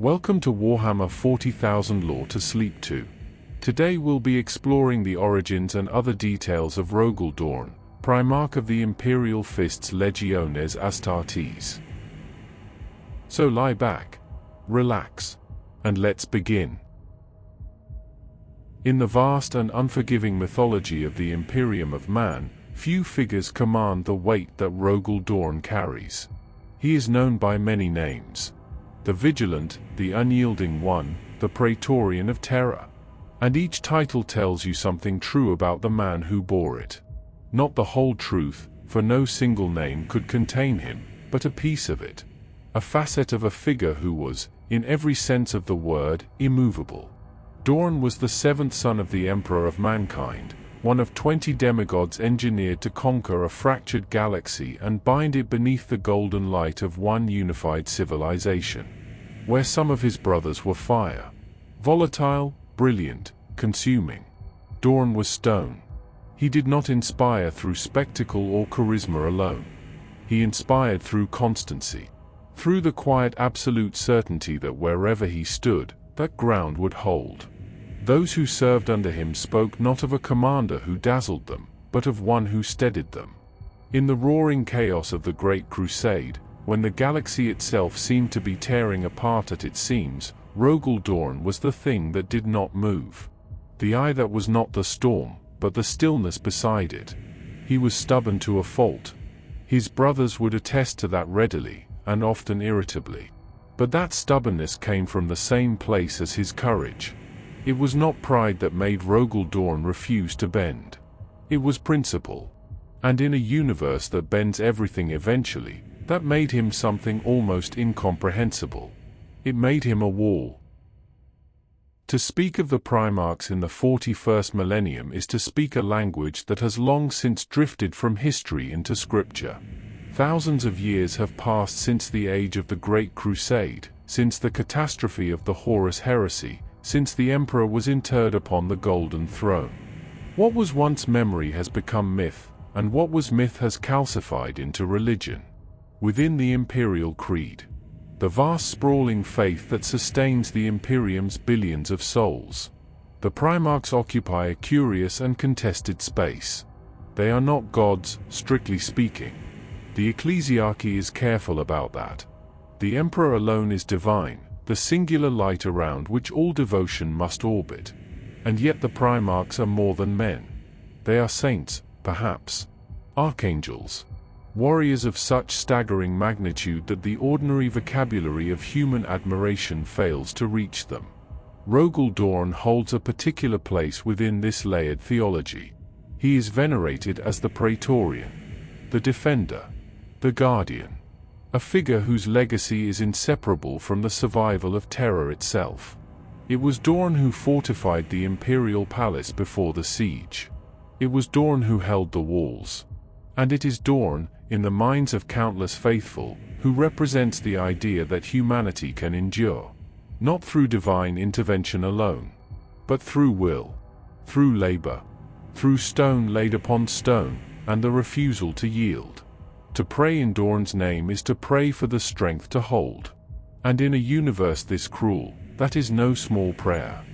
Welcome to Warhammer 40,000 Lore to Sleep To. Today we'll be exploring the origins and other details of Rogal Dorn, Primarch of the Imperial Fists Legiones Astartes. So lie back, relax, and let's begin. In the vast and unforgiving mythology of the Imperium of Man, few figures command the weight that Rogal Dorn carries. He is known by many names: the Vigilant, the Unyielding One, the Praetorian of Terra. And each title tells you something true about the man who bore it. Not the whole truth, for no single name could contain him, but a piece of it. A facet of a figure who was, in every sense of the word, immovable. Dorn was the seventh son of the Emperor of Mankind, one of 20 demigods engineered to conquer a fractured galaxy and bind it beneath the golden light of one unified civilization. Where some of his brothers were fire. Volatile, brilliant, consuming. Dorn was stone. He did not inspire through spectacle or charisma alone. He inspired through constancy. Through the quiet absolute certainty that wherever he stood, that ground would hold. Those who served under him spoke not of a commander who dazzled them, but of one who steadied them. In the roaring chaos of the Great Crusade, when the galaxy itself seemed to be tearing apart at its seams, Rogal Dorn was the thing that did not move. The eye that was not the storm, but the stillness beside it. He was stubborn to a fault. His brothers would attest to that readily, and often irritably. But that stubbornness came from the same place as his courage. It was not pride that made Rogal Dorn refuse to bend. It was principle. And in a universe that bends everything eventually, that made him something almost incomprehensible. It made him a wall. To speak of the Primarchs in the 41st millennium is to speak a language that has long since drifted from history into scripture. Thousands of years have passed since the age of the Great Crusade, since the catastrophe of the Horus Heresy, since the Emperor was interred upon the Golden Throne. What was once memory has become myth, and what was myth has calcified into religion. Within the Imperial Creed, the vast sprawling faith that sustains the Imperium's billions of souls, the Primarchs occupy a curious and contested space. They are not gods, strictly speaking. The ecclesiarchy is careful about that. The Emperor alone is divine, the singular light around which all devotion must orbit. And yet the Primarchs are more than men. They are saints, perhaps. Archangels. Warriors of such staggering magnitude that the ordinary vocabulary of human admiration fails to reach them. Rogal Dorn holds a particular place within this layered theology. He is venerated as the Praetorian, the Defender, the Guardian. A figure whose legacy is inseparable from the survival of Terra itself. It was Dorn who fortified the Imperial Palace before the siege. It was Dorn who held the walls. And it is Dorn, in the minds of countless faithful, who represents the idea that humanity can endure. Not through divine intervention alone, but through will, through labor, through stone laid upon stone, and the refusal to yield. To pray in Dorn's name is to pray for the strength to hold. And in a universe this cruel, that is no small prayer.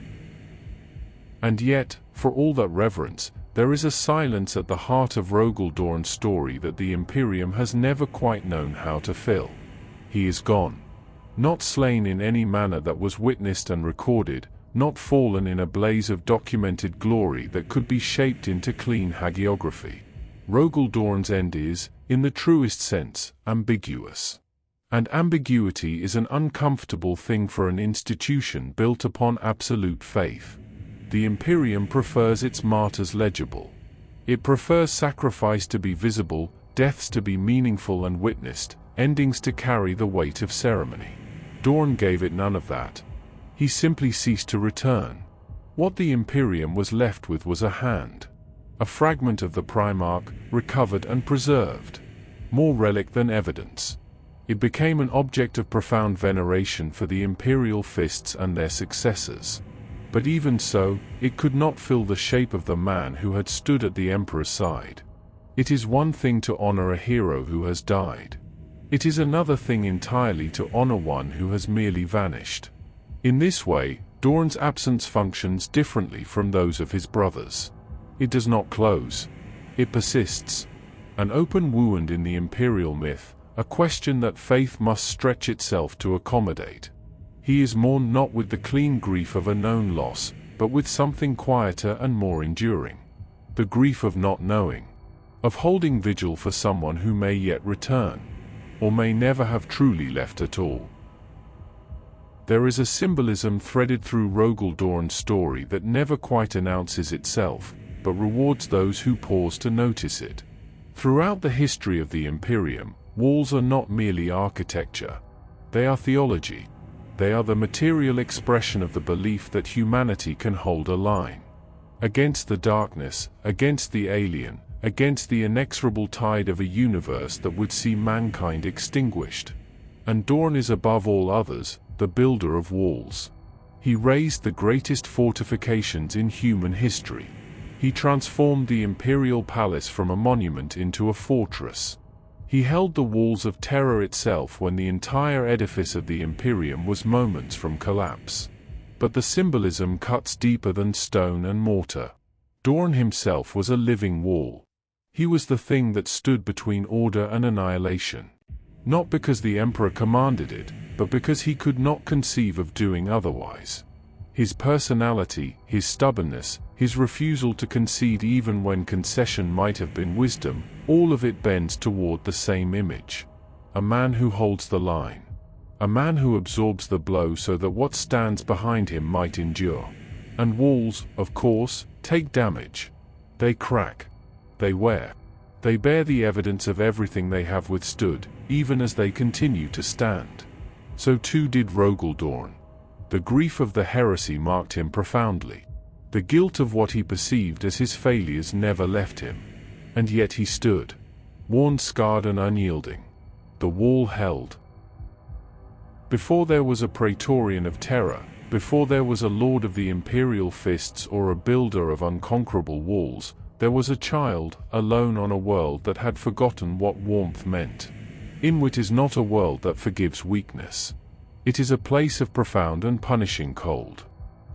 And yet, for all that reverence, there is a silence at the heart of Rogal Dorn's story that the Imperium has never quite known how to fill. He is gone. Not slain in any manner that was witnessed and recorded, not fallen in a blaze of documented glory that could be shaped into clean hagiography. Rogal Dorn's end is, in the truest sense, ambiguous. And ambiguity is an uncomfortable thing for an institution built upon absolute faith. The Imperium prefers its martyrs legible. It prefers sacrifice to be visible, deaths to be meaningful and witnessed, endings to carry the weight of ceremony. Dorn gave it none of that. He simply ceased to return. What the Imperium was left with was a hand. A fragment of the Primarch, recovered and preserved. More relic than evidence. It became an object of profound veneration for the Imperial Fists and their successors. But even so, it could not fill the shape of the man who had stood at the Emperor's side. It is one thing to honor a hero who has died. It is another thing entirely to honor one who has merely vanished. In this way, Dorn's absence functions differently from those of his brothers. It does not close. It persists. An open wound in the imperial myth, a question that faith must stretch itself to accommodate. He is mourned not with the clean grief of a known loss, but with something quieter and more enduring. The grief of not knowing. Of holding vigil for someone who may yet return, or may never have truly left at all. There is a symbolism threaded through Rogal Dorn's story that never quite announces itself, but rewards those who pause to notice it. Throughout the history of the Imperium, walls are not merely architecture. They are theology. They are the material expression of the belief that humanity can hold a line. Against the darkness, against the alien, against the inexorable tide of a universe that would see mankind extinguished. And Dorn is above all others, the builder of walls. He raised the greatest fortifications in human history. He transformed the Imperial Palace from a monument into a fortress. He held the walls of Terra itself when the entire edifice of the Imperium was moments from collapse. But the symbolism cuts deeper than stone and mortar. Dorn himself was a living wall. He was the thing that stood between order and annihilation. Not because the Emperor commanded it, but because he could not conceive of doing otherwise. His personality, his stubbornness, his refusal to concede even when concession might have been wisdom, all of it bends toward the same image. A man who holds the line. A man who absorbs the blow so that what stands behind him might endure. And walls, of course, take damage. They crack. They wear. They bear the evidence of everything they have withstood, even as they continue to stand. So too did Rogal Dorn. The grief of the heresy marked him profoundly. The guilt of what he perceived as his failures never left him. And yet he stood. Worn, scarred and unyielding. The wall held. Before there was a Praetorian of Terra, before there was a lord of the imperial fists or a builder of unconquerable walls, there was a child, alone on a world that had forgotten what warmth meant. Inwit is not a world that forgives weakness. It is a place of profound and punishing cold.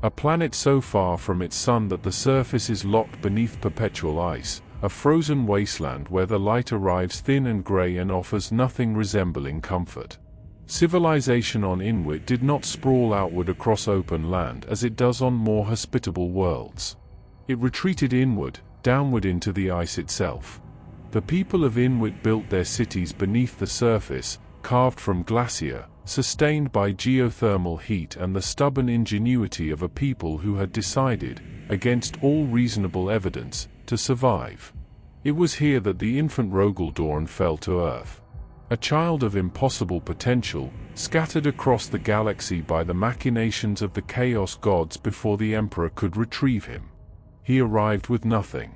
A planet so far from its sun that the surface is locked beneath perpetual ice, a frozen wasteland where the light arrives thin and grey and offers nothing resembling comfort. Civilization on Inwit did not sprawl outward across open land as it does on more hospitable worlds. It retreated inward, downward into the ice itself. The people of Inwit built their cities beneath the surface, carved from glacier, sustained by geothermal heat and the stubborn ingenuity of a people who had decided, against all reasonable evidence, to survive. It was here that the infant Rogal Dorn fell to earth. A child of impossible potential, scattered across the galaxy by the machinations of the Chaos Gods before the Emperor could retrieve him. He arrived with nothing.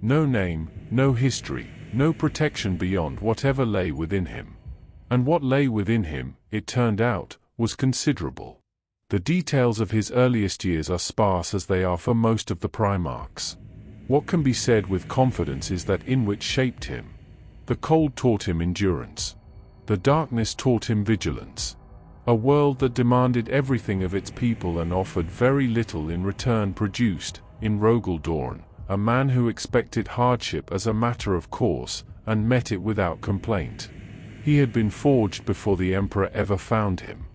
No name, no history, no protection beyond whatever lay within him. And what lay within him, it turned out, was considerable. The details of his earliest years are sparse as they are for most of the Primarchs. What can be said with confidence is that Inwit shaped him. The cold taught him endurance. The darkness taught him vigilance. A world that demanded everything of its people and offered very little in return produced, in Rogal Dorn, a man who expected hardship as a matter of course, and met it without complaint. He had been forged before the Emperor ever found him.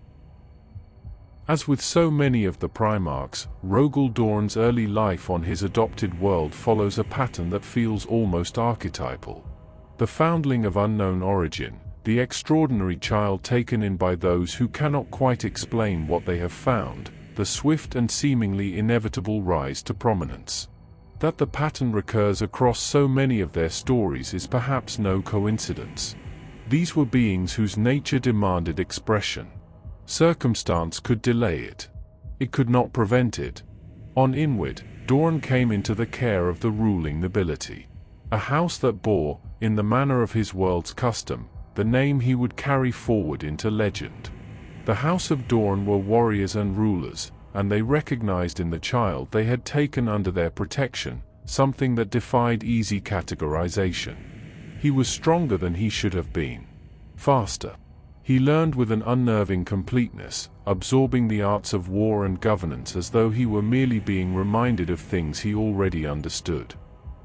As with so many of the Primarchs, Rogal Dorn's early life on his adopted world follows a pattern that feels almost archetypal. The foundling of unknown origin, the extraordinary child taken in by those who cannot quite explain what they have found, the swift and seemingly inevitable rise to prominence. That the pattern recurs across so many of their stories is perhaps no coincidence. These were beings whose nature demanded expression. Circumstance could delay it. It could not prevent it. On Inwit, Dorn came into the care of the ruling nobility. A house that bore, in the manner of his world's custom, the name he would carry forward into legend. The House of Dorn were warriors and rulers, and they recognized in the child they had taken under their protection, something that defied easy categorization. He was stronger than he should have been. faster. He learned with an unnerving completeness, absorbing the arts of war and governance as though he were merely being reminded of things he already understood.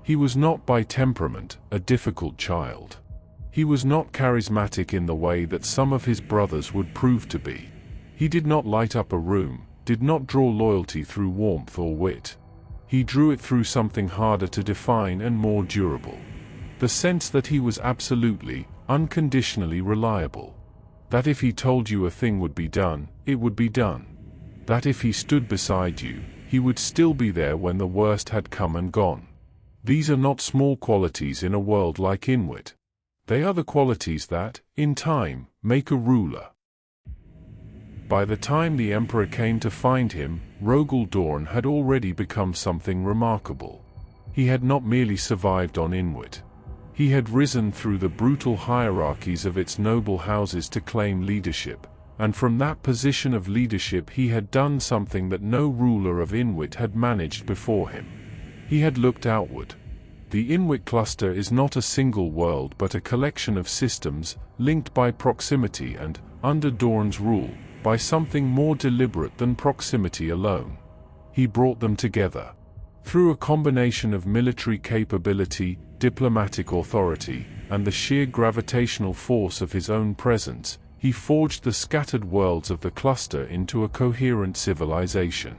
He was not by temperament a difficult child. He was not charismatic in the way that some of his brothers would prove to be. He did not light up a room, did not draw loyalty through warmth or wit. He drew it through something harder to define and more durable. The sense that he was absolutely, unconditionally reliable. That if he told you a thing would be done, it would be done. That if he stood beside you, he would still be there when the worst had come and gone. These are not small qualities in a world like Inwit. They are the qualities that, in time, make a ruler. By the time the Emperor came to find him, Rogal Dorn had already become something remarkable. He had not merely survived on Inwit. He had risen through the brutal hierarchies of its noble houses to claim leadership, and from that position of leadership he had done something that no ruler of Inwit had managed before him. He had looked outward. The Inwit cluster is not a single world but a collection of systems, linked by proximity and, under Dorn's rule, by something more deliberate than proximity alone. He brought them together. Through a combination of military capability, diplomatic authority, and the sheer gravitational force of his own presence, he forged the scattered worlds of the cluster into a coherent civilization.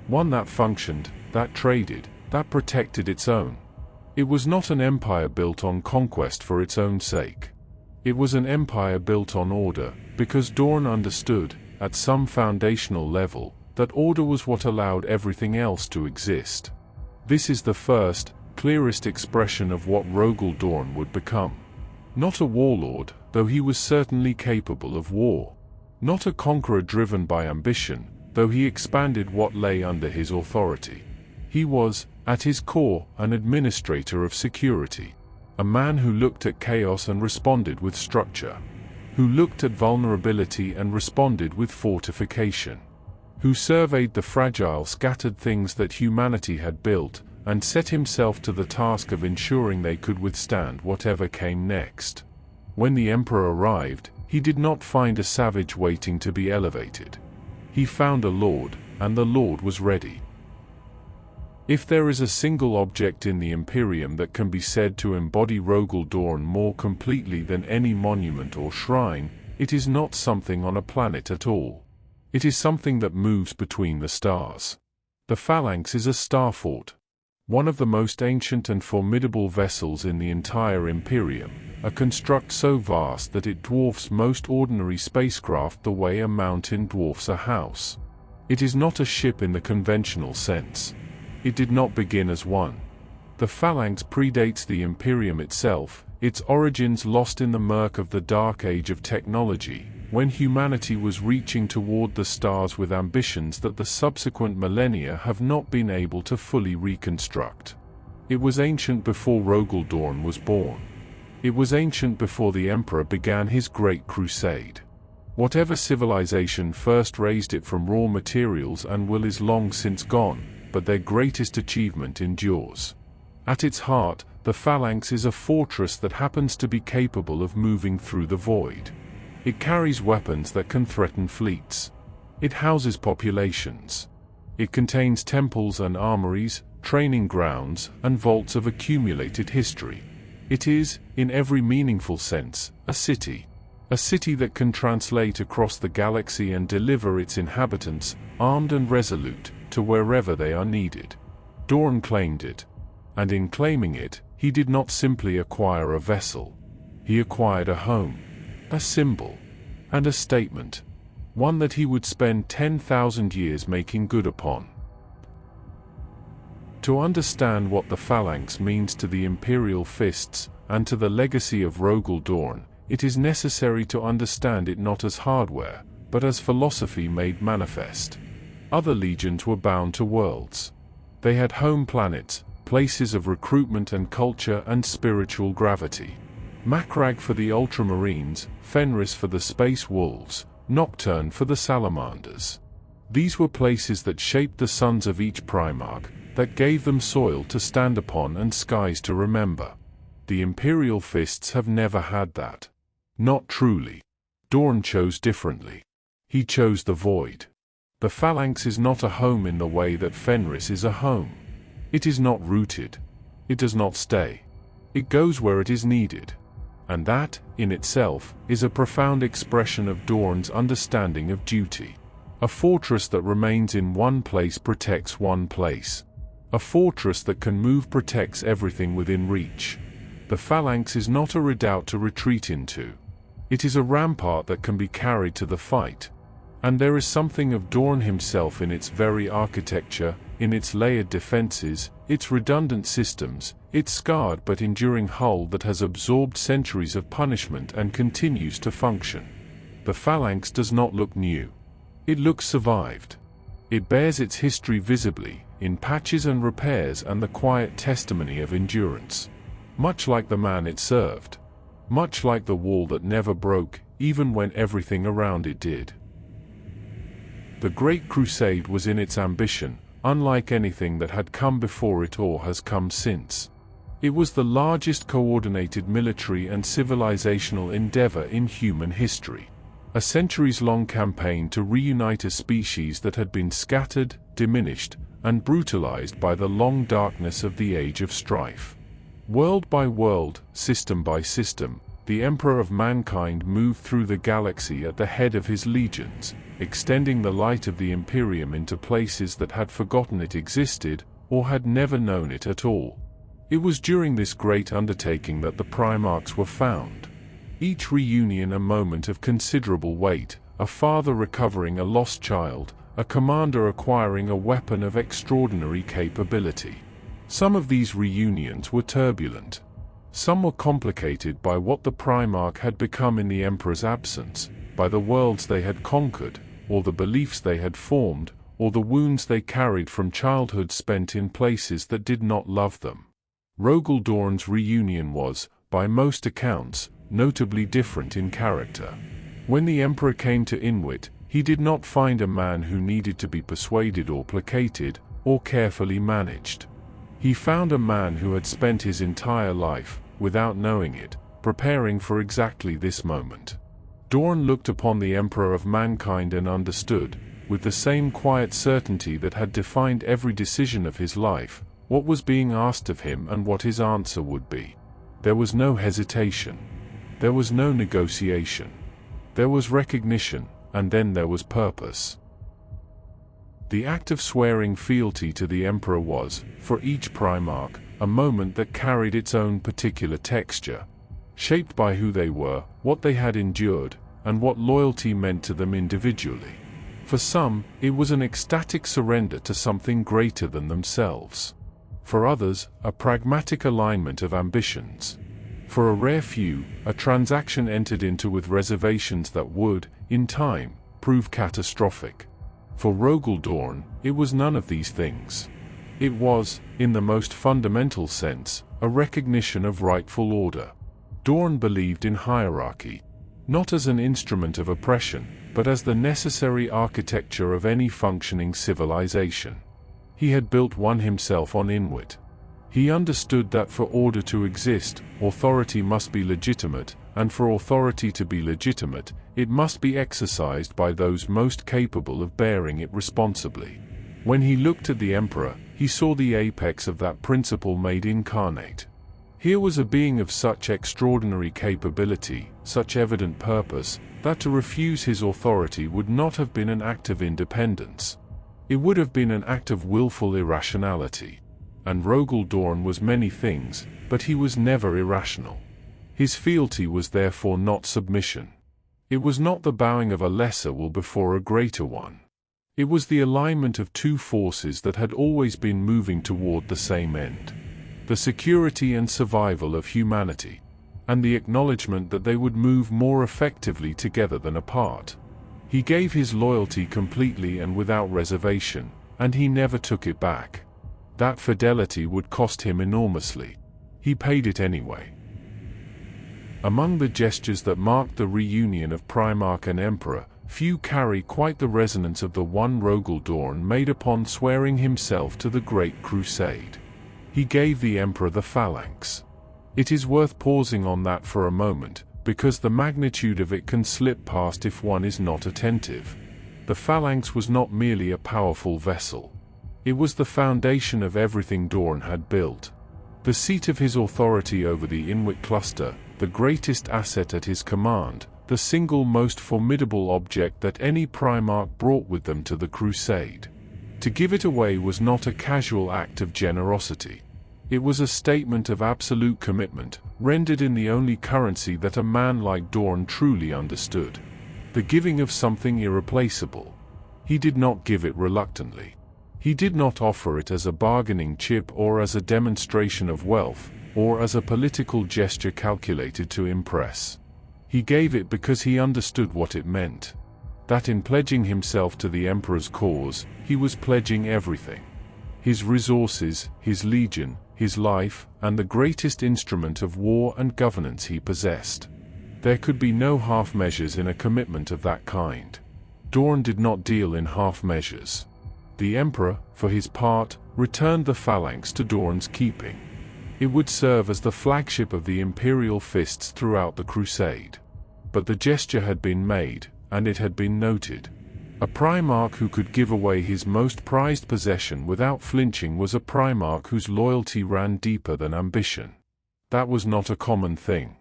One that functioned, that traded, that protected its own. It was not an empire built on conquest for its own sake. It was an empire built on order, because Dorn understood, at some foundational level, that order was what allowed everything else to exist. This is the first, clearest expression of what Rogal Dorn would become. Not a warlord, though he was certainly capable of war. Not a conqueror driven by ambition, though he expanded what lay under his authority. He was, at his core, an administrator of security. A man who looked at chaos and responded with structure. Who looked at vulnerability and responded with fortification. Who surveyed the fragile scattered things that humanity had built, and set himself to the task of ensuring they could withstand whatever came next. When the Emperor arrived, he did not find a savage waiting to be elevated. He found a lord, and the lord was ready. If there is a single object in the Imperium that can be said to embody Rogal Dorn more completely than any monument or shrine, it is not something on a planet at all. It is something that moves between the stars. The Phalanx is a star fort. One of the most ancient and formidable vessels in the entire Imperium, a construct so vast that it dwarfs most ordinary spacecraft the way a mountain dwarfs a house. It is not a ship in the conventional sense. It did not begin as one. The Phalanx predates the Imperium itself, its origins lost in the murk of the dark age of technology, when humanity was reaching toward the stars with ambitions that the subsequent millennia have not been able to fully reconstruct. It was ancient before Rogal Dorn was born. It was ancient before the Emperor began his great crusade. Whatever civilization first raised it from raw materials and will is long since gone, but their greatest achievement endures. At its heart, the Phalanx is a fortress that happens to be capable of moving through the void. It carries weapons that can threaten fleets. It houses populations. It contains temples and armories, training grounds, and vaults of accumulated history. It is, in every meaningful sense, a city. A city that can translate across the galaxy and deliver its inhabitants, armed and resolute, to wherever they are needed. Dorn claimed it. And in claiming it, he did not simply acquire a vessel. He acquired a home, a symbol, and a statement. One that he would spend 10,000 years making good upon. To understand what the Phalanx means to the Imperial Fists, and to the legacy of Rogal Dorn, it is necessary to understand it not as hardware, but as philosophy made manifest. Other legions were bound to worlds. They had home planets, places of recruitment and culture and spiritual gravity. Macragge for the Ultramarines, Fenris for the Space Wolves, Nocturne for the Salamanders. These were places that shaped the sons of each Primarch, that gave them soil to stand upon and skies to remember. The Imperial Fists have never had that. Not truly. Dorn chose differently. He chose the void. The phalanx is not a home in the way that Fenris is a home. It is not rooted. It does not stay. It goes where it is needed. And that, in itself, is a profound expression of Dorn's understanding of duty. A fortress that remains in one place protects one place. A fortress that can move protects everything within reach. The phalanx is not a redoubt to retreat into. It is a rampart that can be carried to the fight. And there is something of Dorn himself in its very architecture, in its layered defenses, its redundant systems, its scarred but enduring hull that has absorbed centuries of punishment and continues to function. The phalanx does not look new. It looks survived. It bears its history visibly, in patches and repairs and the quiet testimony of endurance. Much like the man it served. Much like the wall that never broke, even when everything around it did. The Great Crusade was in its ambition, unlike anything that had come before it or has come since. It was the largest coordinated military and civilizational endeavor in human history. A centuries-long campaign to reunite a species that had been scattered, diminished, and brutalized by the long darkness of the Age of Strife. World by world, system by system, the Emperor of Mankind moved through the galaxy at the head of his legions, extending the light of the Imperium into places that had forgotten it existed, or had never known it at all. It was during this great undertaking that the Primarchs were found. Each reunion a moment of considerable weight, a father recovering a lost child, a commander acquiring a weapon of extraordinary capability. Some of these reunions were turbulent. Some were complicated by what the Primarch had become in the Emperor's absence, by the worlds they had conquered, or the beliefs they had formed, or the wounds they carried from childhood spent in places that did not love them. Rogal Dorn's reunion was, by most accounts, notably different in character. When the Emperor came to Inwit, he did not find a man who needed to be persuaded or placated, or carefully managed. He found a man who had spent his entire life, without knowing it, preparing for exactly this moment. Dorn looked upon the Emperor of Mankind and understood, with the same quiet certainty that had defined every decision of his life, what was being asked of him and what his answer would be. There was no hesitation. There was no negotiation. There was recognition, and then there was purpose. The act of swearing fealty to the Emperor was, for each Primarch, a moment that carried its own particular texture, shaped by who they were, what they had endured, and what loyalty meant to them individually. For some, it was an ecstatic surrender to something greater than themselves. For others, a pragmatic alignment of ambitions. For a rare few, a transaction entered into with reservations that would, in time, prove catastrophic. For Rogal Dorn, it was none of these things. It was, in the most fundamental sense, a recognition of rightful order. Dorn believed in hierarchy, not as an instrument of oppression, but as the necessary architecture of any functioning civilization. He had built one himself on Inwit. He understood that for order to exist, authority must be legitimate, and for authority to be legitimate, it must be exercised by those most capable of bearing it responsibly. When he looked at the Emperor, he saw the apex of that principle made incarnate. Here was a being of such extraordinary capability, such evident purpose, that to refuse his authority would not have been an act of independence. It would have been an act of willful irrationality. And Rogal Dorn was many things, but he was never irrational. His fealty was therefore not submission. It was not the bowing of a lesser will before a greater one. It was the alignment of two forces that had always been moving toward the same end. The security and survival of humanity, and the acknowledgement that they would move more effectively together than apart. He gave his loyalty completely and without reservation, and he never took it back. That fidelity would cost him enormously. He paid it anyway. Among the gestures that marked the reunion of Primarch and Emperor, few carry quite the resonance of the one Rogal Dorn made upon swearing himself to the Great Crusade. He gave the Emperor the phalanx. It is worth pausing on that for a moment, because the magnitude of it can slip past if one is not attentive. The phalanx was not merely a powerful vessel. It was the foundation of everything Dorn had built. The seat of his authority over the Inwit cluster, the greatest asset at his command, the single most formidable object that any Primarch brought with them to the crusade. To give it away was not a casual act of generosity. It was a statement of absolute commitment, rendered in the only currency that a man like Dorn truly understood. The giving of something irreplaceable. He did not give it reluctantly. He did not offer it as a bargaining chip or as a demonstration of wealth, or as a political gesture calculated to impress. He gave it because he understood what it meant. That in pledging himself to the Emperor's cause, he was pledging everything. His resources, his legion, his life, and the greatest instrument of war and governance he possessed. There could be no half measures in a commitment of that kind. Dorn did not deal in half measures. The Emperor, for his part, returned the phalanx to Dorn's keeping. It would serve as the flagship of the Imperial fists throughout the crusade. But the gesture had been made, and it had been noted. A Primarch who could give away his most prized possession without flinching was a Primarch whose loyalty ran deeper than ambition. That was not a common thing.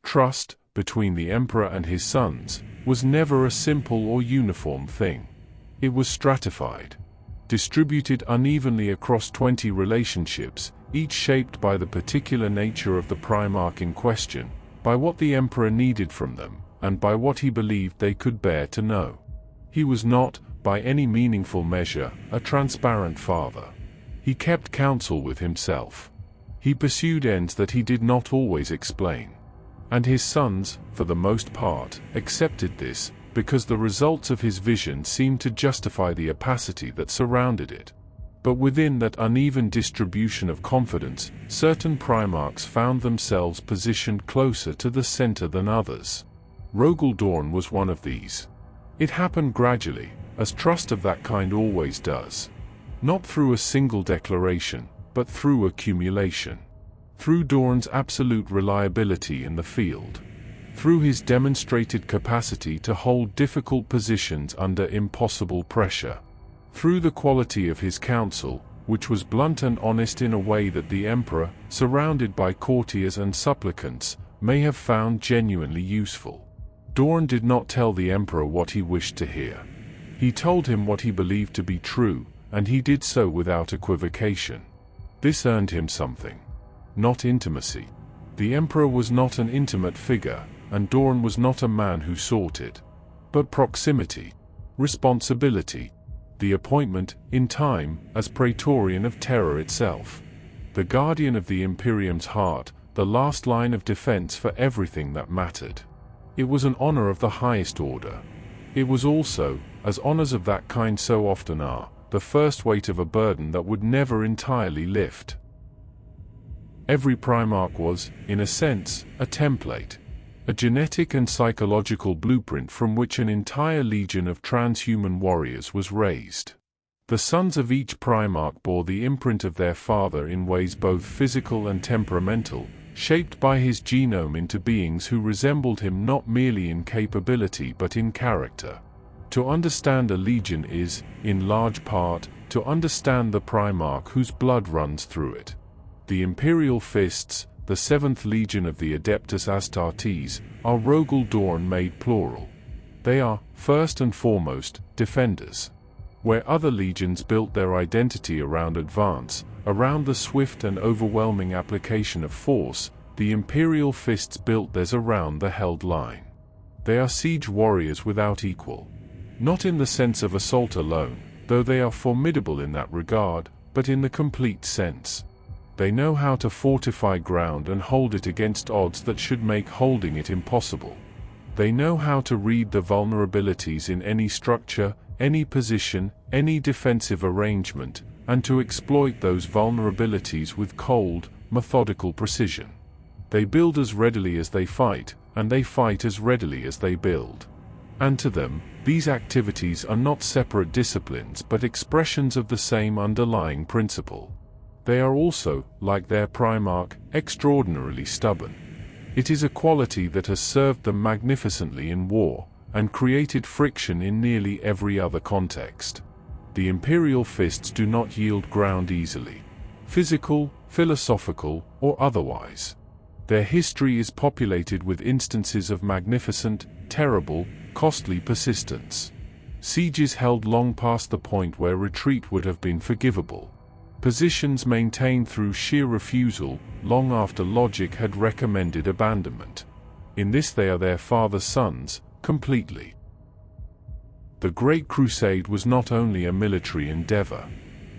Trust, between the Emperor and his sons, was never a simple or uniform thing. It was stratified, distributed unevenly across 20 relationships, each shaped by the particular nature of the Primarch in question, by what the Emperor needed from them, and by what he believed they could bear to know. He was not, by any meaningful measure, a transparent father. He kept counsel with himself. He pursued ends that he did not always explain. And his sons, for the most part, accepted this, because the results of his vision seemed to justify the opacity that surrounded it. But within that uneven distribution of confidence, certain Primarchs found themselves positioned closer to the center than others. Rogal Dorn was one of these. It happened gradually, as trust of that kind always does. Not through a single declaration, but through accumulation. Through Dorn's absolute reliability in the field. Through his demonstrated capacity to hold difficult positions under impossible pressure. Through the quality of his counsel, which was blunt and honest in a way that the Emperor, surrounded by courtiers and supplicants, may have found genuinely useful. Dorn did not tell the Emperor what he wished to hear. He told him what he believed to be true, and he did so without equivocation. This earned him something. Not intimacy. The Emperor was not an intimate figure, and Dorn was not a man who sought it. But proximity. Responsibility. The appointment, in time, as Praetorian of Terra itself. The guardian of the Imperium's heart, the last line of defense for everything that mattered. It was an honor of the highest order. It was also, as honors of that kind so often are, the first weight of a burden that would never entirely lift. Every Primarch was, in a sense, a template. A genetic and psychological blueprint from which an entire legion of transhuman warriors was raised. The sons of each Primarch bore the imprint of their father in ways both physical and temperamental, shaped by his genome into beings who resembled him not merely in capability but in character. To understand a legion is, in large part, to understand the Primarch whose blood runs through it. The Imperial Fists, the 7th Legion of the Adeptus Astartes, are Rogal Dorn made plural. They are, first and foremost, defenders. Where other legions built their identity around advance, around the swift and overwhelming application of force, the Imperial Fists built theirs around the held line. They are siege warriors without equal. Not in the sense of assault alone, though they are formidable in that regard, but in the complete sense. They know how to fortify ground and hold it against odds that should make holding it impossible. They know how to read the vulnerabilities in any structure, any position, any defensive arrangement, and to exploit those vulnerabilities with cold, methodical precision. They build as readily as they fight, and they fight as readily as they build. And to them, these activities are not separate disciplines but expressions of the same underlying principle. They are also, like their Primarch, extraordinarily stubborn. It is a quality that has served them magnificently in war, and created friction in nearly every other context. The Imperial fists do not yield ground easily, physical, philosophical, or otherwise. Their history is populated with instances of magnificent, terrible, costly persistence. Sieges held long past the point where retreat would have been forgivable. Positions maintained through sheer refusal, long after logic had recommended abandonment. In this they are their father's sons, completely. The Great Crusade was not only a military endeavor.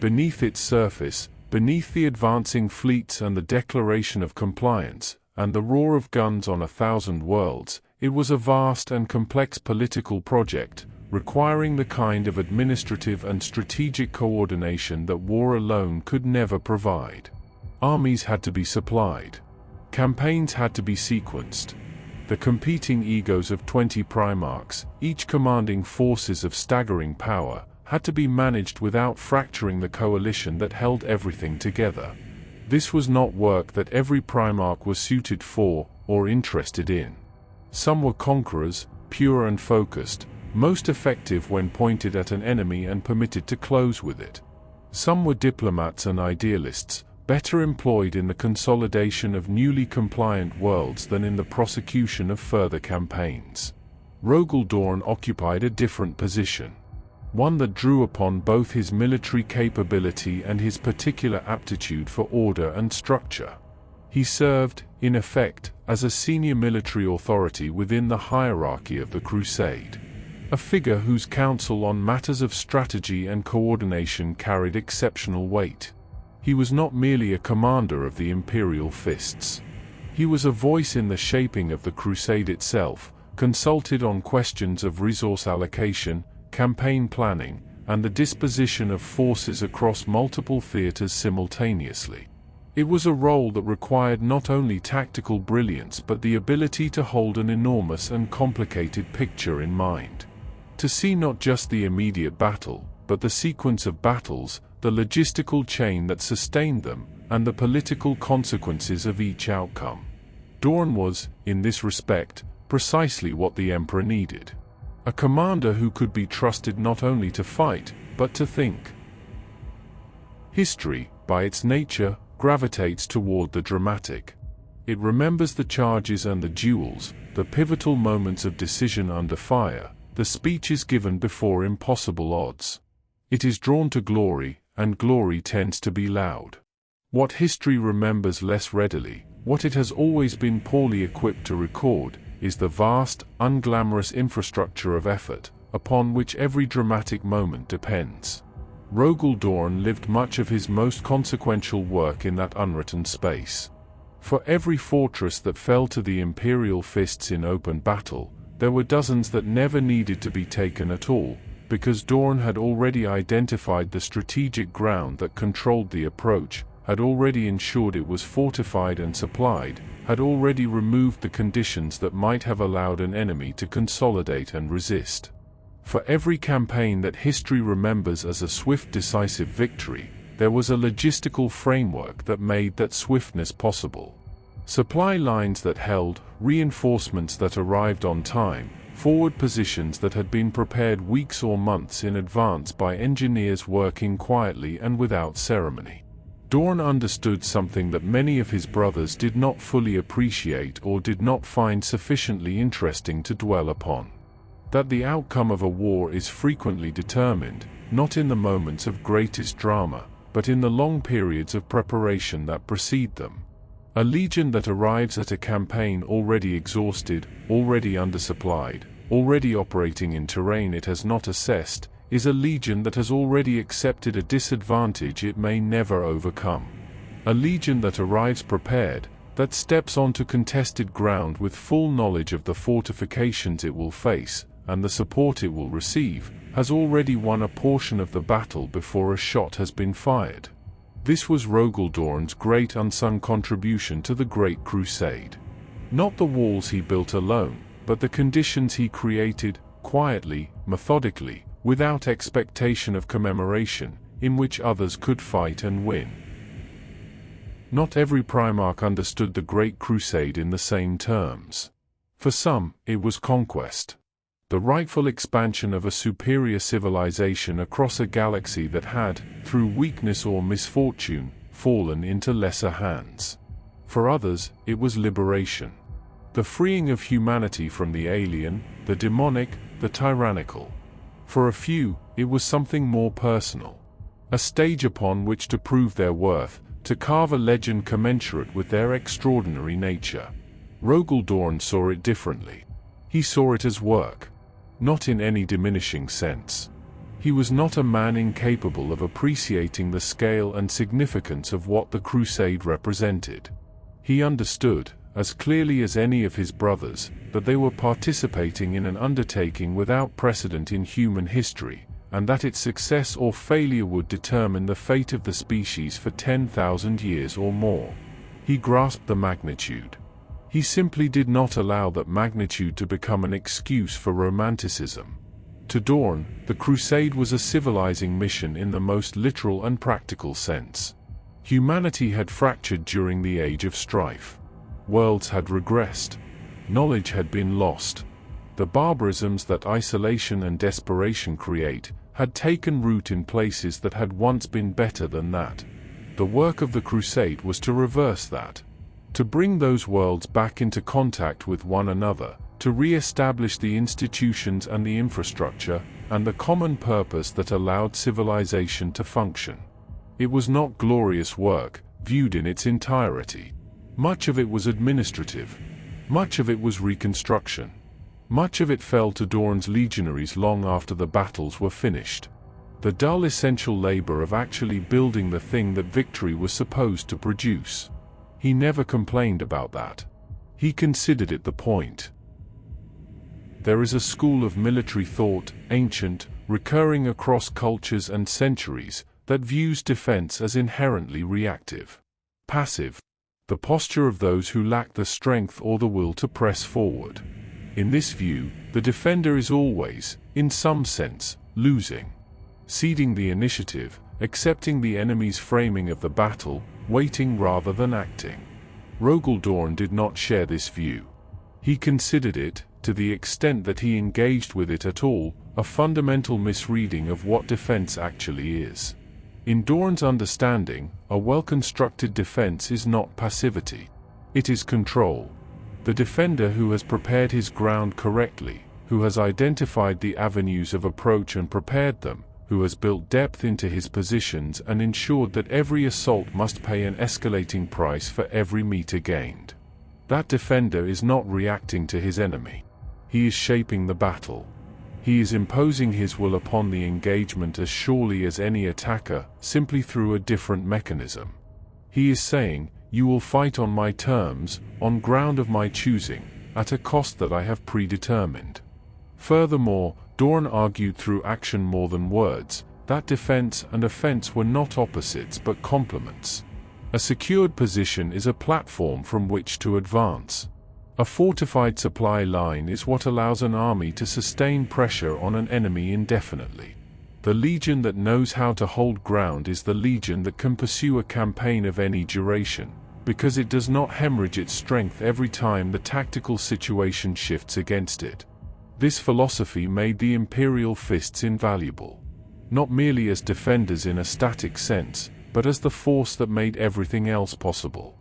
Beneath its surface, beneath the advancing fleets and the declaration of compliance, and the roar of guns on 1,000 worlds, it was a vast and complex political project, requiring the kind of administrative and strategic coordination that war alone could never provide. Armies had to be supplied. Campaigns had to be sequenced. The competing egos of 20 Primarchs, each commanding forces of staggering power, had to be managed without fracturing the coalition that held everything together. This was not work that every Primarch was suited for, or interested in. Some were conquerors, pure and focused, most effective when pointed at an enemy and permitted to close with it. Some were diplomats and idealists, better employed in the consolidation of newly compliant worlds than in the prosecution of further campaigns. Rogal Dorn occupied a different position, one that drew upon both his military capability and his particular aptitude for order and structure. He served, in effect, as a senior military authority within the hierarchy of the Crusade. A figure whose counsel on matters of strategy and coordination carried exceptional weight. He was not merely a commander of the Imperial fists. He was a voice in the shaping of the Crusade itself, consulted on questions of resource allocation, campaign planning, and the disposition of forces across multiple theaters simultaneously. It was a role that required not only tactical brilliance but the ability to hold an enormous and complicated picture in mind. To see not just the immediate battle, but the sequence of battles, the logistical chain that sustained them, and the political consequences of each outcome. Dorn was, in this respect, precisely what the Emperor needed. A commander who could be trusted not only to fight, but to think. History, by its nature, gravitates toward the dramatic. It remembers the charges and the duels, the pivotal moments of decision under fire, the speeches given before impossible odds. It is drawn to glory, and glory tends to be loud. What history remembers less readily, what it has always been poorly equipped to record, is the vast, unglamorous infrastructure of effort, upon which every dramatic moment depends. Rogal Dorn lived much of his most consequential work in that unwritten space. For every fortress that fell to the Imperial fists in open battle, there were dozens that never needed to be taken at all, because Dorn had already identified the strategic ground that controlled the approach, had already ensured it was fortified and supplied, had already removed the conditions that might have allowed an enemy to consolidate and resist. For every campaign that history remembers as a swift, decisive victory, there was a logistical framework that made that swiftness possible. Supply lines that held, reinforcements that arrived on time, forward positions that had been prepared weeks or months in advance by engineers working quietly and without ceremony. Dorn understood something that many of his brothers did not fully appreciate or did not find sufficiently interesting to dwell upon. That the outcome of a war is frequently determined, not in the moments of greatest drama, but in the long periods of preparation that precede them. A legion that arrives at a campaign already exhausted, already undersupplied, already operating in terrain it has not assessed, is a legion that has already accepted a disadvantage it may never overcome. A legion that arrives prepared, that steps onto contested ground with full knowledge of the fortifications it will face, and the support it will receive, has already won a portion of the battle before a shot has been fired. This was Rogal Dorn's great unsung contribution to the Great Crusade. Not the walls he built alone, but the conditions he created, quietly, methodically, without expectation of commemoration, in which others could fight and win. Not every Primarch understood the Great Crusade in the same terms. For some, it was conquest. The rightful expansion of a superior civilization across a galaxy that had, through weakness or misfortune, fallen into lesser hands. For others, it was liberation. The freeing of humanity from the alien, the demonic, the tyrannical. For a few, it was something more personal. A stage upon which to prove their worth, to carve a legend commensurate with their extraordinary nature. Rogal Dorn saw it differently. He saw it as work. Not in any diminishing sense. He was not a man incapable of appreciating the scale and significance of what the crusade represented. He understood, as clearly as any of his brothers, that they were participating in an undertaking without precedent in human history, and that its success or failure would determine the fate of the species for 10,000 years or more. He grasped the magnitude. He simply did not allow that magnitude to become an excuse for romanticism. To Dorn, the crusade was a civilizing mission in the most literal and practical sense. Humanity had fractured during the Age of Strife. Worlds had regressed. Knowledge had been lost. The barbarisms that isolation and desperation create had taken root in places that had once been better than that. The work of the crusade was to reverse that. To bring those worlds back into contact with one another, to re-establish the institutions and the infrastructure, and the common purpose that allowed civilization to function. It was not glorious work, viewed in its entirety. Much of it was administrative. Much of it was reconstruction. Much of it fell to Dorn's legionaries long after the battles were finished. The dull essential labor of actually building the thing that victory was supposed to produce. He never complained about that. He considered it the point. There is a school of military thought, ancient, recurring across cultures and centuries, that views defense as inherently reactive. Passive. The posture of those who lack the strength or the will to press forward. In this view, the defender is always, in some sense, losing. Ceding the initiative, accepting the enemy's framing of the battle, waiting rather than acting. Rogal Dorn did not share this view. He considered it, to the extent that he engaged with it at all, a fundamental misreading of what defense actually is. In Dorn's understanding, a well-constructed defense is not passivity. It is control. The defender who has prepared his ground correctly, who has identified the avenues of approach and prepared them, who has built depth into his positions and ensured that every assault must pay an escalating price for every meter gained. That defender is not reacting to his enemy. He is shaping the battle. He is imposing his will upon the engagement as surely as any attacker, simply through a different mechanism. He is saying, "You will fight on my terms, on ground of my choosing, at a cost that I have predetermined." Furthermore, Dorn argued through action more than words, that defense and offense were not opposites but complements. A secured position is a platform from which to advance. A fortified supply line is what allows an army to sustain pressure on an enemy indefinitely. The legion that knows how to hold ground is the legion that can pursue a campaign of any duration, because it does not hemorrhage its strength every time the tactical situation shifts against it. This philosophy made the Imperial fists invaluable. Not merely as defenders in a static sense, but as the force that made everything else possible.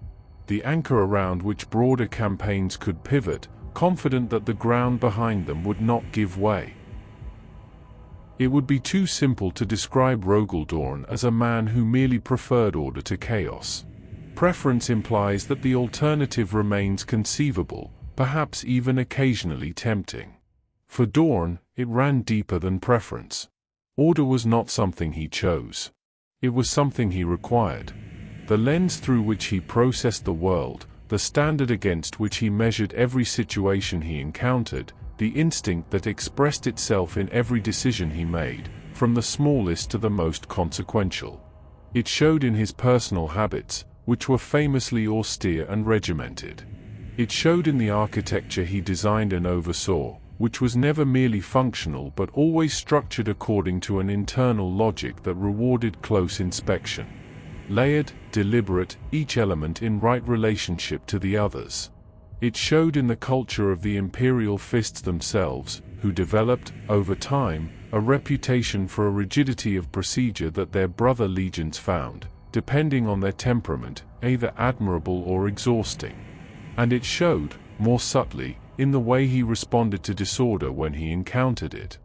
The anchor around which broader campaigns could pivot, confident that the ground behind them would not give way. It would be too simple to describe Rogal Dorn as a man who merely preferred order to chaos. Preference implies that the alternative remains conceivable, perhaps even occasionally tempting. For Dorn, it ran deeper than preference. Order was not something he chose. It was something he required. The lens through which he processed the world, the standard against which he measured every situation he encountered, the instinct that expressed itself in every decision he made, from the smallest to the most consequential. It showed in his personal habits, which were famously austere and regimented. It showed in the architecture he designed and oversaw, which was never merely functional but always structured according to an internal logic that rewarded close inspection. layered, deliberate, each element in right relationship to the others. It showed in the culture of the Imperial Fists themselves, who developed, over time, a reputation for a rigidity of procedure that their brother legions found, depending on their temperament, either admirable or exhausting. And it showed, more subtly, in the way he responded to disorder when he encountered it.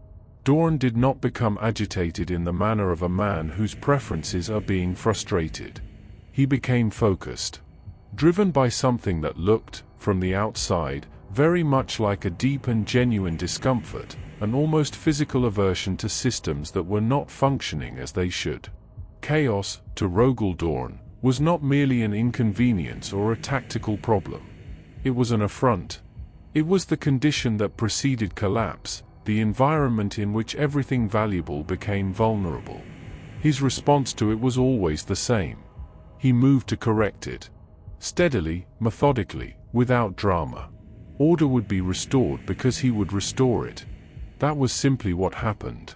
Dorn did not become agitated in the manner of a man whose preferences are being frustrated. He became focused, driven by something that looked, from the outside, very much like a deep and genuine discomfort, an almost physical aversion to systems that were not functioning as they should. Chaos, to Rogal Dorn, was not merely an inconvenience or a tactical problem. It was an affront. It was the condition that preceded collapse, the environment in which everything valuable became vulnerable. His response to it was always the same. He moved to correct it. Steadily, methodically, without drama. Order would be restored because he would restore it. That was simply what happened.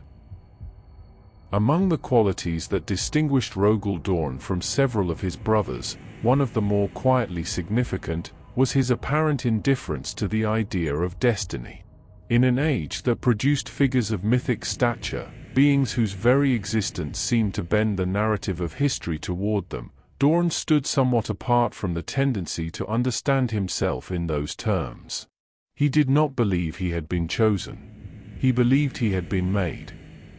Among the qualities that distinguished Rogal Dorn from several of his brothers, one of the more quietly significant, was his apparent indifference to the idea of destiny. In an age that produced figures of mythic stature, beings whose very existence seemed to bend the narrative of history toward them, Dorn stood somewhat apart from the tendency to understand himself in those terms. He did not believe he had been chosen. He believed he had been made,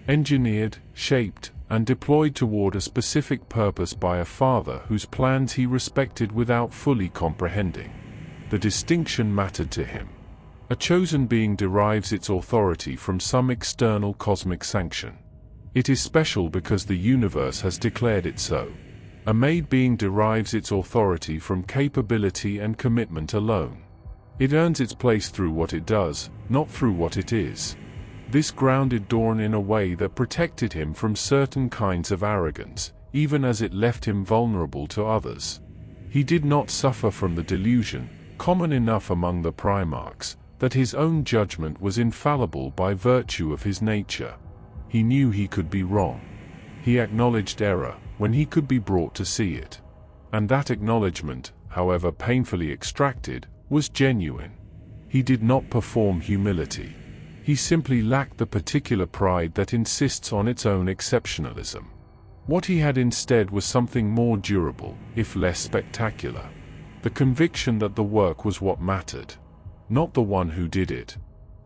engineered, shaped, and deployed toward a specific purpose by a father whose plans he respected without fully comprehending. The distinction mattered to him. A chosen being derives its authority from some external cosmic sanction. It is special because the universe has declared it so. A made being derives its authority from capability and commitment alone. It earns its place through what it does, not through what it is. This grounded Dorn in a way that protected him from certain kinds of arrogance, even as it left him vulnerable to others. He did not suffer from the delusion, common enough among the Primarchs, that his own judgment was infallible by virtue of his nature. He knew he could be wrong. He acknowledged error when he could be brought to see it. And that acknowledgement, however painfully extracted, was genuine. He did not perform humility. He simply lacked the particular pride that insists on its own exceptionalism. What he had instead was something more durable, if less spectacular. The conviction that the work was what mattered. Not the one who did it.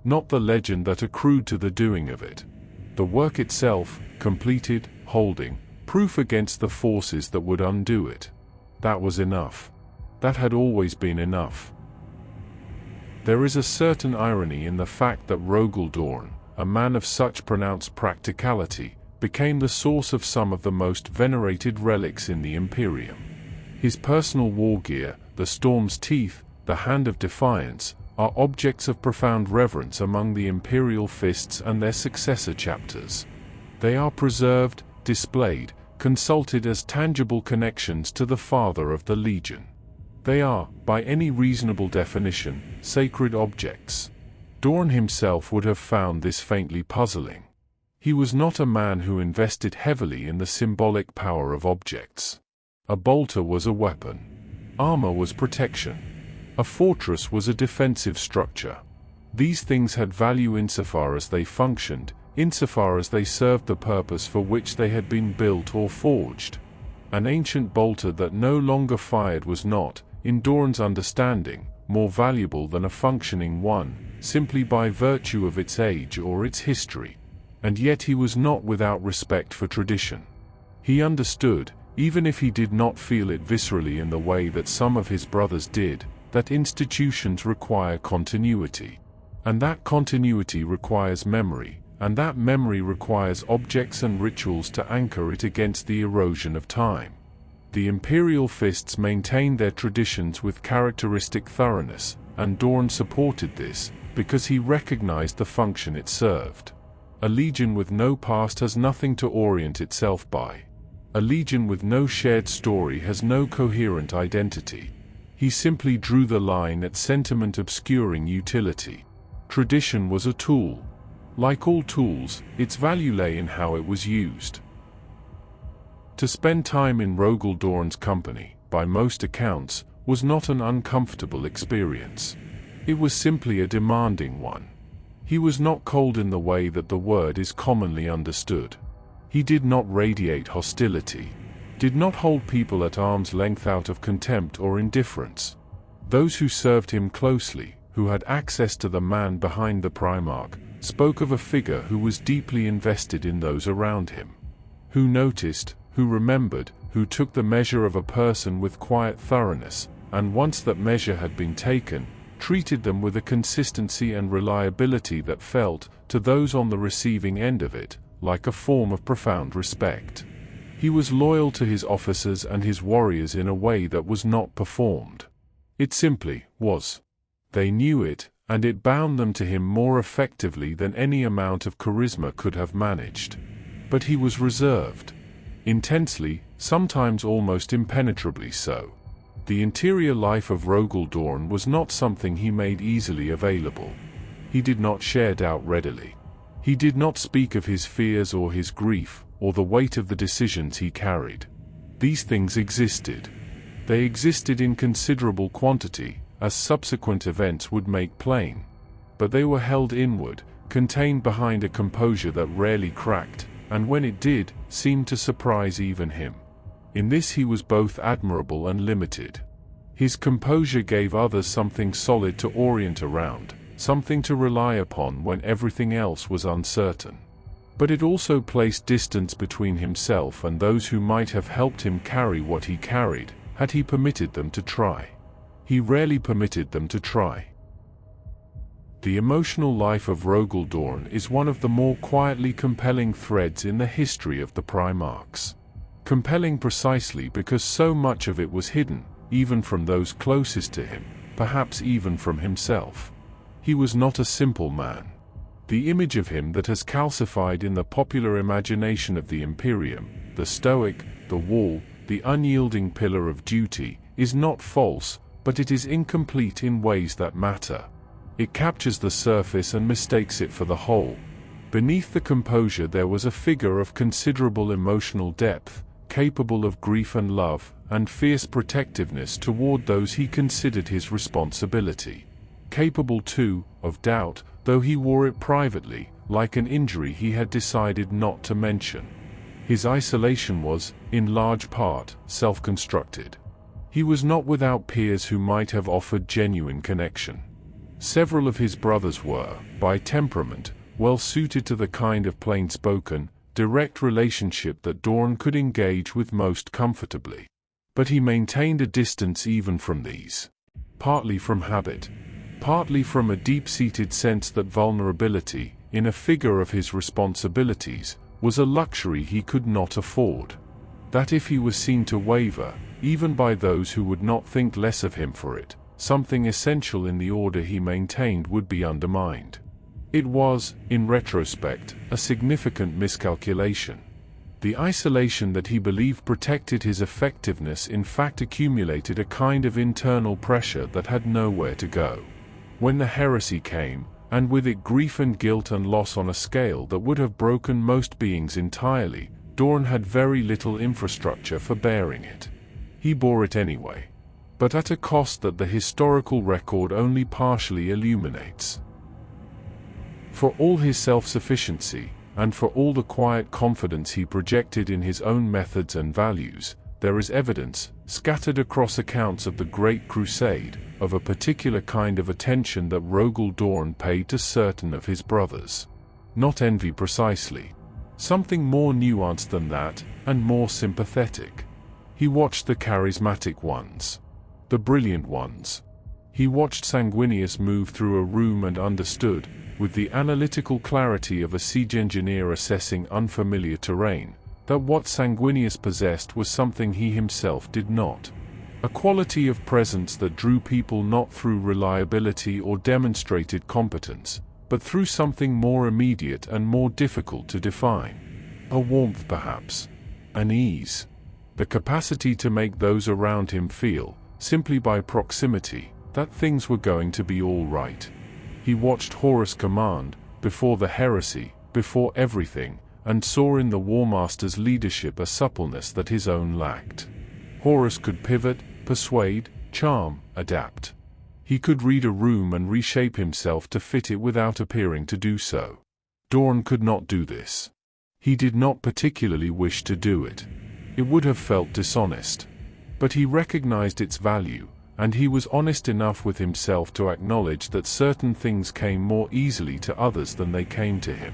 Not the legend that accrued to the doing of it. The work itself, completed, holding, proof against the forces that would undo it. That was enough. That had always been enough. There is a certain irony in the fact that Rogal Dorn, a man of such pronounced practicality, became the source of some of the most venerated relics in the Imperium. His personal war gear, the Storm's Teeth, the Hand of Defiance, are objects of profound reverence among the Imperial Fists and their successor chapters. They are preserved, displayed, consulted as tangible connections to the Father of the Legion. They are, by any reasonable definition, sacred objects. Dorn himself would have found this faintly puzzling. He was not a man who invested heavily in the symbolic power of objects. A bolter was a weapon. Armor was protection. A fortress was a defensive structure. These things had value insofar as they functioned, insofar as they served the purpose for which they had been built or forged. An ancient bolter that no longer fired was not, in Dorn's understanding, more valuable than a functioning one, simply by virtue of its age or its history. And yet he was not without respect for tradition. He understood, even if he did not feel it viscerally in the way that some of his brothers did, that institutions require continuity. And that continuity requires memory, and that memory requires objects and rituals to anchor it against the erosion of time. The Imperial Fists maintained their traditions with characteristic thoroughness, and Dorn supported this, because he recognized the function it served. A legion with no past has nothing to orient itself by. A legion with no shared story has no coherent identity. He simply drew the line at sentiment obscuring utility. Tradition was a tool. Like all tools, its value lay in how it was used. To spend time in Rogal Dorn's company, by most accounts, was not an uncomfortable experience. It was simply a demanding one. He was not cold in the way that the word is commonly understood. He did not radiate hostility, did not hold people at arm's length out of contempt or indifference. Those who served him closely, who had access to the man behind the Primarch, spoke of a figure who was deeply invested in those around him. Who noticed, who remembered, who took the measure of a person with quiet thoroughness, and once that measure had been taken, treated them with a consistency and reliability that felt, to those on the receiving end of it, like a form of profound respect. He was loyal to his officers and his warriors in a way that was not performed. It simply was. They knew it, and it bound them to him more effectively than any amount of charisma could have managed. But he was reserved. Intensely, sometimes almost impenetrably so. The interior life of Rogal Dorn was not something he made easily available. He did not share doubt readily. He did not speak of his fears or his grief, or the weight of the decisions he carried. These things existed. They existed in considerable quantity, as subsequent events would make plain. But they were held inward, contained behind a composure that rarely cracked, and when it did, seemed to surprise even him. In this he was both admirable and limited. His composure gave others something solid to orient around, something to rely upon when everything else was uncertain. But it also placed distance between himself and those who might have helped him carry what he carried, had he permitted them to try. He rarely permitted them to try. The emotional life of Rogal Dorn is one of the more quietly compelling threads in the history of the Primarchs. Compelling precisely because so much of it was hidden, even from those closest to him, perhaps even from himself. He was not a simple man. The image of him that has calcified in the popular imagination of the Imperium, the stoic, the wall, the unyielding pillar of duty, is not false, but it is incomplete in ways that matter. It captures the surface and mistakes it for the whole. Beneath the composure there was a figure of considerable emotional depth, capable of grief and love, and fierce protectiveness toward those he considered his responsibility. Capable, too, of doubt, though he wore it privately, like an injury he had decided not to mention. His isolation was, in large part, self-constructed. He was not without peers who might have offered genuine connection. Several of his brothers were, by temperament, well suited to the kind of plain-spoken, direct relationship that Dorn could engage with most comfortably. But he maintained a distance even from these. Partly from habit. Partly from a deep-seated sense that vulnerability, in a figure of his responsibilities, was a luxury he could not afford. That if he was seen to waver, even by those who would not think less of him for it, something essential in the order he maintained would be undermined. It was, in retrospect, a significant miscalculation. The isolation that he believed protected his effectiveness in fact accumulated a kind of internal pressure that had nowhere to go. When the heresy came, and with it grief and guilt and loss on a scale that would have broken most beings entirely, Dorn had very little infrastructure for bearing it. He bore it anyway, but at a cost that the historical record only partially illuminates. For all his self-sufficiency, and for all the quiet confidence he projected in his own methods and values, there is evidence, scattered across accounts of the Great Crusade, of a particular kind of attention that Rogal Dorn paid to certain of his brothers. Not envy precisely. Something more nuanced than that, and more sympathetic. He watched the charismatic ones. The brilliant ones. He watched Sanguinius move through a room and understood, with the analytical clarity of a siege engineer assessing unfamiliar terrain, that what Sanguinius possessed was something he himself did not. A quality of presence that drew people not through reliability or demonstrated competence, but through something more immediate and more difficult to define. A warmth perhaps. An ease. The capacity to make those around him feel, simply by proximity, that things were going to be all right. He watched Horus command, before the heresy, before everything, and saw in the Warmaster's leadership a suppleness that his own lacked. Horus could pivot, persuade, charm, adapt. He could read a room and reshape himself to fit it without appearing to do so. Dorn could not do this. He did not particularly wish to do it. It would have felt dishonest. But he recognized its value, and he was honest enough with himself to acknowledge that certain things came more easily to others than they came to him.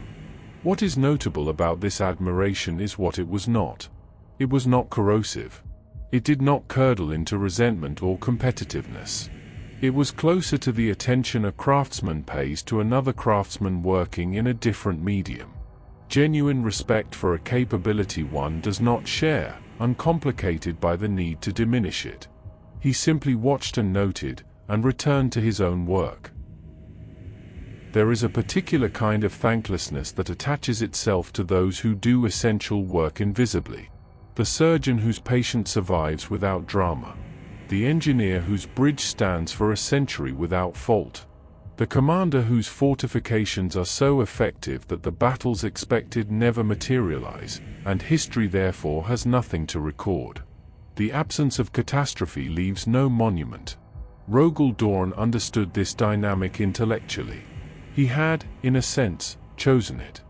What is notable about this admiration is what it was not. It was not corrosive. It did not curdle into resentment or competitiveness. It was closer to the attention a craftsman pays to another craftsman working in a different medium. Genuine respect for a capability one does not share, uncomplicated by the need to diminish it. He simply watched and noted, and returned to his own work. There is a particular kind of thanklessness that attaches itself to those who do essential work invisibly. The surgeon whose patient survives without drama. The engineer whose bridge stands for a century without fault. The commander whose fortifications are so effective that the battles expected never materialize, and history therefore has nothing to record. The absence of catastrophe leaves no monument. Rogal Dorn understood this dynamic intellectually. He had, in a sense, chosen it.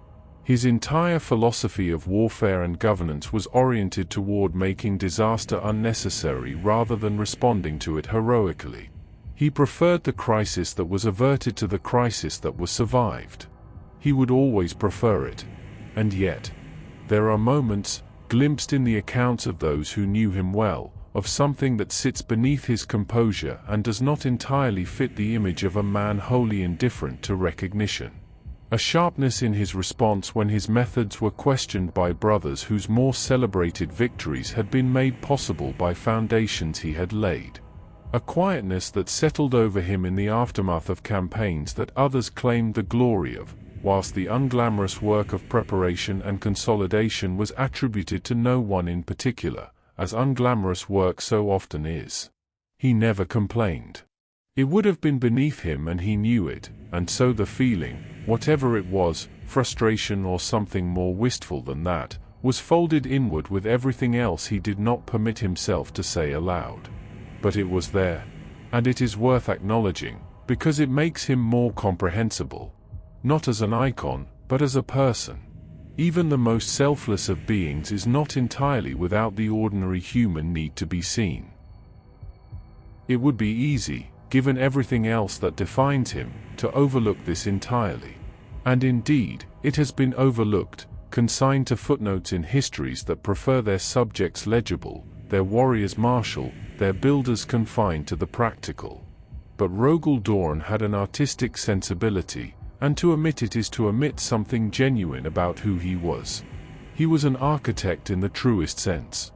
His entire philosophy of warfare and governance was oriented toward making disaster unnecessary rather than responding to it heroically. He preferred the crisis that was averted to the crisis that was survived. He would always prefer it. And yet, there are moments, glimpsed in the accounts of those who knew him well, of something that sits beneath his composure and does not entirely fit the image of a man wholly indifferent to recognition. A sharpness in his response when his methods were questioned by brothers whose more celebrated victories had been made possible by foundations he had laid. A quietness that settled over him in the aftermath of campaigns that others claimed the glory of, whilst the unglamorous work of preparation and consolidation was attributed to no one in particular, as unglamorous work so often is. He never complained. It would have been beneath him and he knew it, and so the feeling, whatever it was, frustration or something more wistful than that, was folded inward with everything else he did not permit himself to say aloud. But it was there, and it is worth acknowledging, because it makes him more comprehensible. Not as an icon, but as a person. Even the most selfless of beings is not entirely without the ordinary human need to be seen. It would be easy, given everything else that defines him, to overlook this entirely. And indeed, it has been overlooked, consigned to footnotes in histories that prefer their subjects legible, their warriors martial, their builders confined to the practical. But Rogal Dorn had an artistic sensibility, and to omit it is to omit something genuine about who he was. He was an architect in the truest sense.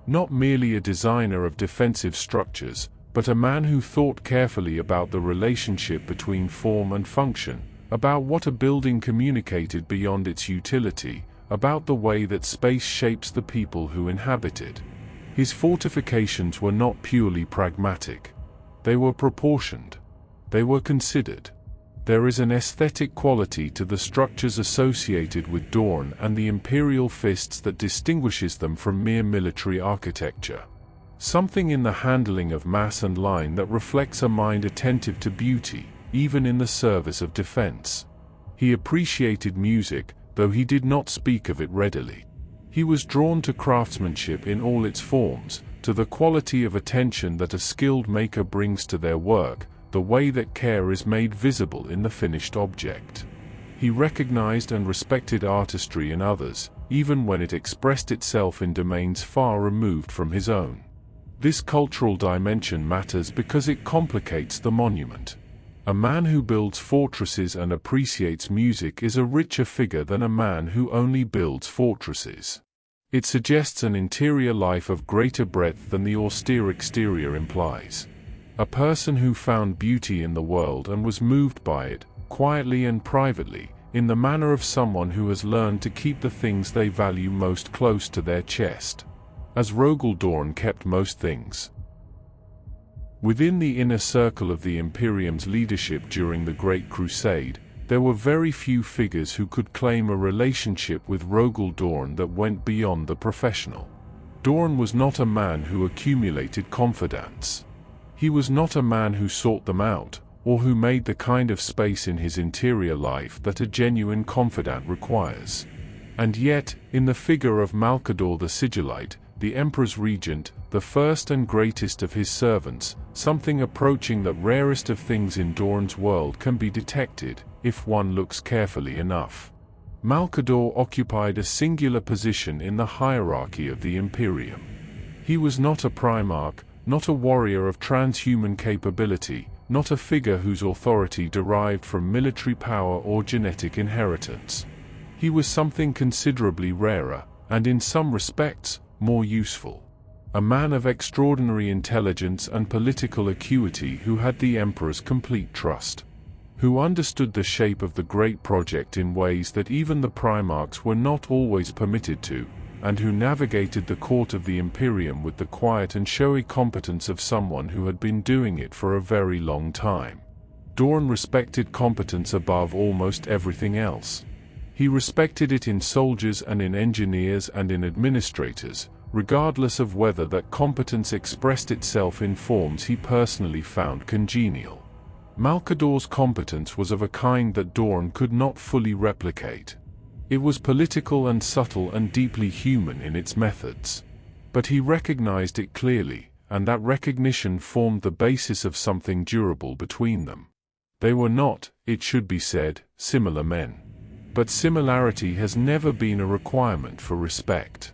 Not merely a designer of defensive structures, but a man who thought carefully about the relationship between form and function, about what a building communicated beyond its utility, about the way that space shapes the people who inhabit it. His fortifications were not purely pragmatic. They were proportioned. They were considered. There is an aesthetic quality to the structures associated with Dorn and the imperial fists that distinguishes them from mere military architecture. Something in the handling of mass and line that reflects a mind attentive to beauty, even in the service of defense. He appreciated music, though he did not speak of it readily. He was drawn to craftsmanship in all its forms, to the quality of attention that a skilled maker brings to their work, the way that care is made visible in the finished object. He recognized and respected artistry in others, even when it expressed itself in domains far removed from his own. This cultural dimension matters because it complicates the monument. A man who builds fortresses and appreciates music is a richer figure than a man who only builds fortresses. It suggests an interior life of greater breadth than the austere exterior implies. A person who found beauty in the world and was moved by it, quietly and privately, in the manner of someone who has learned to keep the things they value most close to their chest. As Rogal Dorn kept most things. Within the inner circle of the Imperium's leadership during the Great Crusade, There were very few figures who could claim a relationship with Rogal Dorn that went beyond the professional. Dorn was not a man who accumulated confidants. He was not a man who sought them out, or who made the kind of space in his interior life that a genuine confidant requires. And yet, in the figure of Malcador the Sigillite, the Emperor's regent, the first and greatest of his servants, something approaching that rarest of things in Dorn's world can be detected, if one looks carefully enough. Malcador occupied a singular position in the hierarchy of the Imperium. He was not a Primarch, not a warrior of transhuman capability, not a figure whose authority derived from military power or genetic inheritance. He was something considerably rarer, and in some respects, more useful. A man of extraordinary intelligence and political acuity who had the Emperor's complete trust. Who understood the shape of the great project in ways that even the Primarchs were not always permitted to, and who navigated the court of the Imperium with the quiet and showy competence of someone who had been doing it for a very long time. Dorn respected competence above almost everything else. He respected it in soldiers and in engineers and in administrators, regardless of whether that competence expressed itself in forms he personally found congenial. Malcador's competence was of a kind that Dorn could not fully replicate. It was political and subtle and deeply human in its methods. But he recognized it clearly, and that recognition formed the basis of something durable between them. They were not, it should be said, similar men. But similarity has never been a requirement for respect.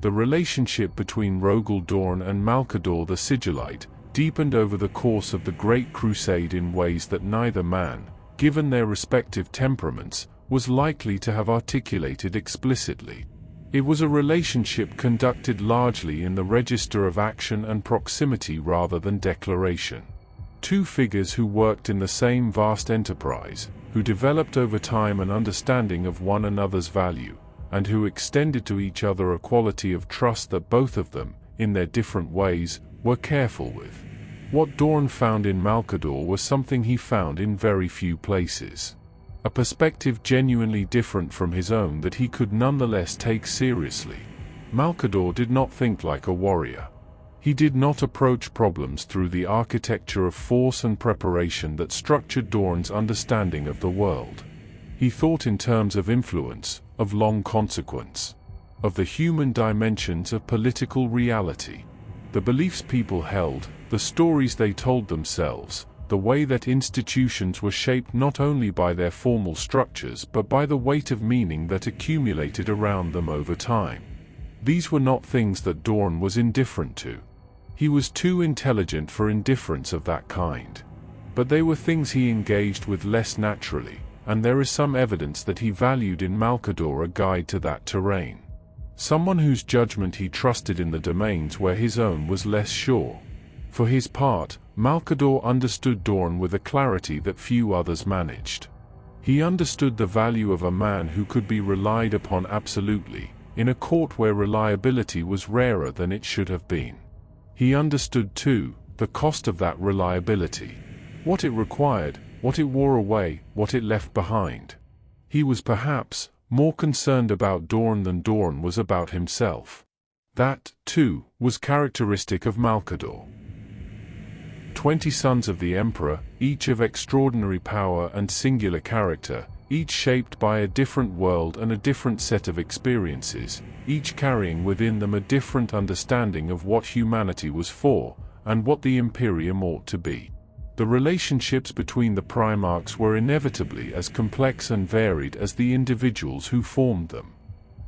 The relationship between Rogal Dorn and Malcador the Sigillite deepened over the course of the Great Crusade in ways that neither man, given their respective temperaments, was likely to have articulated explicitly. It was a relationship conducted largely in the register of action and proximity rather than declaration. Two figures who worked in the same vast enterprise, who developed over time an understanding of one another's value, and who extended to each other a quality of trust that both of them, in their different ways, were careful with. What Dorn found in Malcador was something he found in very few places. A perspective genuinely different from his own that he could nonetheless take seriously. Malcador did not think like a warrior. He did not approach problems through the architecture of force and preparation that structured Dorn's understanding of the world. He thought in terms of influence, of long consequence, of the human dimensions of political reality. The beliefs people held, the stories they told themselves, the way that institutions were shaped not only by their formal structures but by the weight of meaning that accumulated around them over time. These were not things that Dorn was indifferent to. He was too intelligent for indifference of that kind. But they were things he engaged with less naturally, and there is some evidence that he valued in Malcador a guide to that terrain. Someone whose judgment he trusted in the domains where his own was less sure. For his part, Malcador understood Dorn with a clarity that few others managed. He understood the value of a man who could be relied upon absolutely, in a court where reliability was rarer than it should have been. He understood, too, the cost of that reliability. What it required, what it wore away, what it left behind. He was perhaps more concerned about Dorn than Dorn was about himself. That, too, was characteristic of Malcador. 20 sons of the Emperor, each of extraordinary power and singular character, each shaped by a different world and a different set of experiences, each carrying within them a different understanding of what humanity was for, and what the Imperium ought to be. The relationships between the Primarchs were inevitably as complex and varied as the individuals who formed them.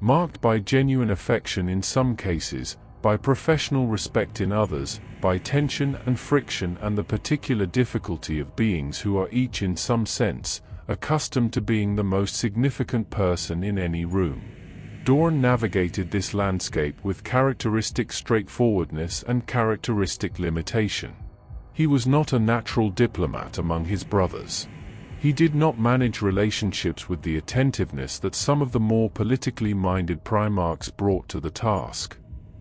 Marked by genuine affection in some cases, by professional respect in others, by tension and friction and the particular difficulty of beings who are each in some sense, accustomed to being the most significant person in any room. Dorn navigated this landscape with characteristic straightforwardness and characteristic limitation. He was not a natural diplomat among his brothers. He did not manage relationships with the attentiveness that some of the more politically minded Primarchs brought to the task.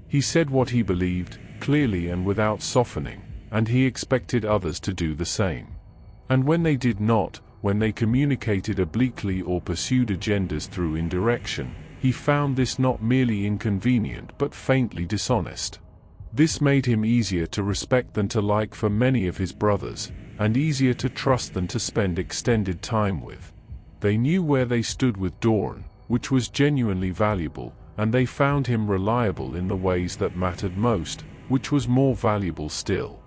He said what he believed, clearly and without softening, and he expected others to do the same. And when they did not, when they communicated obliquely or pursued agendas through indirection, he found this not merely inconvenient but faintly dishonest. This made him easier to respect than to like for many of his brothers, and easier to trust than to spend extended time with. They knew where they stood with Dorn, which was genuinely valuable, and they found him reliable in the ways that mattered most, which was more valuable still.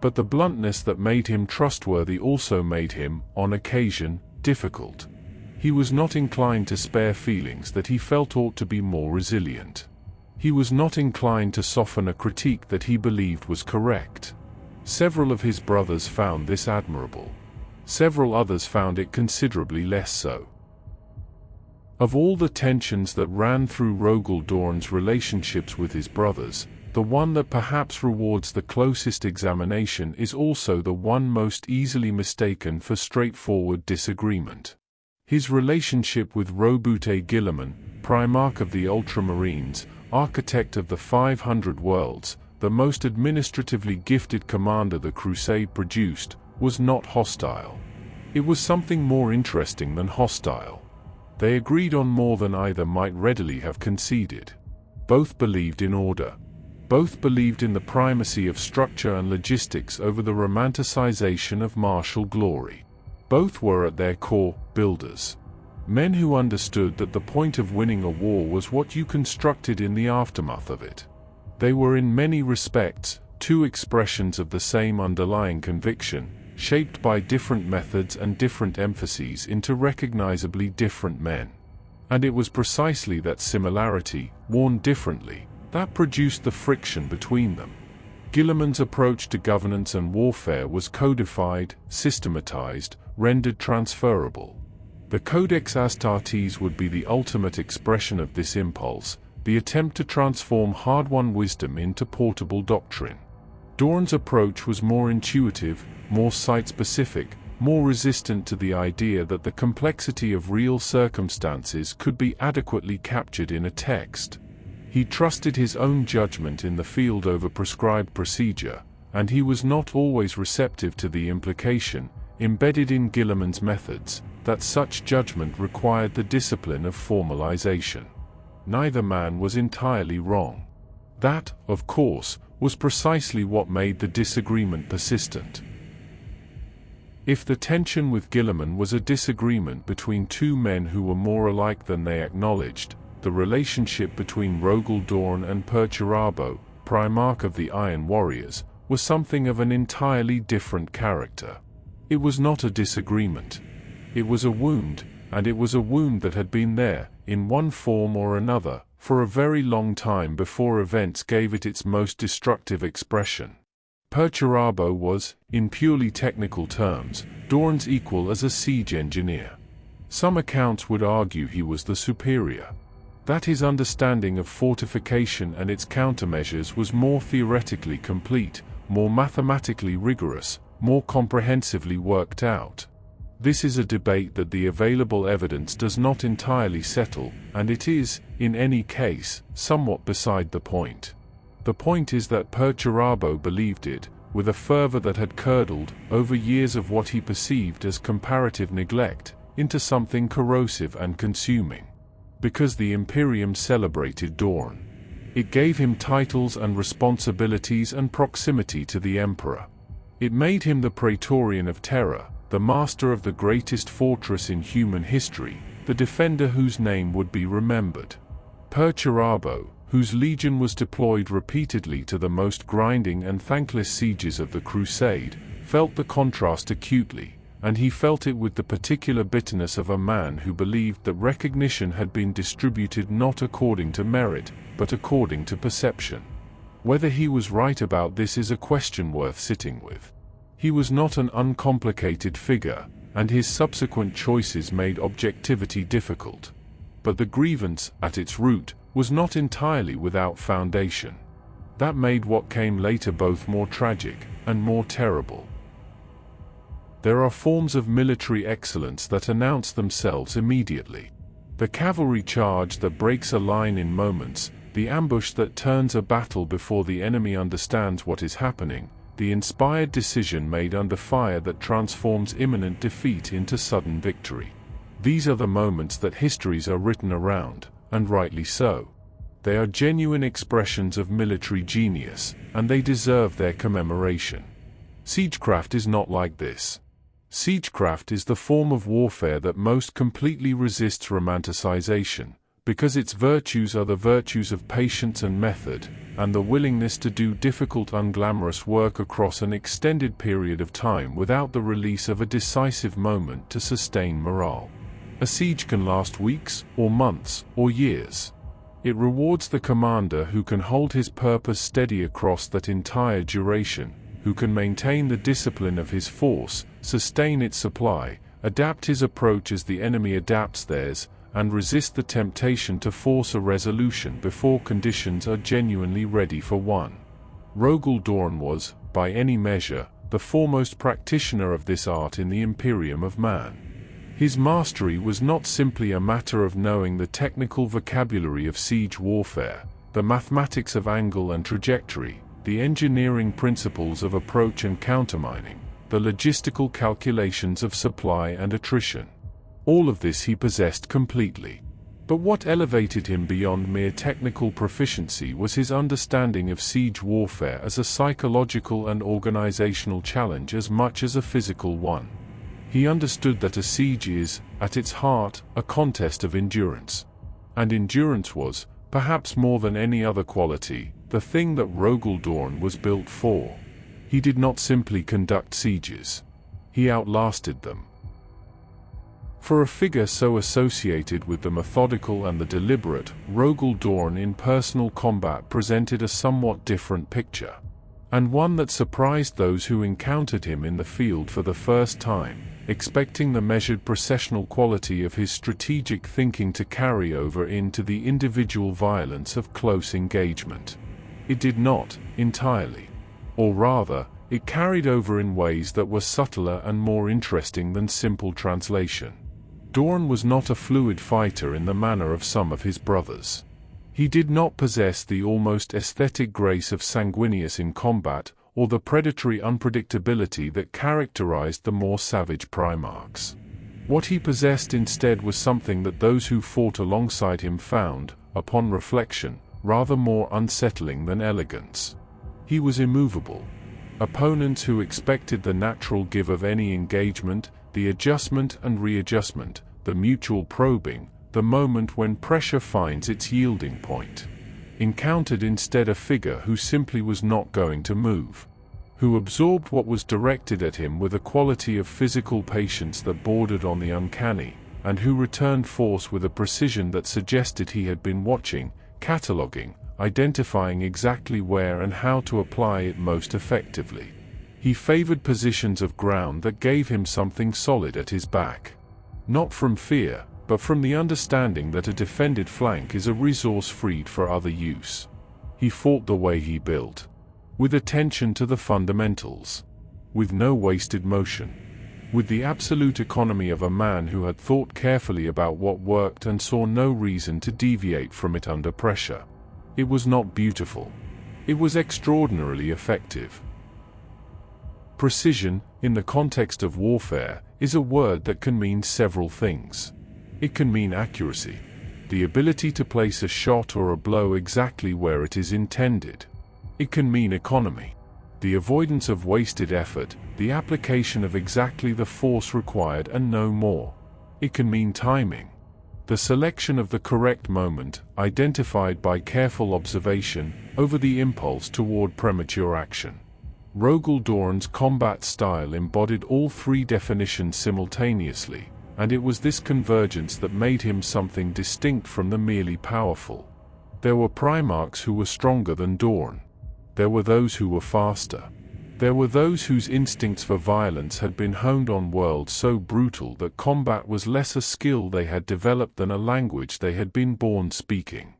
But the bluntness that made him trustworthy also made him, on occasion, difficult. He was not inclined to spare feelings that he felt ought to be more resilient. He was not inclined to soften a critique that he believed was correct. Several of his brothers found this admirable. Several others found it considerably less so. Of all the tensions that ran through Rogal Dorn's relationships with his brothers, the one that perhaps rewards the closest examination is also the one most easily mistaken for straightforward disagreement. His relationship with Roboute Guilliman, Primarch of the Ultramarines, architect of the 500 worlds, the most administratively gifted commander the Crusade produced, was not hostile. It was something more interesting than hostile. They agreed on more than either might readily have conceded. Both believed in order. Both believed in the primacy of structure and logistics over the romanticization of martial glory. Both were at their core builders. Men who understood that the point of winning a war was what you constructed in the aftermath of it. They were in many respects two expressions of the same underlying conviction, shaped by different methods and different emphases into recognizably different men. And it was precisely that similarity, worn differently, that produced the friction between them. Guilliman's approach to governance and warfare was codified, systematized, rendered transferable. The Codex Astartes would be the ultimate expression of this impulse, the attempt to transform hard-won wisdom into portable doctrine. Dorn's approach was more intuitive, more site-specific, more resistant to the idea that the complexity of real circumstances could be adequately captured in a text. He trusted his own judgment in the field over prescribed procedure, and he was not always receptive to the implication, embedded in Guilliman's methods, that such judgment required the discipline of formalization. Neither man was entirely wrong. That, of course, was precisely what made the disagreement persistent. If the tension with Guilliman was a disagreement between two men who were more alike than they acknowledged, the relationship between Rogal Dorn and Perturabo, Primarch of the Iron Warriors, was something of an entirely different character. It was not a disagreement. It was a wound, and it was a wound that had been there, in one form or another, for a very long time before events gave it its most destructive expression. Perturabo was, in purely technical terms, Dorn's equal as a siege engineer. Some accounts would argue he was the superior. That his understanding of fortification and its countermeasures was more theoretically complete, more mathematically rigorous, more comprehensively worked out. This is a debate that the available evidence does not entirely settle, and it is, in any case, somewhat beside the point. The point is that Perturabo believed it, with a fervor that had curdled, over years of what he perceived as comparative neglect, into something corrosive and consuming. Because the Imperium celebrated Dorn. It gave him titles and responsibilities and proximity to the Emperor. It made him the Praetorian of Terra, the master of the greatest fortress in human history, the defender whose name would be remembered. Perturabo, whose legion was deployed repeatedly to the most grinding and thankless sieges of the Crusade, felt the contrast acutely, and he felt it with the particular bitterness of a man who believed that recognition had been distributed not according to merit, but according to perception. Whether he was right about this is a question worth sitting with. He was not an uncomplicated figure, and his subsequent choices made objectivity difficult. But the grievance, at its root, was not entirely without foundation. That made what came later both more tragic and more terrible. There are forms of military excellence that announce themselves immediately. The cavalry charge that breaks a line in moments, the ambush that turns a battle before the enemy understands what is happening, the inspired decision made under fire that transforms imminent defeat into sudden victory. These are the moments that histories are written around, and rightly so. They are genuine expressions of military genius, and they deserve their commemoration. Siegecraft is not like this. Siegecraft is the form of warfare that most completely resists romanticization, because its virtues are the virtues of patience and method, and the willingness to do difficult unglamorous work across an extended period of time without the release of a decisive moment to sustain morale. A siege can last weeks, or months, or years. It rewards the commander who can hold his purpose steady across that entire duration, who can maintain the discipline of his force, sustain its supply, adapt his approach as the enemy adapts theirs, and resist the temptation to force a resolution before conditions are genuinely ready for one. Rogal Dorn was, by any measure, the foremost practitioner of this art in the Imperium of Man. His mastery was not simply a matter of knowing the technical vocabulary of siege warfare, the mathematics of angle and trajectory, the engineering principles of approach and countermining, the logistical calculations of supply and attrition. All of this he possessed completely. But what elevated him beyond mere technical proficiency was his understanding of siege warfare as a psychological and organizational challenge as much as a physical one. He understood that a siege is, at its heart, a contest of endurance. And endurance was, perhaps more than any other quality, the thing that Rogal Dorn was built for. He did not simply conduct sieges. He outlasted them. For a figure so associated with the methodical and the deliberate, Rogal Dorn in personal combat presented a somewhat different picture. And one that surprised those who encountered him in the field for the first time, expecting the measured processional quality of his strategic thinking to carry over into the individual violence of close engagement. It did not, entirely. Or rather, it carried over in ways that were subtler and more interesting than simple translation. Dorn was not a fluid fighter in the manner of some of his brothers. He did not possess the almost aesthetic grace of Sanguinius in combat, or the predatory unpredictability that characterized the more savage Primarchs. What he possessed instead was something that those who fought alongside him found, upon reflection, rather more unsettling than elegance. He was immovable. Opponents who expected the natural give of any engagement, the adjustment and readjustment, the mutual probing, the moment when pressure finds its yielding point, encountered instead a figure who simply was not going to move, who absorbed what was directed at him with a quality of physical patience that bordered on the uncanny, and who returned force with a precision that suggested he had been watching, cataloging, identifying exactly where and how to apply it most effectively. He favored positions of ground that gave him something solid at his back. Not from fear, but from the understanding that a defended flank is a resource freed for other use. He fought the way he built, with attention to the fundamentals, with no wasted motion, with the absolute economy of a man who had thought carefully about what worked and saw no reason to deviate from it under pressure. It was not beautiful. It was extraordinarily effective. Precision, in the context of warfare, is a word that can mean several things. It can mean accuracy, the ability to place a shot or a blow exactly where it is intended. It can mean economy, the avoidance of wasted effort, the application of exactly the force required and no more. It can mean timing, the selection of the correct moment, identified by careful observation, over the impulse toward premature action. Rogal Dorn's combat style embodied all three definitions simultaneously, and it was this convergence that made him something distinct from the merely powerful. There were Primarchs who were stronger than Dorn. There were those who were faster. There were those whose instincts for violence had been honed on worlds so brutal that combat was less a skill they had developed than a language they had been born speaking.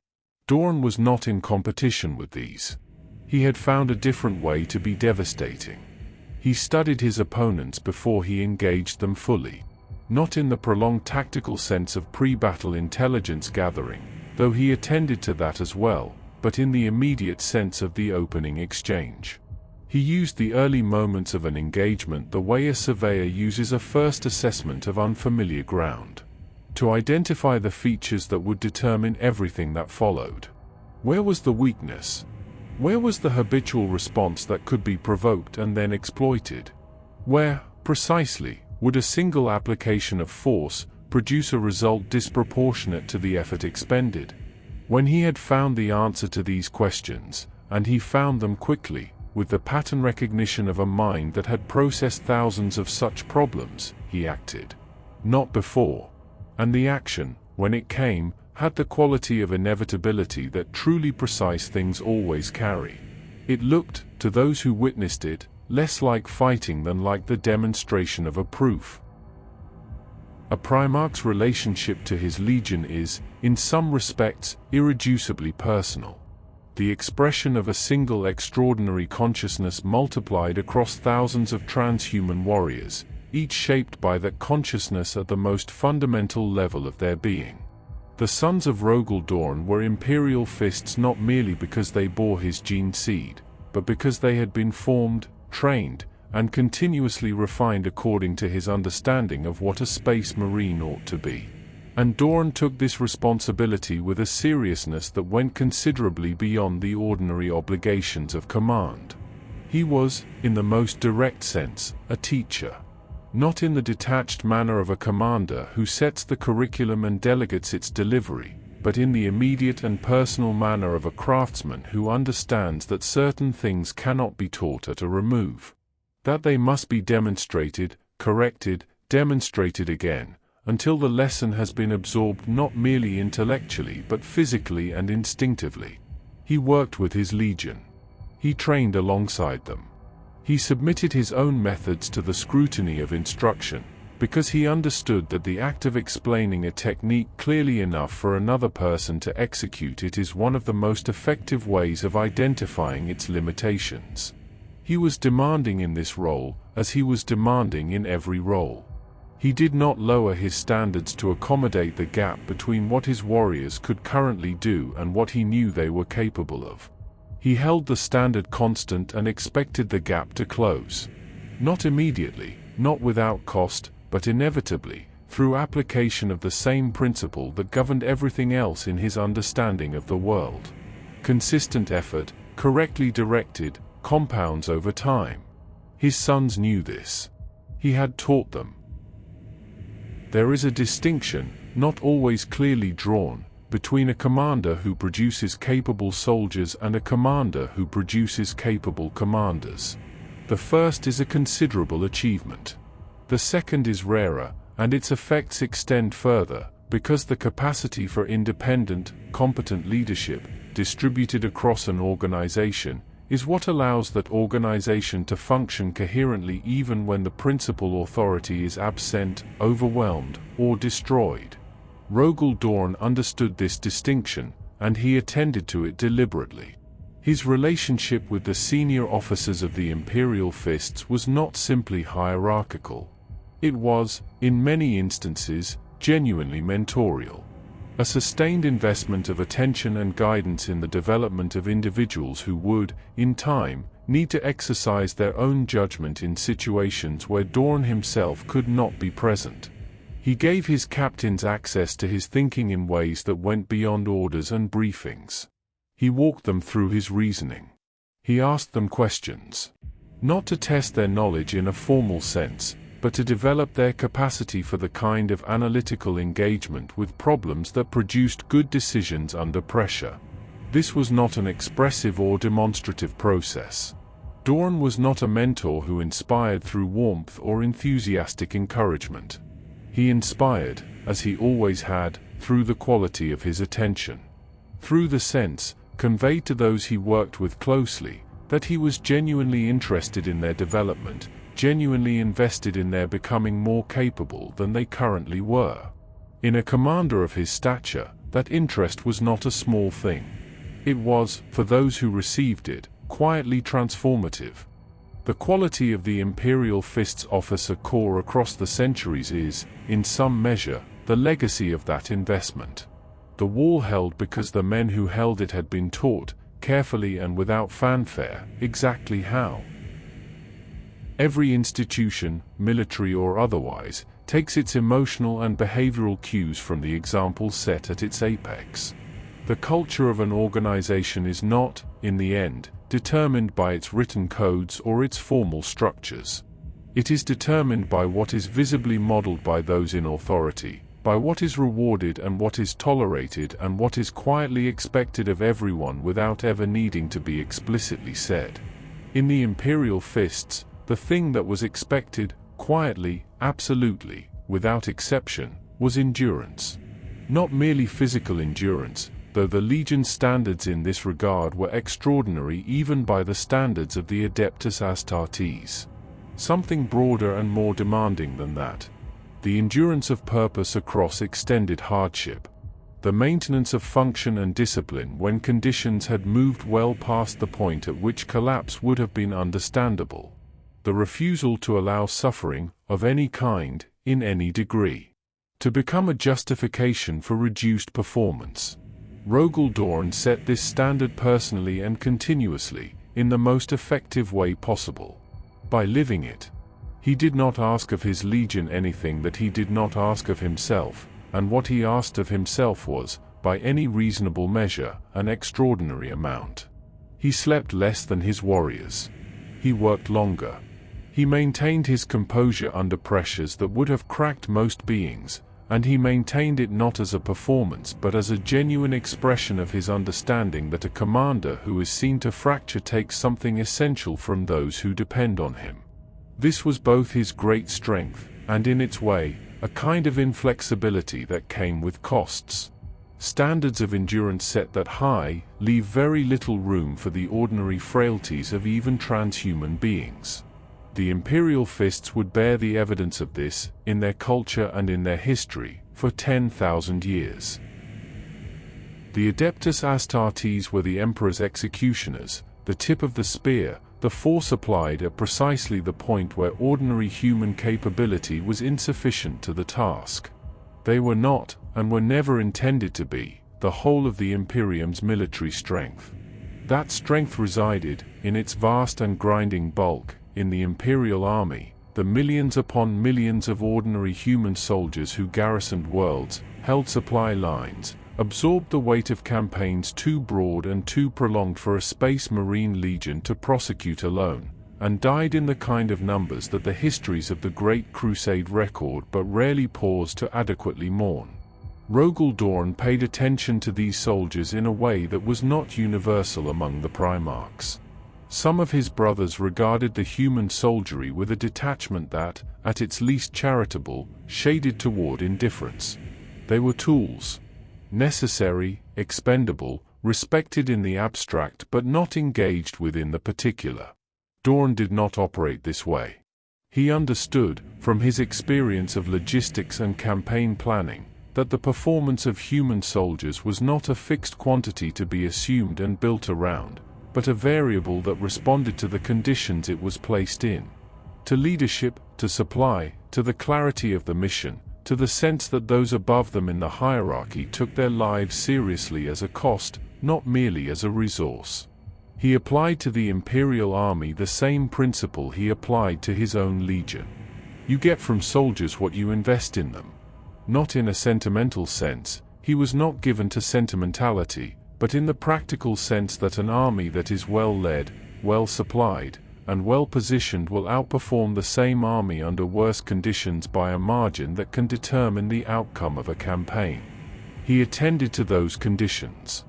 Dorn was not in competition with these. He had found a different way to be devastating. He studied his opponents before he engaged them fully. Not in the prolonged tactical sense of pre-battle intelligence gathering, though he attended to that as well, but in the immediate sense of the opening exchange. He used the early moments of an engagement the way a surveyor uses a first assessment of unfamiliar ground, to identify the features that would determine everything that followed. Where was the weakness? Where was the habitual response that could be provoked and then exploited? Where, precisely, would a single application of force produce a result disproportionate to the effort expended? When he had found the answer to these questions, and he found them quickly, with the pattern recognition of a mind that had processed thousands of such problems, he acted. Not before. And the action, when it came, had the quality of inevitability that truly precise things always carry. It looked, to those who witnessed it, less like fighting than like the demonstration of a proof. A Primarch's relationship to his legion is, in some respects, irreducibly personal. The expression of a single extraordinary consciousness multiplied across thousands of transhuman warriors, each shaped by that consciousness at the most fundamental level of their being. The sons of Rogal Dorn were Imperial fists not merely because they bore his gene seed, but because they had been formed, trained, and continuously refined according to his understanding of what a space marine ought to be. And Dorn took this responsibility with a seriousness that went considerably beyond the ordinary obligations of command. He was, in the most direct sense, a teacher. Not in the detached manner of a commander who sets the curriculum and delegates its delivery, but in the immediate and personal manner of a craftsman who understands that certain things cannot be taught at a remove. That they must be demonstrated, corrected, demonstrated again, until the lesson has been absorbed not merely intellectually but physically and instinctively. He worked with his legion. He trained alongside them. He submitted his own methods to the scrutiny of instruction, because he understood that the act of explaining a technique clearly enough for another person to execute it is one of the most effective ways of identifying its limitations. He was demanding in this role, as he was demanding in every role. He did not lower his standards to accommodate the gap between what his warriors could currently do and what he knew they were capable of. He held the standard constant and expected the gap to close. Not immediately, not without cost, but inevitably, through application of the same principle that governed everything else in his understanding of the world. Consistent effort, correctly directed, compounds over time. His sons knew this. He had taught them. There is a distinction, not always clearly drawn, between a commander who produces capable soldiers and a commander who produces capable commanders. The first is a considerable achievement. The second is rarer, and its effects extend further, because the capacity for independent, competent leadership, distributed across an organization, is what allows that organization to function coherently even when the principal authority is absent, overwhelmed, or destroyed. Rogal Dorn understood this distinction, and he attended to it deliberately. His relationship with the senior officers of the Imperial Fists was not simply hierarchical. It was, in many instances, genuinely mentorial. A sustained investment of attention and guidance in the development of individuals who would, in time, need to exercise their own judgment in situations where Dorn himself could not be present. He gave his captains access to his thinking in ways that went beyond orders and briefings. He walked them through his reasoning. He asked them questions. Not to test their knowledge in a formal sense, but to develop their capacity for the kind of analytical engagement with problems that produced good decisions under pressure. This was not an expressive or demonstrative process. Dorn was not a mentor who inspired through warmth or enthusiastic encouragement. He inspired, as he always had, through the quality of his attention. Through the sense, conveyed to those he worked with closely, that he was genuinely interested in their development, genuinely invested in their becoming more capable than they currently were. In a commander of his stature, that interest was not a small thing. It was, for those who received it, quietly transformative. The quality of the Imperial Fist's officer corps across the centuries is, in some measure, the legacy of that investment. The wall held because the men who held it had been taught, carefully and without fanfare, exactly how, Every institution, military or otherwise, takes its emotional and behavioral cues from the examples set at its apex. The culture of an organization is not, in the end, determined by its written codes or its formal structures. It is determined by what is visibly modeled by those in authority, by what is rewarded and what is tolerated and what is quietly expected of everyone without ever needing to be explicitly said. In the Imperial Fists, the thing that was expected, quietly, absolutely, without exception, was endurance. Not merely physical endurance, though the Legion's standards in this regard were extraordinary even by the standards of the Adeptus Astartes. Something broader and more demanding than that. The endurance of purpose across extended hardship. The maintenance of function and discipline when conditions had moved well past the point at which collapse would have been understandable. The refusal to allow suffering, of any kind, in any degree, to become a justification for reduced performance. Rogal Dorn set this standard personally and continuously, in the most effective way possible. By living it. He did not ask of his legion anything that he did not ask of himself, and what he asked of himself was, by any reasonable measure, an extraordinary amount. He slept less than his warriors. He worked longer. He maintained his composure under pressures that would have cracked most beings, and he maintained it not as a performance but as a genuine expression of his understanding that a commander who is seen to fracture takes something essential from those who depend on him. This was both his great strength, and in its way, a kind of inflexibility that came with costs. Standards of endurance set that high leave very little room for the ordinary frailties of even transhuman beings. The Imperial Fists would bear the evidence of this, in their culture and in their history, for 10,000 years. The Adeptus Astartes were the Emperor's executioners, the tip of the spear, the force applied at precisely the point where ordinary human capability was insufficient to the task. They were not, and were never intended to be, the whole of the Imperium's military strength. That strength resided, in its vast and grinding bulk, in the Imperial army, the millions upon millions of ordinary human soldiers who garrisoned worlds, held supply lines, absorbed the weight of campaigns too broad and too prolonged for a Space Marine Legion to prosecute alone, and died in the kind of numbers that the histories of the Great Crusade record but rarely pause to adequately mourn. Rogal Dorn paid attention to these soldiers in a way that was not universal among the Primarchs. Some of his brothers regarded the human soldiery with a detachment that, at its least charitable, shaded toward indifference. They were tools. Necessary, expendable, respected in the abstract but not engaged within the particular. Dorn did not operate this way. He understood, from his experience of logistics and campaign planning, that the performance of human soldiers was not a fixed quantity to be assumed and built around, but a variable that responded to the conditions it was placed in. To leadership, to supply, to the clarity of the mission, to the sense that those above them in the hierarchy took their lives seriously as a cost, not merely as a resource. He applied to the Imperial army the same principle he applied to his own legion. You get from soldiers what you invest in them. Not in a sentimental sense, he was not given to sentimentality, but in the practical sense that an army that is well led, well supplied, and well positioned will outperform the same army under worse conditions by a margin that can determine the outcome of a campaign. He attended to those conditions.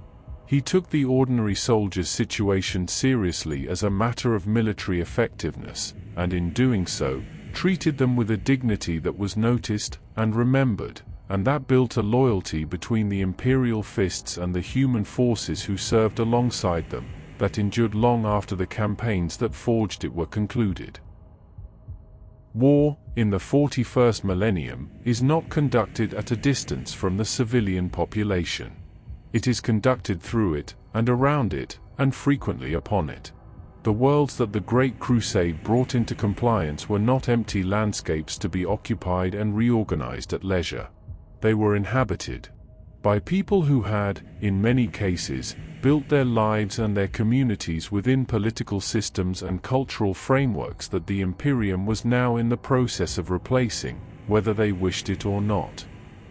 He took the ordinary soldier's situation seriously as a matter of military effectiveness, and in doing so, treated them with a dignity that was noticed and remembered, and that built a loyalty between the Imperial Fists and the human forces who served alongside them, that endured long after the campaigns that forged it were concluded. War, in the 41st millennium, is not conducted at a distance from the civilian population. It is conducted through it, and around it, and frequently upon it. The worlds that the Great Crusade brought into compliance were not empty landscapes to be occupied and reorganized at leisure. They were inhabited. by people who had, in many cases, built their lives and their communities within political systems and cultural frameworks that the Imperium was now in the process of replacing, whether they wished it or not.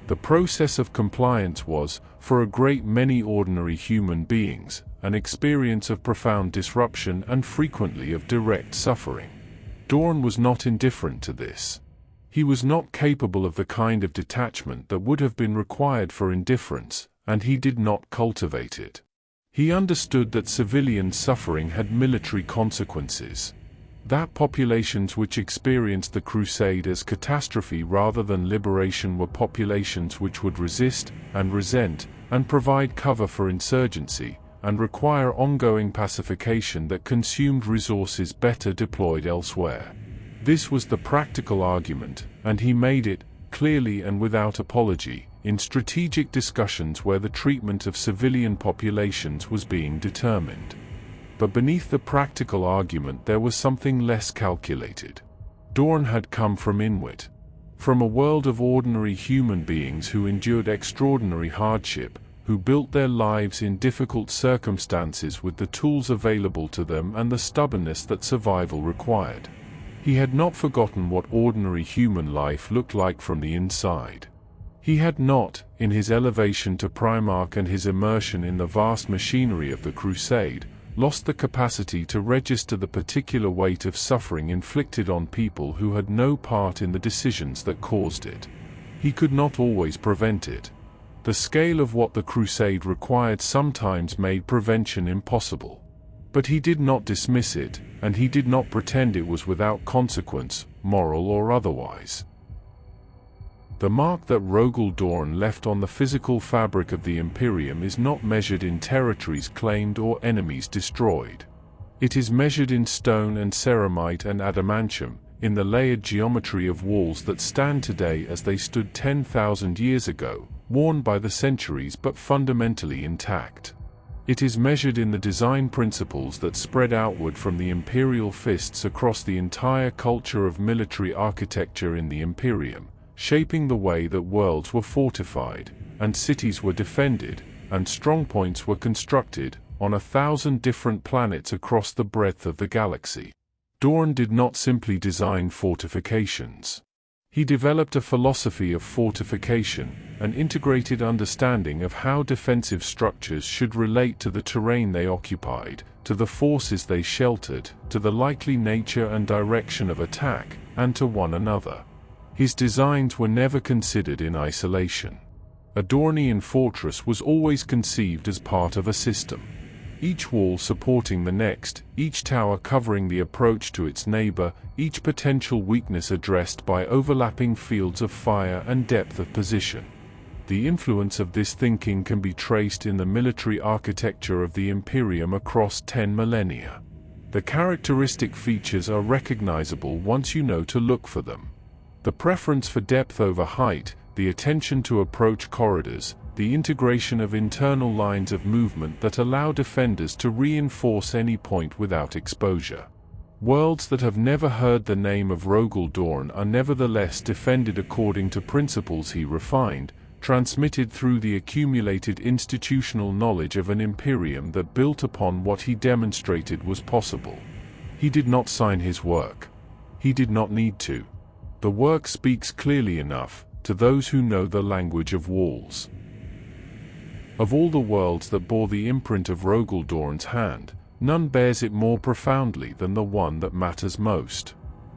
The process of compliance was, for a great many ordinary human beings, an experience of profound disruption and frequently of direct suffering. Dorn was not indifferent to this. He was not capable of the kind of detachment that would have been required for indifference, and he did not cultivate it. He understood that civilian suffering had military consequences. That populations which experienced the Crusade as catastrophe rather than liberation were populations which would resist, and resent, and provide cover for insurgency, and require ongoing pacification that consumed resources better deployed elsewhere. This was the practical argument, and he made it, clearly and without apology, in strategic discussions where the treatment of civilian populations was being determined. But beneath the practical argument there was something less calculated. Dorn had come from Inwit, from a world of ordinary human beings who endured extraordinary hardship, who built their lives in difficult circumstances with the tools available to them and the stubbornness that survival required. He had not forgotten what ordinary human life looked like from the inside. He had not, in his elevation to Primarch and his immersion in the vast machinery of the Crusade, lost the capacity to register the particular weight of suffering inflicted on people who had no part in the decisions that caused it. He could not always prevent it. The scale of what the Crusade required sometimes made prevention impossible. But he did not dismiss it, and he did not pretend it was without consequence, moral or otherwise. The mark that Rogal Dorn left on the physical fabric of the Imperium is not measured in territories claimed or enemies destroyed. It is measured in stone and ceramite and adamantium, in the layered geometry of walls that stand today as they stood 10,000 years ago, worn by the centuries but fundamentally intact. It is measured in the design principles that spread outward from the imperial fists across the entire culture of military architecture in the Imperium, shaping the way that worlds were fortified, and cities were defended, and strongpoints were constructed, on 1,000 different planets across the breadth of the galaxy. Dorn did not simply design fortifications. He developed a philosophy of fortification, an integrated understanding of how defensive structures should relate to the terrain they occupied, to the forces they sheltered, to the likely nature and direction of attack, and to one another. His designs were never considered in isolation. A Dornian fortress was always conceived as part of a system. Each wall supporting the next, each tower covering the approach to its neighbor, each potential weakness addressed by overlapping fields of fire and depth of position. The influence of this thinking can be traced in the military architecture of the Imperium across 10 millennia. The characteristic features are recognizable once you know to look for them. The preference for depth over height, the attention to approach corridors, the integration of internal lines of movement that allow defenders to reinforce any point without exposure. Worlds that have never heard the name of Rogal Dorn are nevertheless defended according to principles he refined, transmitted through the accumulated institutional knowledge of an Imperium that built upon what he demonstrated was possible. He did not sign his work. He did not need to. The work speaks clearly enough, to those who know the language of walls. Of all the worlds that bore the imprint of Rogal Dorn's hand, none bears it more profoundly than the one that matters most.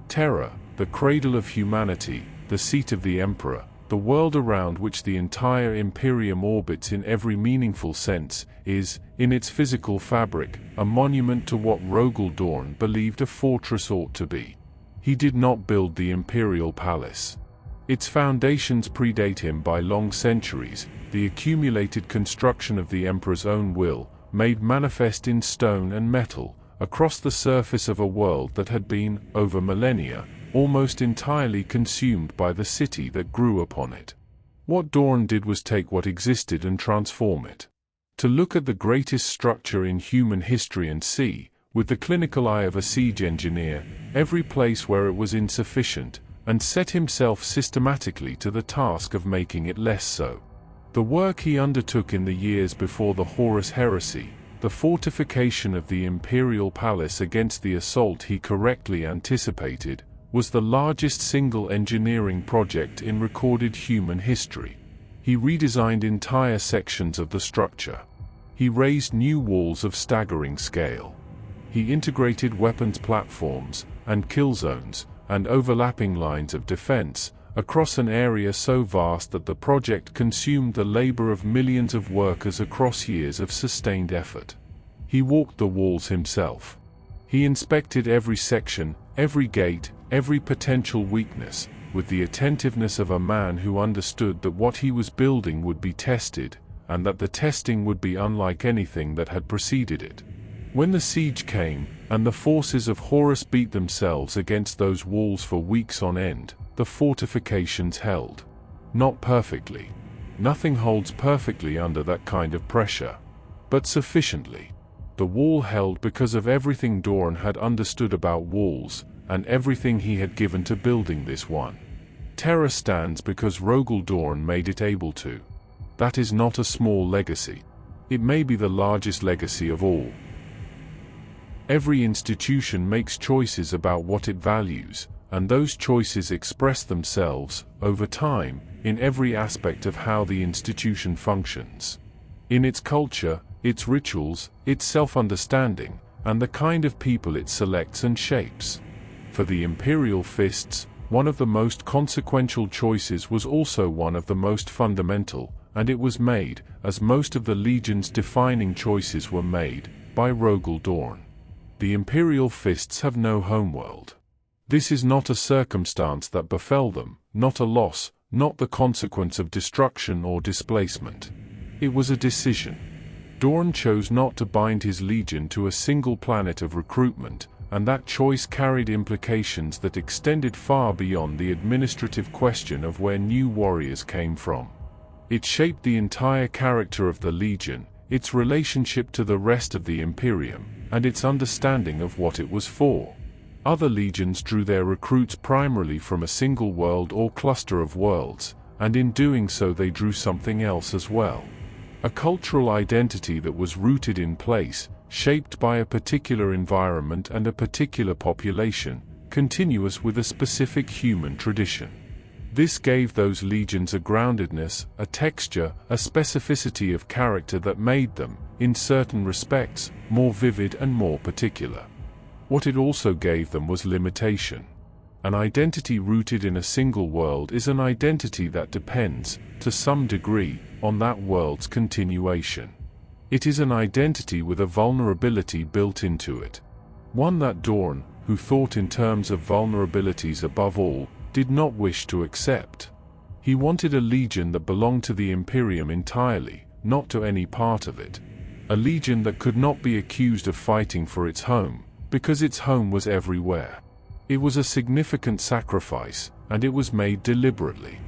Terra, the cradle of humanity, the seat of the Emperor, the world around which the entire Imperium orbits in every meaningful sense, is, in its physical fabric, a monument to what Rogal Dorn believed a fortress ought to be. He did not build the Imperial Palace. Its foundations predate him by long centuries, the accumulated construction of the Emperor's own will, made manifest in stone and metal, across the surface of a world that had been, over millennia, almost entirely consumed by the city that grew upon it. What Dorn did was take what existed and transform it. To look at the greatest structure in human history and see, with the clinical eye of a siege engineer, every place where it was insufficient, and set himself systematically to the task of making it less so. The work he undertook in the years before the Horus heresy, the fortification of the Imperial Palace against the assault he correctly anticipated, was the largest single engineering project in recorded human history. He redesigned entire sections of the structure. He raised new walls of staggering scale. He integrated weapons platforms, and kill zones, and overlapping lines of defense, across an area so vast that the project consumed the labor of millions of workers across years of sustained effort. He walked the walls himself. He inspected every section, every gate, every potential weakness, with the attentiveness of a man who understood that what he was building would be tested, and that the testing would be unlike anything that had preceded it. When the siege came, and the forces of Horus beat themselves against those walls for weeks on end, the fortifications held. Not perfectly. Nothing holds perfectly under that kind of pressure. But sufficiently. The wall held because of everything Dorn had understood about walls, and everything he had given to building this one. Terra stands because Rogal Dorn made it able to. That is not a small legacy. It may be the largest legacy of all. Every institution makes choices about what it values, and those choices express themselves, over time, in every aspect of how the institution functions. In its culture, its rituals, its self-understanding, and the kind of people it selects and shapes. For the Imperial Fists, one of the most consequential choices was also one of the most fundamental, and it was made, as most of the Legion's defining choices were made, by Rogal Dorn. The Imperial Fists have no homeworld. This is not a circumstance that befell them, not a loss, not the consequence of destruction or displacement. It was a decision. Dorn chose not to bind his legion to a single planet of recruitment, and that choice carried implications that extended far beyond the administrative question of where new warriors came from. It shaped the entire character of the Legion, its relationship to the rest of the Imperium, and its understanding of what it was for. Other legions drew their recruits primarily from a single world or cluster of worlds, and in doing so they drew something else as well. A cultural identity that was rooted in place, shaped by a particular environment and a particular population, continuous with a specific human tradition. This gave those legions a groundedness, a texture, a specificity of character that made them, in certain respects, more vivid and more particular. What it also gave them was limitation. An identity rooted in a single world is an identity that depends, to some degree, on that world's continuation. It is an identity with a vulnerability built into it. One that Dorn, who thought in terms of vulnerabilities above all, did not wish to accept. He wanted a legion that belonged to the Imperium entirely, not to any part of it. A legion that could not be accused of fighting for its home, because its home was everywhere. It was a significant sacrifice, and it was made deliberately.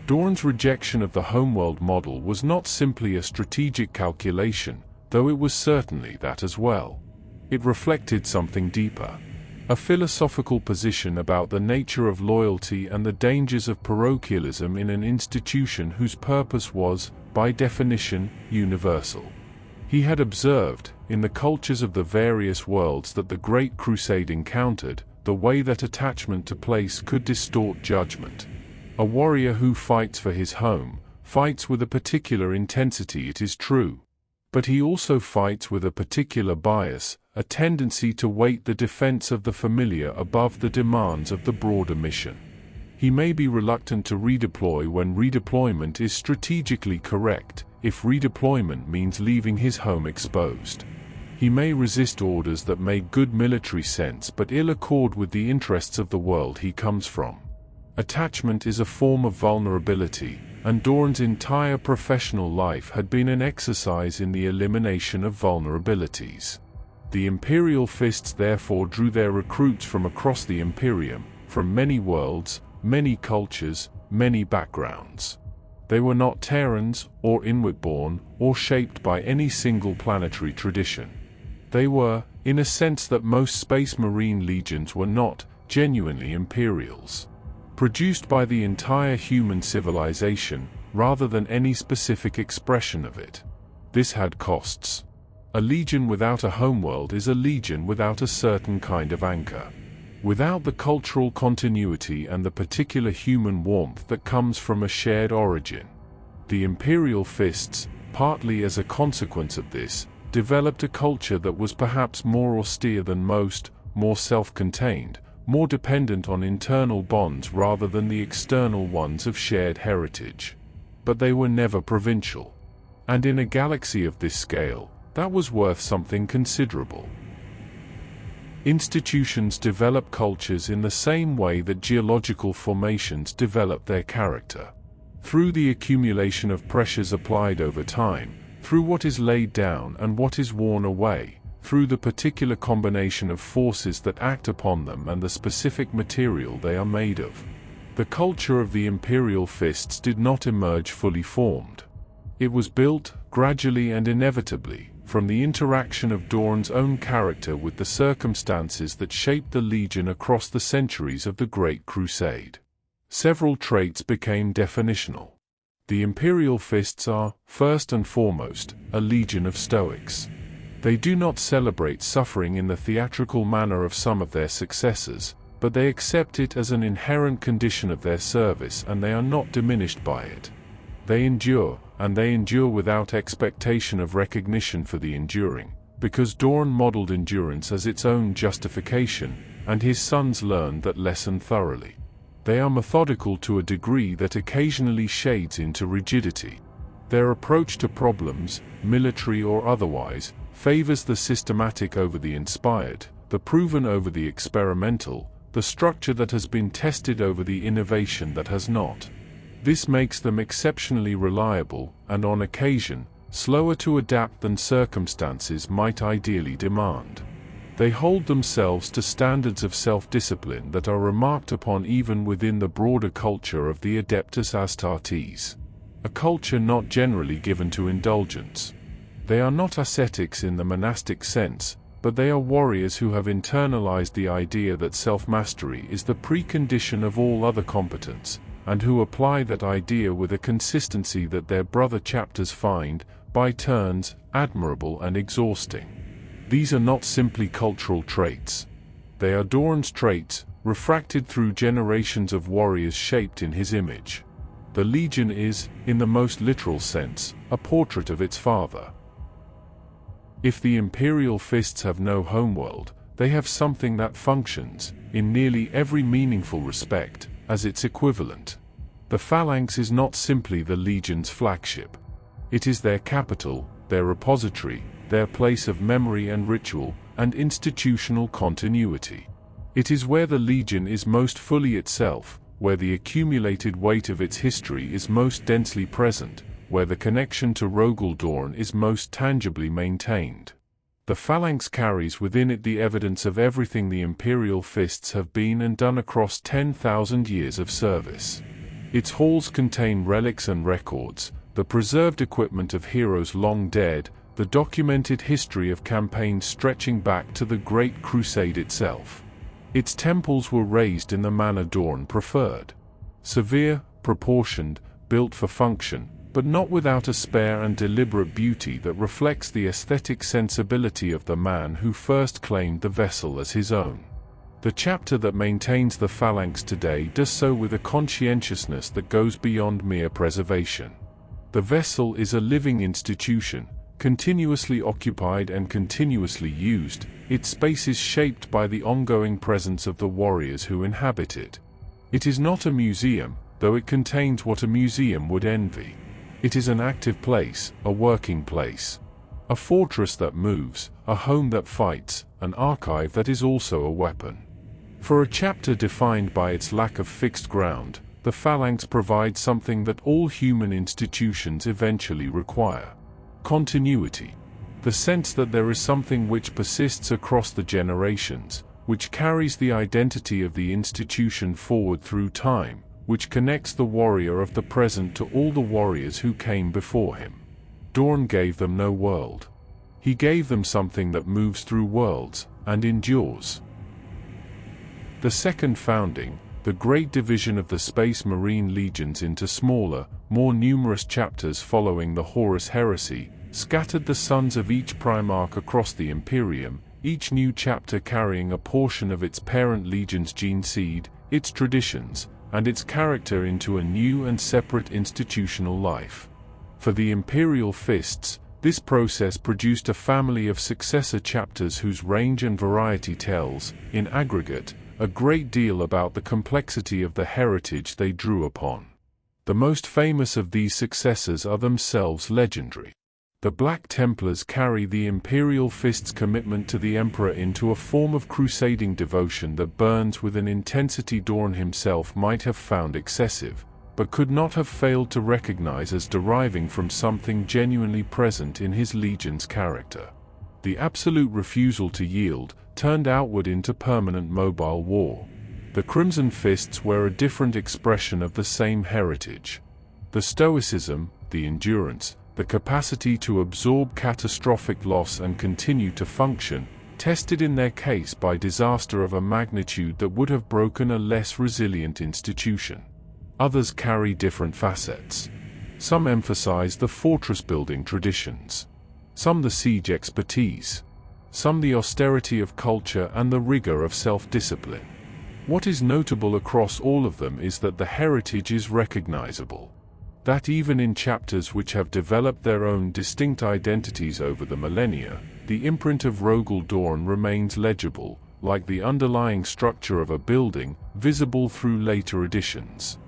Dorn's rejection of the homeworld model was not simply a strategic calculation, though it was certainly that as well. It reflected something deeper. A philosophical position about the nature of loyalty and the dangers of parochialism in an institution whose purpose was, by definition, universal. He had observed, in the cultures of the various worlds that the Great Crusade encountered, the way that attachment to place could distort judgment. A warrior who fights for his home, fights with a particular intensity, it is true. But he also fights with a particular bias, a tendency to weight the defense of the familiar above the demands of the broader mission. He may be reluctant to redeploy when redeployment is strategically correct, if redeployment means leaving his home exposed. He may resist orders that make good military sense but ill accord with the interests of the world he comes from. Attachment is a form of vulnerability, and Dorn's entire professional life had been an exercise in the elimination of vulnerabilities. The Imperial Fists therefore drew their recruits from across the Imperium, from many worlds, many cultures, many backgrounds. They were not Terrans, or Inwit-born, or shaped by any single planetary tradition. They were, in a sense that most Space Marine legions were not, genuinely Imperials. Produced by the entire human civilization, rather than any specific expression of it. This had costs. A legion without a homeworld is a legion without a certain kind of anchor. Without the cultural continuity and the particular human warmth that comes from a shared origin. The Imperial Fists, partly as a consequence of this, developed a culture that was perhaps more austere than most, more self-contained, more dependent on internal bonds rather than the external ones of shared heritage. But they were never provincial. And in a galaxy of this scale, that was worth something considerable. Institutions develop cultures in the same way that geological formations develop their character. Through the accumulation of pressures applied over time, through what is laid down and what is worn away, through the particular combination of forces that act upon them and the specific material they are made of. The culture of the Imperial Fists did not emerge fully formed. It was built, gradually and inevitably, from the interaction of Dorn's own character with the circumstances that shaped the Legion across the centuries of the Great Crusade. Several traits became definitional. The Imperial Fists are, first and foremost, a legion of Stoics. They do not celebrate suffering in the theatrical manner of some of their successors, but they accept it as an inherent condition of their service and they are not diminished by it. They endure, and they endure without expectation of recognition for the enduring, because Dorn modeled endurance as its own justification, and his sons learned that lesson thoroughly. They are methodical to a degree that occasionally shades into rigidity. Their approach to problems, military or otherwise, favors the systematic over the inspired, the proven over the experimental, the structure that has been tested over the innovation that has not. This makes them exceptionally reliable, and on occasion, slower to adapt than circumstances might ideally demand. They hold themselves to standards of self-discipline that are remarked upon even within the broader culture of the Adeptus Astartes. A culture not generally given to indulgence. They are not ascetics in the monastic sense, but they are warriors who have internalized the idea that self-mastery is the precondition of all other competence, and who apply that idea with a consistency that their brother chapters find, by turns, admirable and exhausting. These are not simply cultural traits. They are Dorn's traits, refracted through generations of warriors shaped in his image. The Legion is, in the most literal sense, a portrait of its father. If the Imperial Fists have no homeworld, they have something that functions, in nearly every meaningful respect, as its equivalent. The Phalanx is not simply the Legion's flagship. It is their capital, their repository, their place of memory and ritual, and institutional continuity. It is where the Legion is most fully itself, where the accumulated weight of its history is most densely present, where the connection to Rogal Dorn is most tangibly maintained. The Phalanx carries within it the evidence of everything the Imperial Fists have been and done across 10,000 years of service. Its halls contain relics and records, the preserved equipment of heroes long dead, the documented history of campaigns stretching back to the Great Crusade itself. Its temples were raised in the manner Dorn preferred. Severe, proportioned, built for function, but not without a spare and deliberate beauty that reflects the aesthetic sensibility of the man who first claimed the vessel as his own. The chapter that maintains the Phalanx today does so with a conscientiousness that goes beyond mere preservation. The vessel is a living institution, continuously occupied and continuously used, its space is shaped by the ongoing presence of the warriors who inhabit it. It is not a museum, though it contains what a museum would envy. It is an active place, a working place. A fortress that moves, a home that fights, an archive that is also a weapon. For a chapter defined by its lack of fixed ground, the Phalanx provides something that all human institutions eventually require. Continuity. The sense that there is something which persists across the generations, which carries the identity of the institution forward through time, which connects the warrior of the present to all the warriors who came before him. Dorn gave them no world. He gave them something that moves through worlds, and endures. The second founding, The great division of the Space Marine legions into smaller, more numerous chapters following the Horus heresy, scattered the sons of each Primarch across the Imperium, each new chapter carrying a portion of its parent legion's gene seed, its traditions, and its character into a new and separate institutional life. For the Imperial Fists, this process produced a family of successor chapters whose range and variety tells, in aggregate, a great deal about the complexity of the heritage they drew upon. The most famous of these successors are themselves legendary. The Black Templars carry the Imperial Fist's commitment to the Emperor into a form of crusading devotion that burns with an intensity Dorn himself might have found excessive, but could not have failed to recognize as deriving from something genuinely present in his legion's character. The absolute refusal to yield turned outward into permanent mobile war. The Crimson Fists were a different expression of the same heritage. The stoicism, the endurance, the capacity to absorb catastrophic loss and continue to function, tested in their case by disaster of a magnitude that would have broken a less resilient institution. Others carry different facets. Some emphasize the fortress-building traditions. Some the siege expertise. Some the austerity of culture and the rigor of self-discipline. What is notable across all of them is that the heritage is recognizable. That even in chapters which have developed their own distinct identities over the millennia, the imprint of Rogal Dorn remains legible, like the underlying structure of a building, visible through later editions.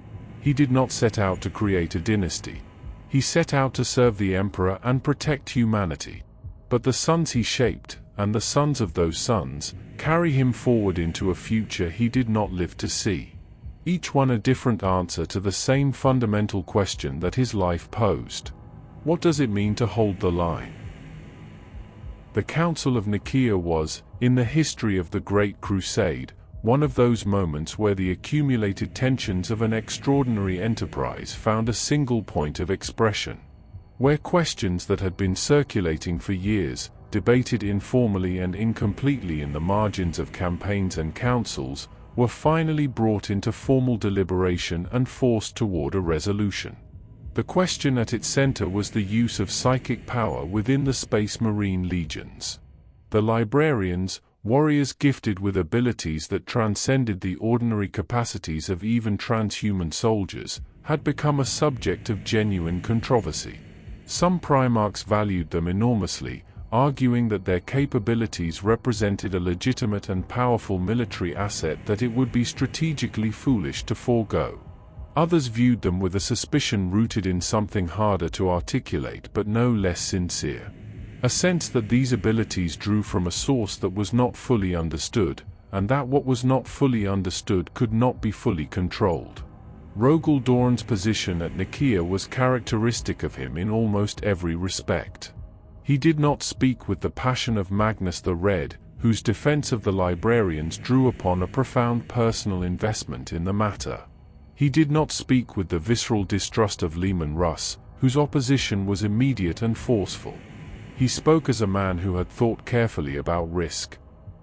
He did not set out to create a dynasty. He set out to serve the Emperor and protect humanity. But the sons he shaped, and the sons of those sons, carry him forward into a future he did not live to see. Each one a different answer to the same fundamental question that his life posed. What does it mean to hold the line? The Council of Nicaea was, in the history of the Great Crusade, one of those moments where the accumulated tensions of an extraordinary enterprise found a single point of expression. Where questions that had been circulating for years, debated informally and incompletely in the margins of campaigns and councils, were finally brought into formal deliberation and forced toward a resolution. The question at its center was the use of psychic power within the Space Marine legions. The Librarians, warriors gifted with abilities that transcended the ordinary capacities of even transhuman soldiers, had become a subject of genuine controversy. Some Primarchs valued them enormously, arguing that their capabilities represented a legitimate and powerful military asset that it would be strategically foolish to forego. Others viewed them with a suspicion rooted in something harder to articulate but no less sincere. A sense that these abilities drew from a source that was not fully understood, and that what was not fully understood could not be fully controlled. Rogal Dorn's position at Nicaea was characteristic of him in almost every respect. He did not speak with the passion of Magnus the Red, whose defense of the Librarians drew upon a profound personal investment in the matter. He did not speak with the visceral distrust of Leman Russ, whose opposition was immediate and forceful. He spoke as a man who had thought carefully about risk,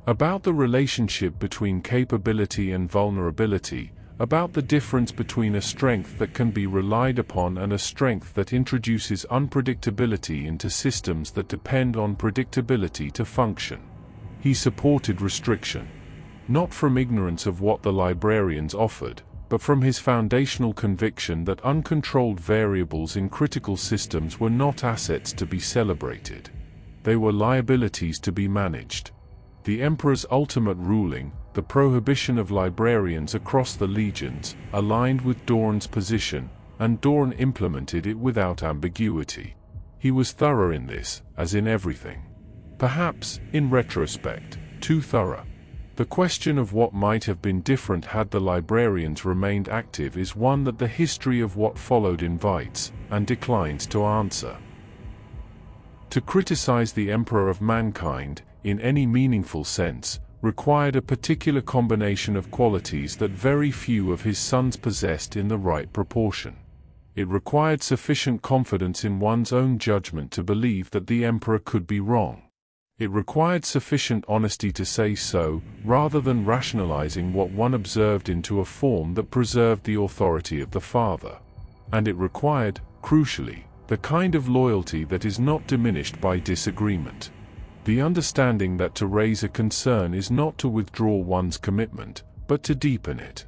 about the relationship between capability and vulnerability, about the difference between a strength that can be relied upon and a strength that introduces unpredictability into systems that depend on predictability to function. He supported restriction, not from ignorance of what the Librarians offered, but from his foundational conviction that uncontrolled variables in critical systems were not assets to be celebrated. They were liabilities to be managed. The Emperor's ultimate ruling, the prohibition of Librarians across the legions, aligned with Dorn's position, and Dorn implemented it without ambiguity. He was thorough in this, as in everything. Perhaps, in retrospect, too thorough. The question of what might have been different had the Librarians remained active is one that the history of what followed invites, and declines to answer. To criticize the Emperor of Mankind, in any meaningful sense, required a particular combination of qualities that very few of his sons possessed in the right proportion. It required sufficient confidence in one's own judgment to believe that the Emperor could be wrong. It required sufficient honesty to say so, rather than rationalizing what one observed into a form that preserved the authority of the father. And it required, crucially, the kind of loyalty that is not diminished by disagreement. The understanding that to raise a concern is not to withdraw one's commitment, but to deepen it.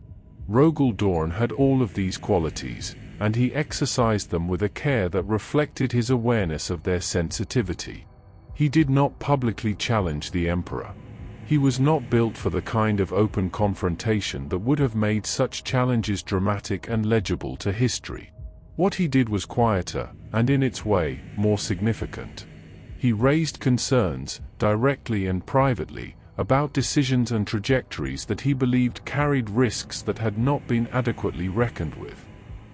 Rogal Dorn had all of these qualities, and he exercised them with a care that reflected his awareness of their sensitivity. He did not publicly challenge the emperor. He was not built for the kind of open confrontation that would have made such challenges dramatic and legible to history. What he did was quieter, and in its way, more significant. He raised concerns, directly and privately, about decisions and trajectories that he believed carried risks that had not been adequately reckoned with.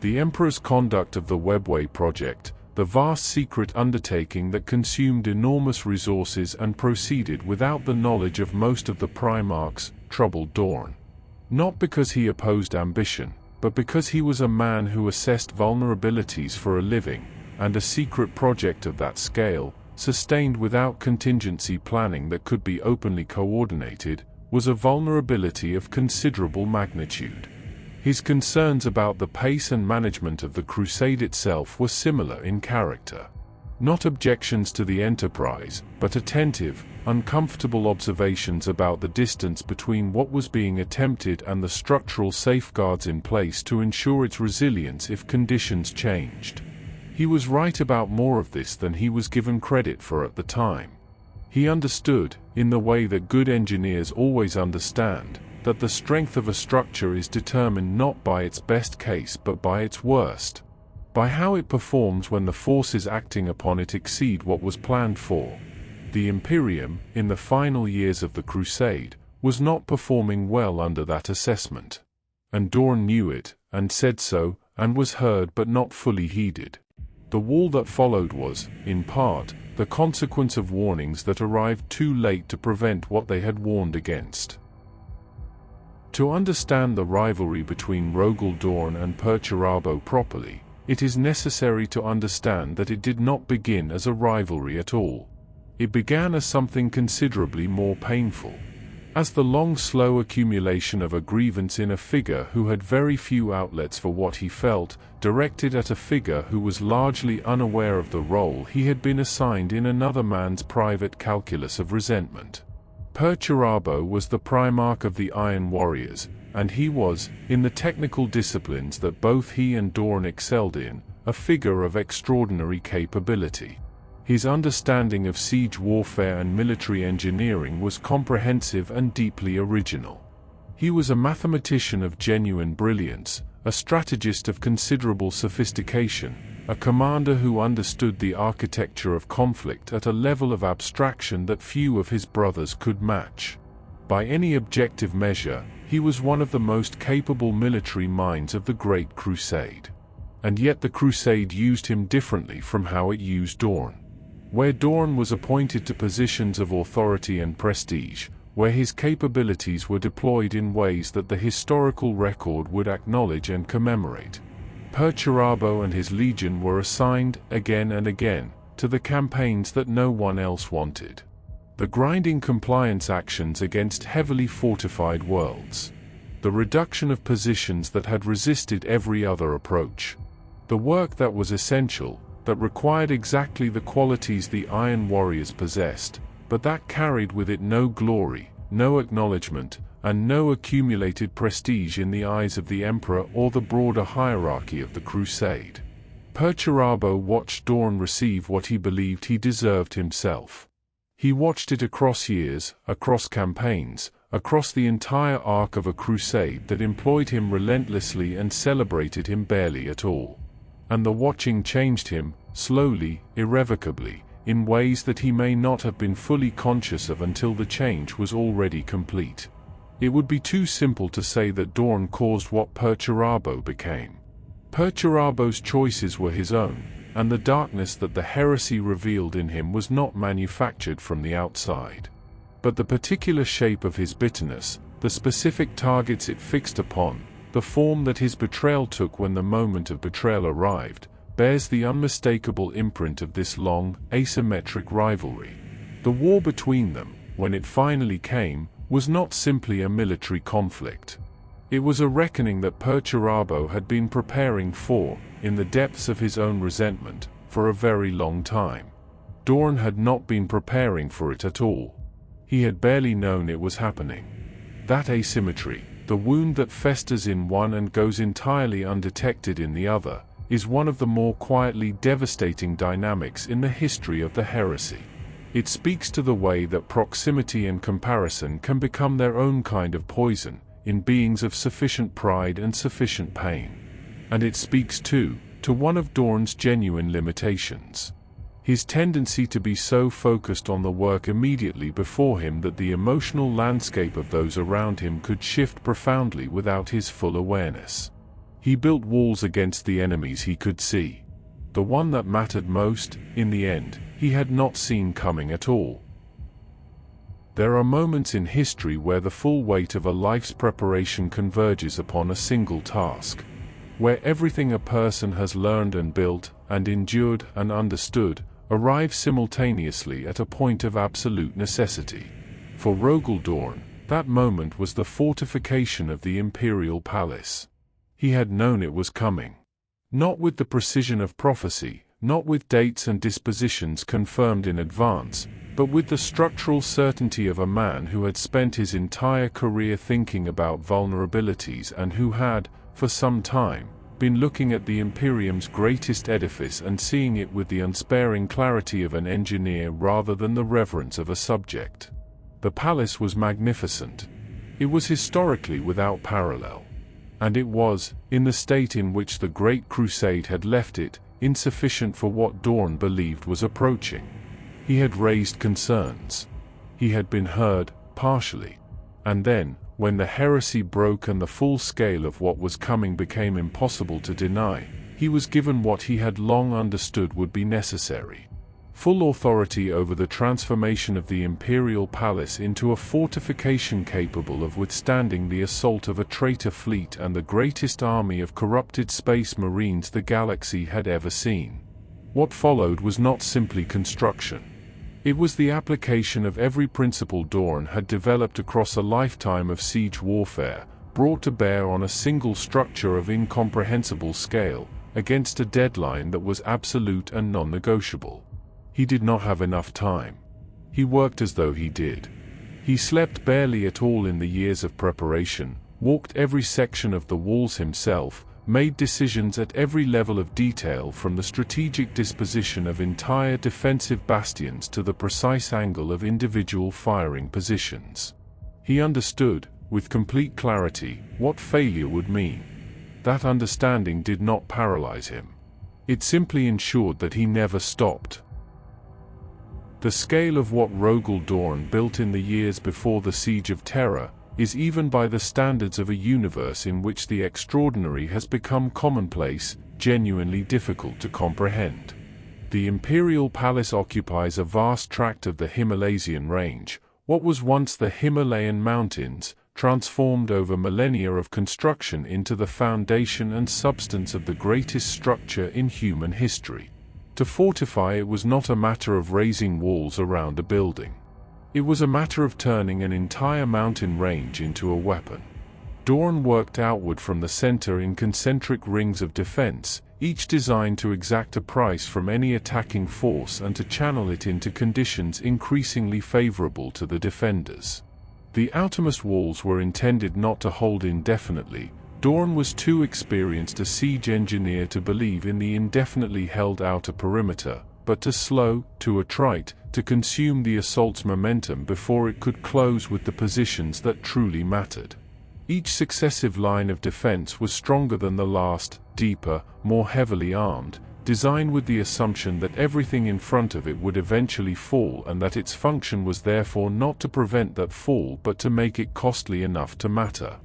The emperor's conduct of the Webway project, the vast secret undertaking that consumed enormous resources and proceeded without the knowledge of most of the Primarchs, troubled Dorn. Not because he opposed ambition, but because he was a man who assessed vulnerabilities for a living, and a secret project of that scale, sustained without contingency planning that could be openly coordinated, was a vulnerability of considerable magnitude. His concerns about the pace and management of the crusade itself were similar in character. Not objections to the enterprise, but attentive, uncomfortable observations about the distance between what was being attempted and the structural safeguards in place to ensure its resilience if conditions changed. He was right about more of this than he was given credit for at the time. He understood, in the way that good engineers always understand, that the strength of a structure is determined not by its best case but by its worst. By how it performs when the forces acting upon it exceed what was planned for. The Imperium, in the final years of the Crusade, was not performing well under that assessment. And Dorn knew it, and said so, and was heard but not fully heeded. The wall that followed was, in part, the consequence of warnings that arrived too late to prevent what they had warned against. To understand the rivalry between Rogal Dorn and Perturabo properly, it is necessary to understand that it did not begin as a rivalry at all. It began as something considerably more painful. As the long, slow accumulation of a grievance in a figure who had very few outlets for what he felt, directed at a figure who was largely unaware of the role he had been assigned in another man's private calculus of resentment. Perturabo was the Primarch of the Iron Warriors, and he was, in the technical disciplines that both he and Dorn excelled in, a figure of extraordinary capability. His understanding of siege warfare and military engineering was comprehensive and deeply original. He was a mathematician of genuine brilliance, a strategist of considerable sophistication, a commander who understood the architecture of conflict at a level of abstraction that few of his brothers could match. By any objective measure, he was one of the most capable military minds of the Great Crusade. And yet the Crusade used him differently from how it used Dorn. Where Dorn was appointed to positions of authority and prestige, where his capabilities were deployed in ways that the historical record would acknowledge and commemorate, Perturabo and his legion were assigned, again and again, to the campaigns that no one else wanted. The grinding compliance actions against heavily fortified worlds. The reduction of positions that had resisted every other approach. The work that was essential, that required exactly the qualities the Iron Warriors possessed, but that carried with it no glory, no acknowledgement, and no accumulated prestige in the eyes of the Emperor or the broader hierarchy of the Crusade. Perturabo watched Dorn receive what he believed he deserved himself. He watched it across years, across campaigns, across the entire arc of a crusade that employed him relentlessly and celebrated him barely at all. And the watching changed him, slowly, irrevocably, in ways that he may not have been fully conscious of until the change was already complete. It would be too simple to say that Dorn caused what Perturabo became. Perturabo's choices were his own, and the darkness that the heresy revealed in him was not manufactured from the outside. But the particular shape of his bitterness, the specific targets it fixed upon, the form that his betrayal took when the moment of betrayal arrived, bears the unmistakable imprint of this long, asymmetric rivalry. The war between them, when it finally came, was not simply a military conflict. It was a reckoning that Perturabo had been preparing for, in the depths of his own resentment, for a very long time. Dorn had not been preparing for it at all. He had barely known it was happening. That asymmetry, the wound that festers in one and goes entirely undetected in the other, is one of the more quietly devastating dynamics in the history of the heresy. It speaks to the way that proximity and comparison can become their own kind of poison, in beings of sufficient pride and sufficient pain. And it speaks too, to one of Dorn's genuine limitations. His tendency to be so focused on the work immediately before him that the emotional landscape of those around him could shift profoundly without his full awareness. He built walls against the enemies he could see. The one that mattered most, in the end, he had not seen coming at all. There are moments in history where the full weight of a life's preparation converges upon a single task, where everything a person has learned and built, and endured and understood, arrives simultaneously at a point of absolute necessity. For Rogal Dorn, that moment was the fortification of the Imperial Palace. He had known it was coming. Not with the precision of prophecy, not with dates and dispositions confirmed in advance, but with the structural certainty of a man who had spent his entire career thinking about vulnerabilities and who had, for some time, been looking at the Imperium's greatest edifice and seeing it with the unsparing clarity of an engineer rather than the reverence of a subject. The palace was magnificent. It was historically without parallel. And it was, in the state in which the Great Crusade had left it, insufficient for what Dorn believed was approaching. He had raised concerns. He had been heard, partially. And then, when the heresy broke and the full scale of what was coming became impossible to deny, he was given what he had long understood would be necessary: full authority over the transformation of the Imperial Palace into a fortification capable of withstanding the assault of a traitor fleet and the greatest army of corrupted space marines the galaxy had ever seen. What followed was not simply construction. It was the application of every principle Dorn had developed across a lifetime of siege warfare, brought to bear on a single structure of incomprehensible scale, against a deadline that was absolute and non-negotiable. He did not have enough time. He worked as though he did. He slept barely at all in the years of preparation, walked every section of the walls himself, made decisions at every level of detail from the strategic disposition of entire defensive bastions to the precise angle of individual firing positions. He understood, with complete clarity, what failure would mean. That understanding did not paralyze him. It simply ensured that he never stopped. The scale of what Rogal Dorn built in the years before the Siege of Terra is, even by the standards of a universe in which the extraordinary has become commonplace, genuinely difficult to comprehend. The Imperial Palace occupies a vast tract of the Himalayan range, what was once the Himalayan mountains, transformed over millennia of construction into the foundation and substance of the greatest structure in human history. To fortify it was not a matter of raising walls around a building. It was a matter of turning an entire mountain range into a weapon. Dorn worked outward from the center in concentric rings of defense, each designed to exact a price from any attacking force and to channel it into conditions increasingly favorable to the defenders. The outermost walls were intended not to hold indefinitely. Dorn was too experienced a siege engineer to believe in the indefinitely held outer perimeter, but to slow, to attrite, to consume the assault's momentum before it could close with the positions that truly mattered. Each successive line of defense was stronger than the last, deeper, more heavily armed, designed with the assumption that everything in front of it would eventually fall and that its function was therefore not to prevent that fall but to make it costly enough to matter.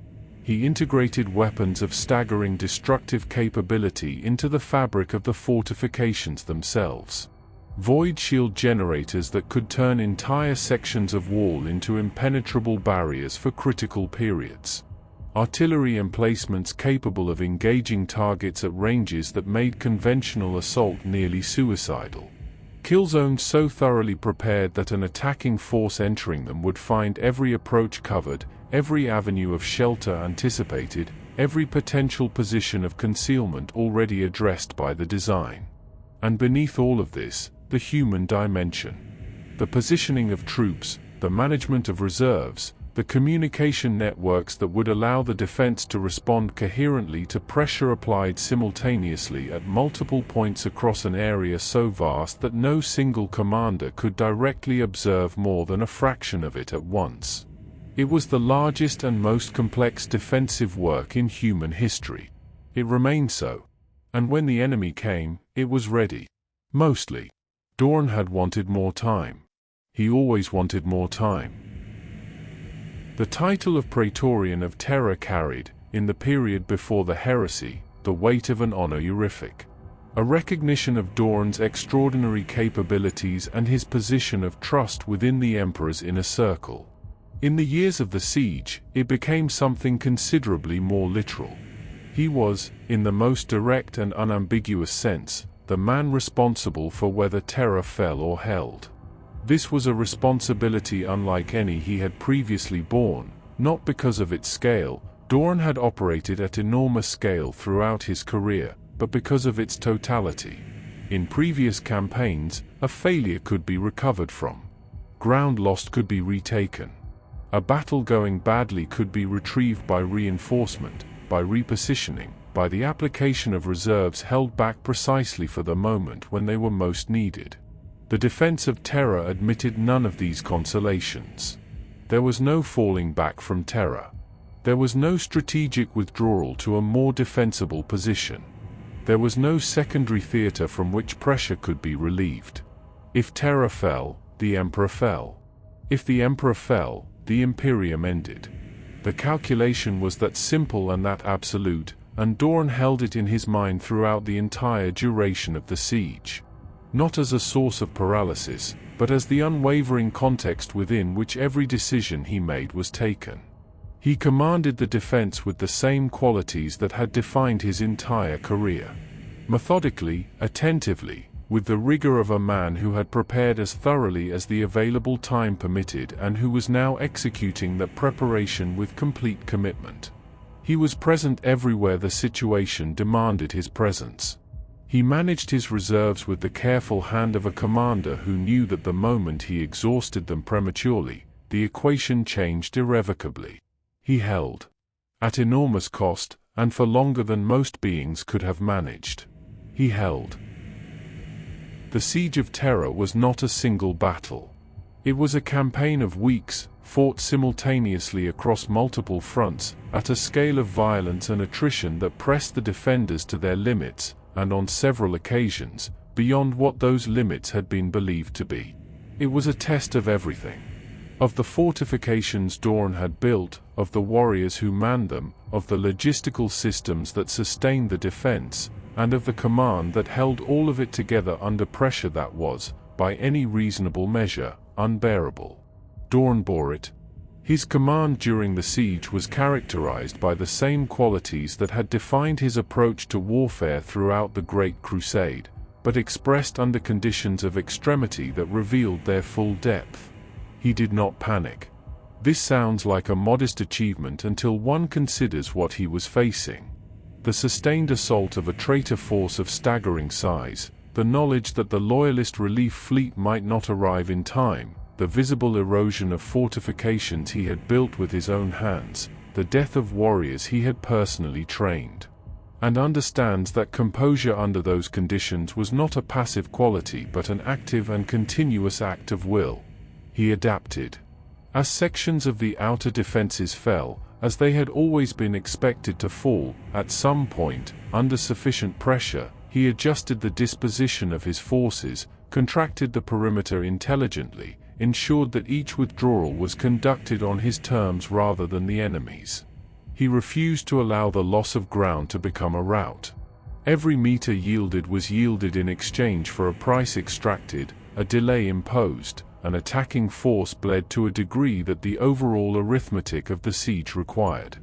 He integrated weapons of staggering destructive capability into the fabric of the fortifications themselves. Void shield generators that could turn entire sections of wall into impenetrable barriers for critical periods. Artillery emplacements capable of engaging targets at ranges that made conventional assault nearly suicidal. Kill zones so thoroughly prepared that an attacking force entering them would find every approach covered, every avenue of shelter anticipated, every potential position of concealment already addressed by the design. And beneath all of this, the human dimension. The positioning of troops, the management of reserves, the communication networks that would allow the defense to respond coherently to pressure applied simultaneously at multiple points across an area so vast that no single commander could directly observe more than a fraction of it at once. It was the largest and most complex defensive work in human history. It remained so. And when the enemy came, it was ready. Mostly. Dorn had wanted more time. He always wanted more time. The title of Praetorian of Terra carried, in the period before the heresy, the weight of an honorific. A recognition of Dorn's extraordinary capabilities and his position of trust within the Emperor's inner circle. In the years of the siege, it became something considerably more literal. He was, in the most direct and unambiguous sense, the man responsible for whether Terra fell or held. This was a responsibility unlike any he had previously borne, not because of its scale. Dorn had operated at enormous scale throughout his career, but because of its totality. In previous campaigns, a failure could be recovered from. Ground lost could be retaken. A battle going badly could be retrieved by reinforcement, by repositioning, by the application of reserves held back precisely for the moment when they were most needed. The defense of Terra admitted none of these consolations. There was no falling back from Terra. There was no strategic withdrawal to a more defensible position. There was no secondary theater from which pressure could be relieved. If Terra fell, the Emperor fell. If the Emperor fell, the Imperium ended. The calculation was that simple and that absolute, and Dorn held it in his mind throughout the entire duration of the siege. Not as a source of paralysis, but as the unwavering context within which every decision he made was taken. He commanded the defense with the same qualities that had defined his entire career. Methodically, attentively, with the rigor of a man who had prepared as thoroughly as the available time permitted and who was now executing that preparation with complete commitment. He was present everywhere the situation demanded his presence. He managed his reserves with the careful hand of a commander who knew that the moment he exhausted them prematurely, the equation changed irrevocably. He held. At enormous cost, and for longer than most beings could have managed. He held. The Siege of Terra was not a single battle. It was a campaign of weeks, fought simultaneously across multiple fronts, at a scale of violence and attrition that pressed the defenders to their limits, and on several occasions, beyond what those limits had been believed to be. It was a test of everything. Of the fortifications Dorn had built, of the warriors who manned them, of the logistical systems that sustained the defense, and of the command that held all of it together under pressure that was, by any reasonable measure, unbearable. Dorn bore it. His command during the siege was characterized by the same qualities that had defined his approach to warfare throughout the Great Crusade, but expressed under conditions of extremity that revealed their full depth. He did not panic. This sounds like a modest achievement until one considers what he was facing. The sustained assault of a traitor force of staggering size, the knowledge that the Loyalist relief fleet might not arrive in time, the visible erosion of fortifications he had built with his own hands, the death of warriors he had personally trained. And understands that composure under those conditions was not a passive quality but an active and continuous act of will. He adapted. As sections of the outer defenses fell, as they had always been expected to fall, at some point, under sufficient pressure, he adjusted the disposition of his forces, contracted the perimeter intelligently, ensured that each withdrawal was conducted on his terms rather than the enemy's. He refused to allow the loss of ground to become a rout. Every meter yielded was yielded in exchange for a price extracted, a delay imposed, an attacking force bled to a degree that the overall arithmetic of the siege required.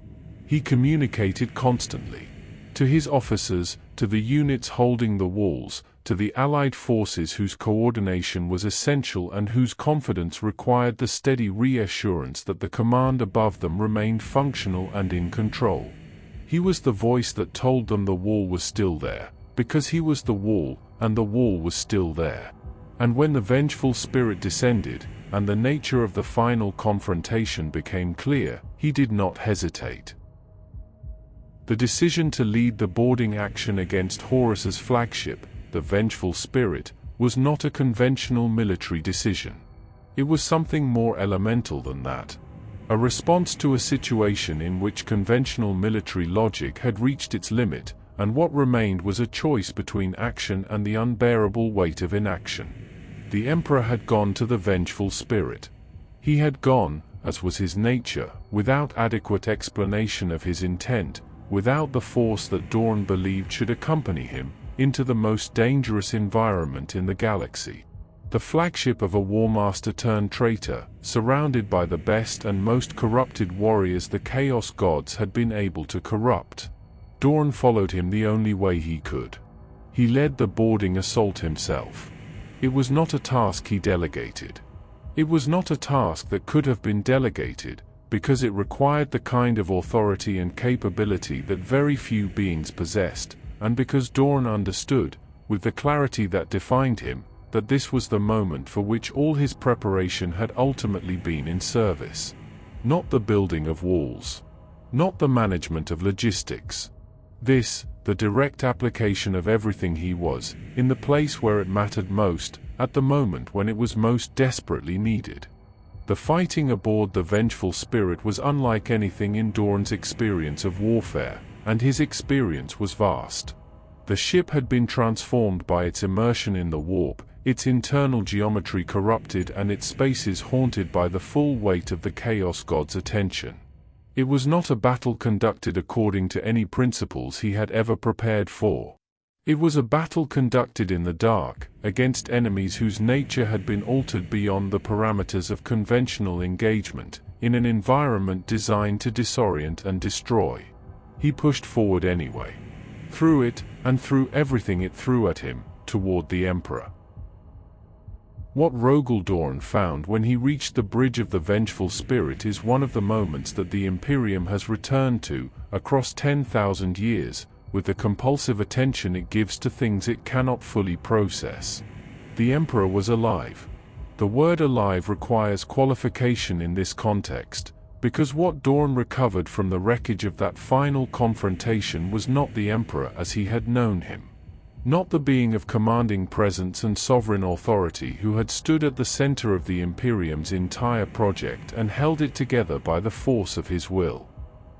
He communicated constantly. To his officers, to the units holding the walls, to the Allied forces whose coordination was essential and whose confidence required the steady reassurance that the command above them remained functional and in control. He was the voice that told them the wall was still there, because he was the wall, and the wall was still there. And when the vengeful spirit descended, and the nature of the final confrontation became clear, he did not hesitate. The decision to lead the boarding action against Horus's flagship, the Vengeful Spirit, was not a conventional military decision. It was something more elemental than that. A response to a situation in which conventional military logic had reached its limit, and what remained was a choice between action and the unbearable weight of inaction. The Emperor had gone to the Vengeful Spirit. He had gone, as was his nature, without adequate explanation of his intent, without the force that Dorn believed should accompany him, into the most dangerous environment in the galaxy. The flagship of a warmaster turned traitor, surrounded by the best and most corrupted warriors the Chaos Gods had been able to corrupt. Dorn followed him the only way he could. He led the boarding assault himself. It was not a task he delegated. It was not a task that could have been delegated, because it required the kind of authority and capability that very few beings possessed, and because Dorn understood, with the clarity that defined him, that this was the moment for which all his preparation had ultimately been in service. Not the building of walls. Not the management of logistics. This, the direct application of everything he was, in the place where it mattered most, at the moment when it was most desperately needed. The fighting aboard the Vengeful Spirit was unlike anything in Dorn's experience of warfare, and his experience was vast. The ship had been transformed by its immersion in the warp, its internal geometry corrupted and its spaces haunted by the full weight of the Chaos God's attention. It was not a battle conducted according to any principles he had ever prepared for. It was a battle conducted in the dark, against enemies whose nature had been altered beyond the parameters of conventional engagement, in an environment designed to disorient and destroy. He pushed forward anyway. Through it, and through everything it threw at him, toward the Emperor. What Rogal Dorn found when he reached the bridge of the Vengeful Spirit is one of the moments that the Imperium has returned to, across 10,000 years, with the compulsive attention it gives to things it cannot fully process. The Emperor was alive. The word alive requires qualification in this context, because what Dorn recovered from the wreckage of that final confrontation was not the Emperor as he had known him. Not the being of commanding presence and sovereign authority who had stood at the center of the Imperium's entire project and held it together by the force of his will.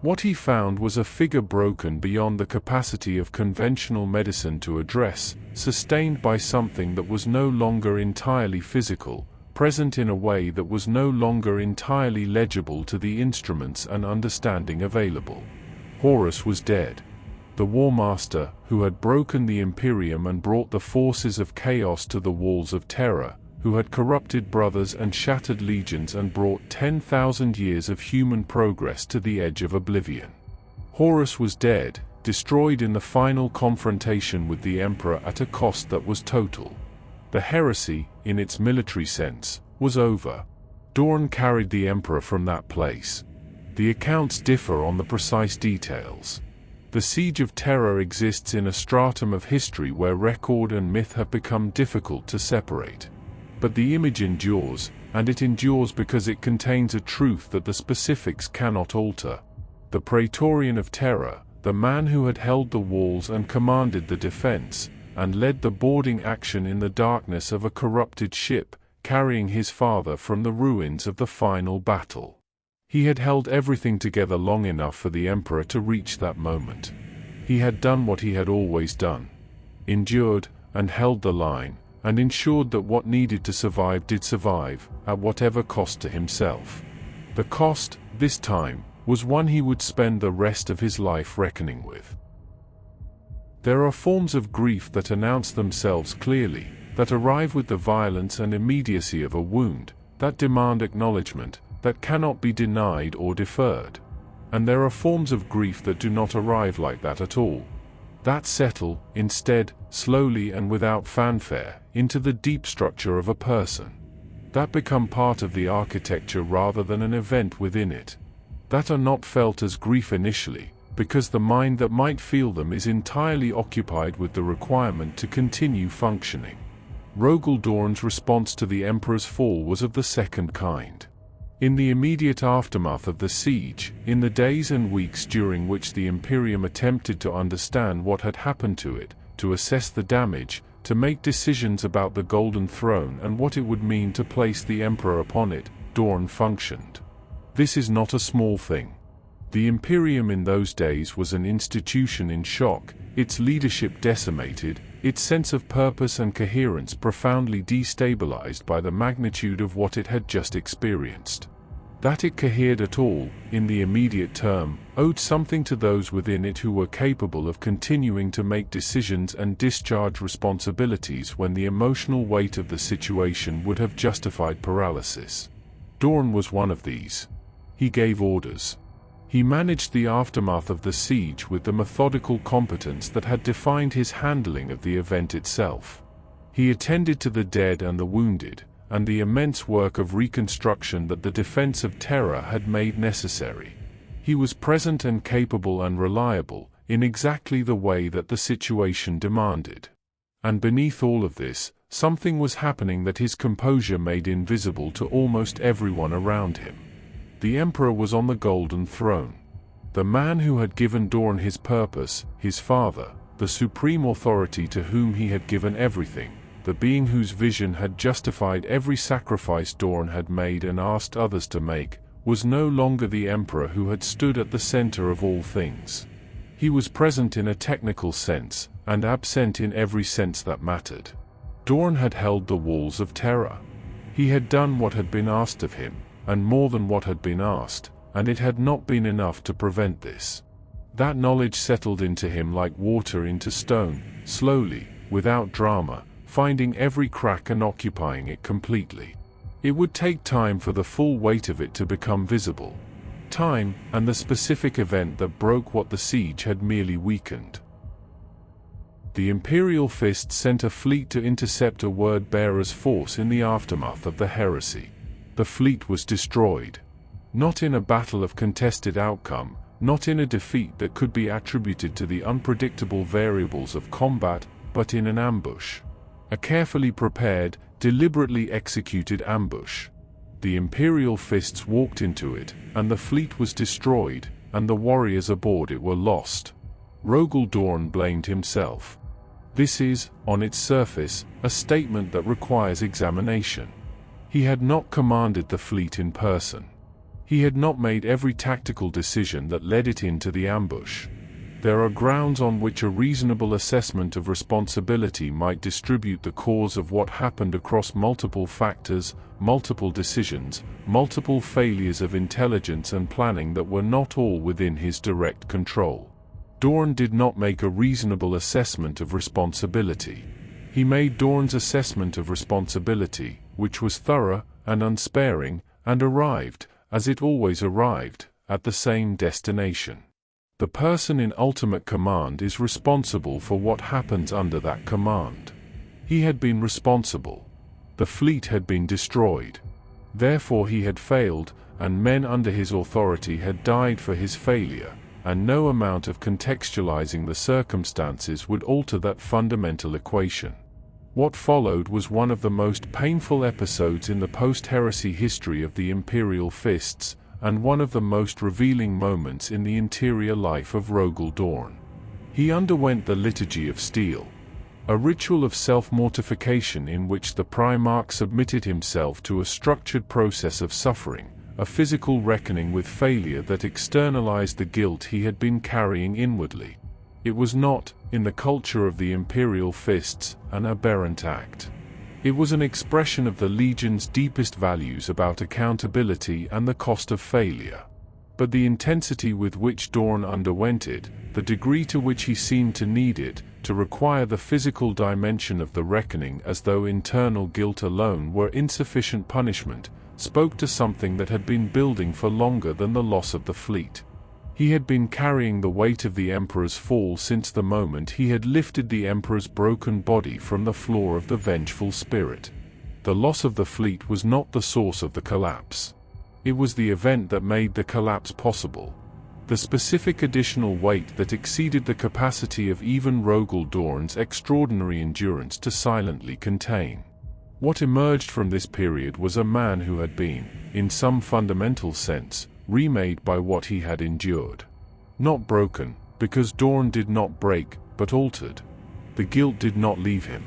What he found was a figure broken beyond the capacity of conventional medicine to address, sustained by something that was no longer entirely physical, present in a way that was no longer entirely legible to the instruments and understanding available. Horus was dead. The Warmaster, who had broken the Imperium and brought the forces of chaos to the walls of Terra, who had corrupted brothers and shattered legions and brought 10,000 years of human progress to the edge of oblivion. Horus was dead, destroyed in the final confrontation with the Emperor at a cost that was total. The heresy, in its military sense, was over. Dorn carried the Emperor from that place. The accounts differ on the precise details. The Siege of Terra exists in a stratum of history where record and myth have become difficult to separate. But the image endures, and it endures because it contains a truth that the specifics cannot alter. The Praetorian of Terra, the man who had held the walls and commanded the defense, and led the boarding action in the darkness of a corrupted ship, carrying his father from the ruins of the final battle. He had held everything together long enough for the Emperor to reach that moment. He had done what he had always done. Endured, and held the line, and ensured that what needed to survive did survive, at whatever cost to himself. The cost, this time, was one he would spend the rest of his life reckoning with. There are forms of grief that announce themselves clearly, that arrive with the violence and immediacy of a wound, that demand acknowledgement, that cannot be denied or deferred. And there are forms of grief that do not arrive like that at all. that settle, instead, slowly and without fanfare, into the deep structure of a person. That become part of the architecture rather than an event within it. That are not felt as grief initially, because the mind that might feel them is entirely occupied with the requirement to continue functioning. Rogal Dorn's response to the Emperor's fall was of the second kind. In the immediate aftermath of the siege, in the days and weeks during which the Imperium attempted to understand what had happened to it, to assess the damage, to make decisions about the Golden Throne and what it would mean to place the Emperor upon it, Dorn functioned. This is not a small thing. The Imperium in those days was an institution in shock, its leadership decimated, its sense of purpose and coherence profoundly destabilized by the magnitude of what it had just experienced. That it cohered at all, in the immediate term, owed something to those within it who were capable of continuing to make decisions and discharge responsibilities when the emotional weight of the situation would have justified paralysis. Dorn was one of these. He gave orders. He managed the aftermath of the siege with the methodical competence that had defined his handling of the event itself. He attended to the dead and the wounded, and the immense work of reconstruction that the defense of Terra had made necessary. He was present and capable and reliable, in exactly the way that the situation demanded. And beneath all of this, something was happening that his composure made invisible to almost everyone around him. The Emperor was on the Golden Throne. The man who had given Dorn his purpose, his father, the supreme authority to whom he had given everything, the being whose vision had justified every sacrifice Dorn had made and asked others to make, was no longer the Emperor who had stood at the center of all things. He was present in a technical sense, and absent in every sense that mattered. Dorn had held the walls of Terra. He had done what had been asked of him, and more than what had been asked, and it had not been enough to prevent this. That knowledge settled into him like water into stone, slowly, without drama, finding every crack and occupying it completely. It would take time for the full weight of it to become visible. Time, and the specific event that broke what the siege had merely weakened. The Imperial Fist sent a fleet to intercept a word-bearer's force in the aftermath of the heresy. The fleet was destroyed. Not in a battle of contested outcome, not in a defeat that could be attributed to the unpredictable variables of combat, but in an ambush. A carefully prepared, deliberately executed ambush. The Imperial Fists walked into it, and the fleet was destroyed, and the warriors aboard it were lost. Rogal Dorn blamed himself. This is, on its surface, a statement that requires examination. He had not commanded the fleet in person. He had not made every tactical decision that led it into the ambush. There are grounds on which a reasonable assessment of responsibility might distribute the cause of what happened across multiple factors, multiple decisions, multiple failures of intelligence and planning that were not all within his direct control. Dorn did not make a reasonable assessment of responsibility. He made Dorn's assessment of responsibility, which was thorough and unsparing, and arrived, as it always arrived, at the same destination. The person in ultimate command is responsible for what happens under that command. He had been responsible. The fleet had been destroyed. Therefore he had failed, and men under his authority had died for his failure, and no amount of contextualizing the circumstances would alter that fundamental equation. What followed was one of the most painful episodes in the post-heresy history of the Imperial Fists, and one of the most revealing moments in the interior life of Rogal Dorn. He underwent the Liturgy of Steel, a ritual of self-mortification in which the Primarch submitted himself to a structured process of suffering, a physical reckoning with failure that externalized the guilt he had been carrying inwardly. It was not, in the culture of the Imperial Fists, an aberrant act. It was an expression of the Legion's deepest values about accountability and the cost of failure. But the intensity with which Dorn underwent it, the degree to which he seemed to need it, to require the physical dimension of the reckoning as though internal guilt alone were insufficient punishment, spoke to something that had been building for longer than the loss of the fleet. He had been carrying the weight of the Emperor's fall since the moment he had lifted the Emperor's broken body from the floor of the vengeful spirit. The loss of the fleet was not the source of the collapse. It was the event that made the collapse possible. The specific additional weight that exceeded the capacity of even Rogal Dorn's extraordinary endurance to silently contain. What emerged from this period was a man who had been, in some fundamental sense, remade by what he had endured. Not broken, because Dorn did not break, but altered. The guilt did not leave him.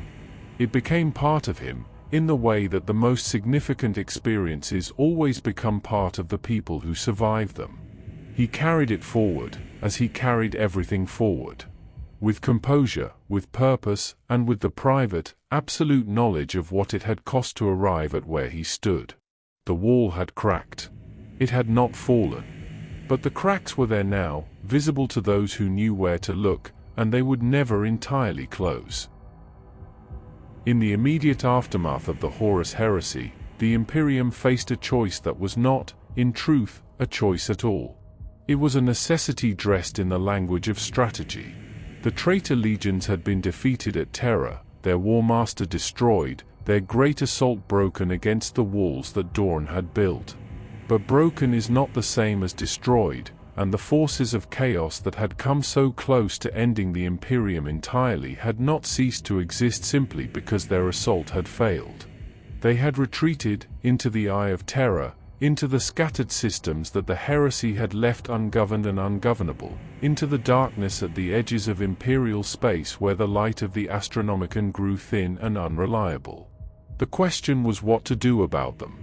It became part of him, in the way that the most significant experiences always become part of the people who survive them. He carried it forward, as he carried everything forward. With composure, with purpose, and with the private, absolute knowledge of what it had cost to arrive at where he stood. The wall had cracked. It had not fallen. But the cracks were there now, visible to those who knew where to look, and they would never entirely close. In the immediate aftermath of the Horus heresy, the Imperium faced a choice that was not, in truth, a choice at all. It was a necessity dressed in the language of strategy. The traitor legions had been defeated at Terra, their warmaster destroyed, their great assault broken against the walls that Dorn had built. But broken is not the same as destroyed, and the forces of chaos that had come so close to ending the Imperium entirely had not ceased to exist simply because their assault had failed. They had retreated, into the eye of terror, into the scattered systems that the heresy had left ungoverned and ungovernable, into the darkness at the edges of imperial space where the light of the Astronomicon grew thin and unreliable. The question was what to do about them.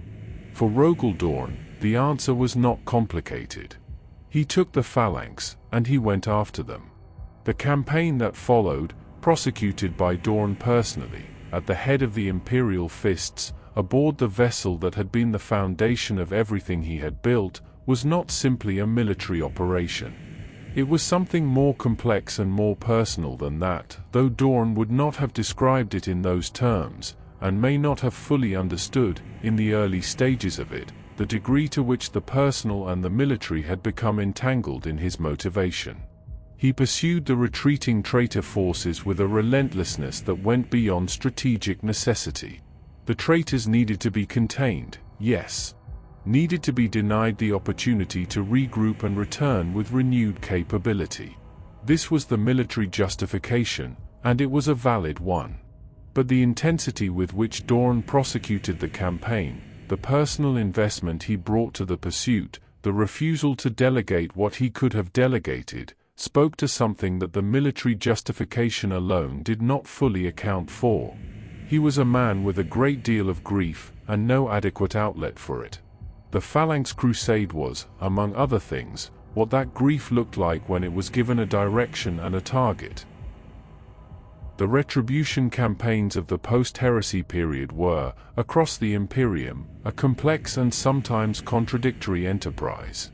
For Rogal Dorn, the answer was not complicated. He took the phalanx, and he went after them. The campaign that followed, prosecuted by Dorn personally, at the head of the Imperial fists, aboard the vessel that had been the foundation of everything he had built, was not simply a military operation. It was something more complex and more personal than that, though Dorn would not have described it in those terms, and may not have fully understood, in the early stages of it, the degree to which the personal and the military had become entangled in his motivation. He pursued the retreating traitor forces with a relentlessness that went beyond strategic necessity. The traitors needed to be contained, yes. Needed to be denied the opportunity to regroup and return with renewed capability. This was the military justification, and it was a valid one. But the intensity with which Dorn prosecuted the campaign, the personal investment he brought to the pursuit, the refusal to delegate what he could have delegated, spoke to something that the military justification alone did not fully account for. He was a man with a great deal of grief, and no adequate outlet for it. The Phalanx Crusade was, among other things, what that grief looked like when it was given a direction and a target. The retribution campaigns of the post-heresy period were, across the Imperium, a complex and sometimes contradictory enterprise.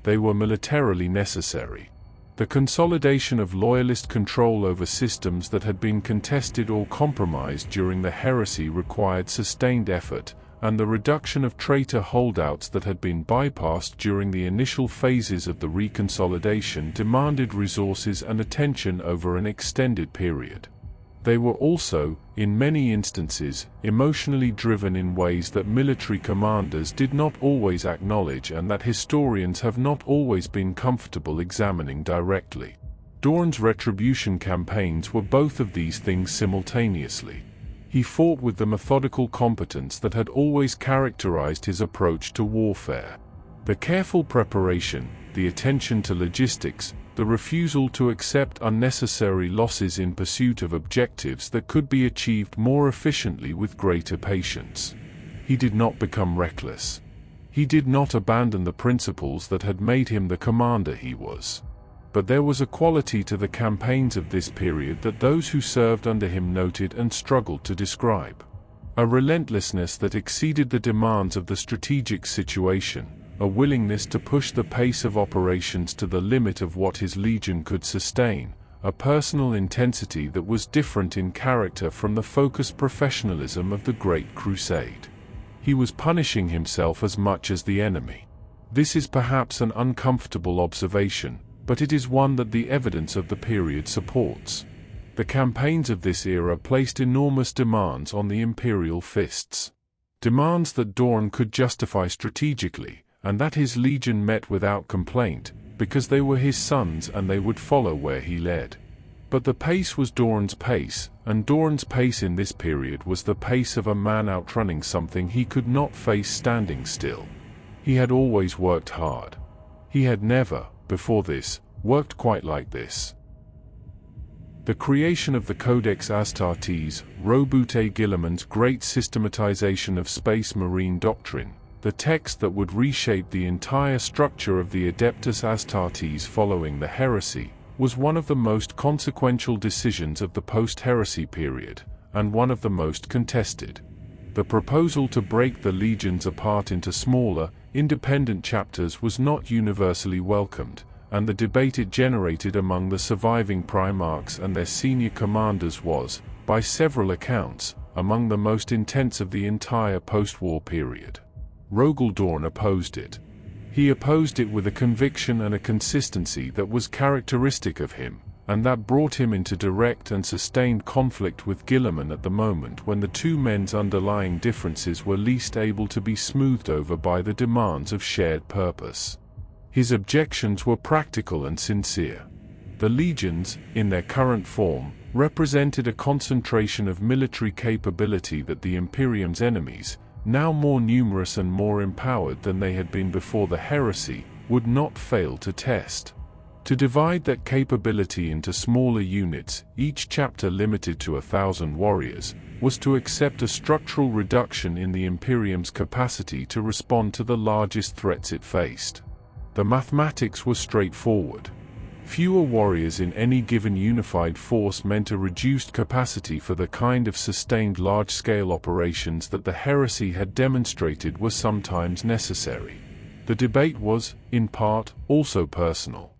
They were militarily necessary. The consolidation of loyalist control over systems that had been contested or compromised during the heresy required sustained effort, and the reduction of traitor holdouts that had been bypassed during the initial phases of the reconsolidation demanded resources and attention over an extended period. They were also, in many instances, emotionally driven in ways that military commanders did not always acknowledge and that historians have not always been comfortable examining directly. Dorn's retribution campaigns were both of these things simultaneously. He fought with the methodical competence that had always characterized his approach to warfare. The careful preparation, the attention to logistics, the refusal to accept unnecessary losses in pursuit of objectives that could be achieved more efficiently with greater patience. He did not become reckless. He did not abandon the principles that had made him the commander he was. But there was a quality to the campaigns of this period that those who served under him noted and struggled to describe. A relentlessness that exceeded the demands of the strategic situation, a willingness to push the pace of operations to the limit of what his legion could sustain, a personal intensity that was different in character from the focused professionalism of the Great Crusade. He was punishing himself as much as the enemy. This is perhaps an uncomfortable observation, but it is one that the evidence of the period supports. The campaigns of this era placed enormous demands on the imperial fists. Demands that Dorn could justify strategically, and that his legion met without complaint, because they were his sons and they would follow where he led. But the pace was Dorn's pace, and Dorn's pace in this period was the pace of a man outrunning something he could not face standing still. He had always worked hard. He had never, before this, worked quite like this. The creation of the Codex Astartes, Robute Guilliman's great systematization of space marine doctrine, the text that would reshape the entire structure of the Adeptus Astartes following the heresy, was one of the most consequential decisions of the post-heresy period, and one of the most contested. The proposal to break the legions apart into smaller, independent chapters was not universally welcomed, and the debate it generated among the surviving Primarchs and their senior commanders was, by several accounts, among the most intense of the entire post-war period. Rogal Dorn opposed it. He opposed it with a conviction and a consistency that was characteristic of him, and that brought him into direct and sustained conflict with Guilliman at the moment when the two men's underlying differences were least able to be smoothed over by the demands of shared purpose. His objections were practical and sincere. The legions, in their current form, represented a concentration of military capability that the Imperium's enemies, now more numerous and more empowered than they had been before the heresy, would not fail to test. To divide that capability into smaller units, each chapter limited to 1,000 warriors, was to accept a structural reduction in the Imperium's capacity to respond to the largest threats it faced. The mathematics was straightforward. Fewer warriors in any given unified force meant a reduced capacity for the kind of sustained large-scale operations that the heresy had demonstrated were sometimes necessary. The debate was, in part, also personal.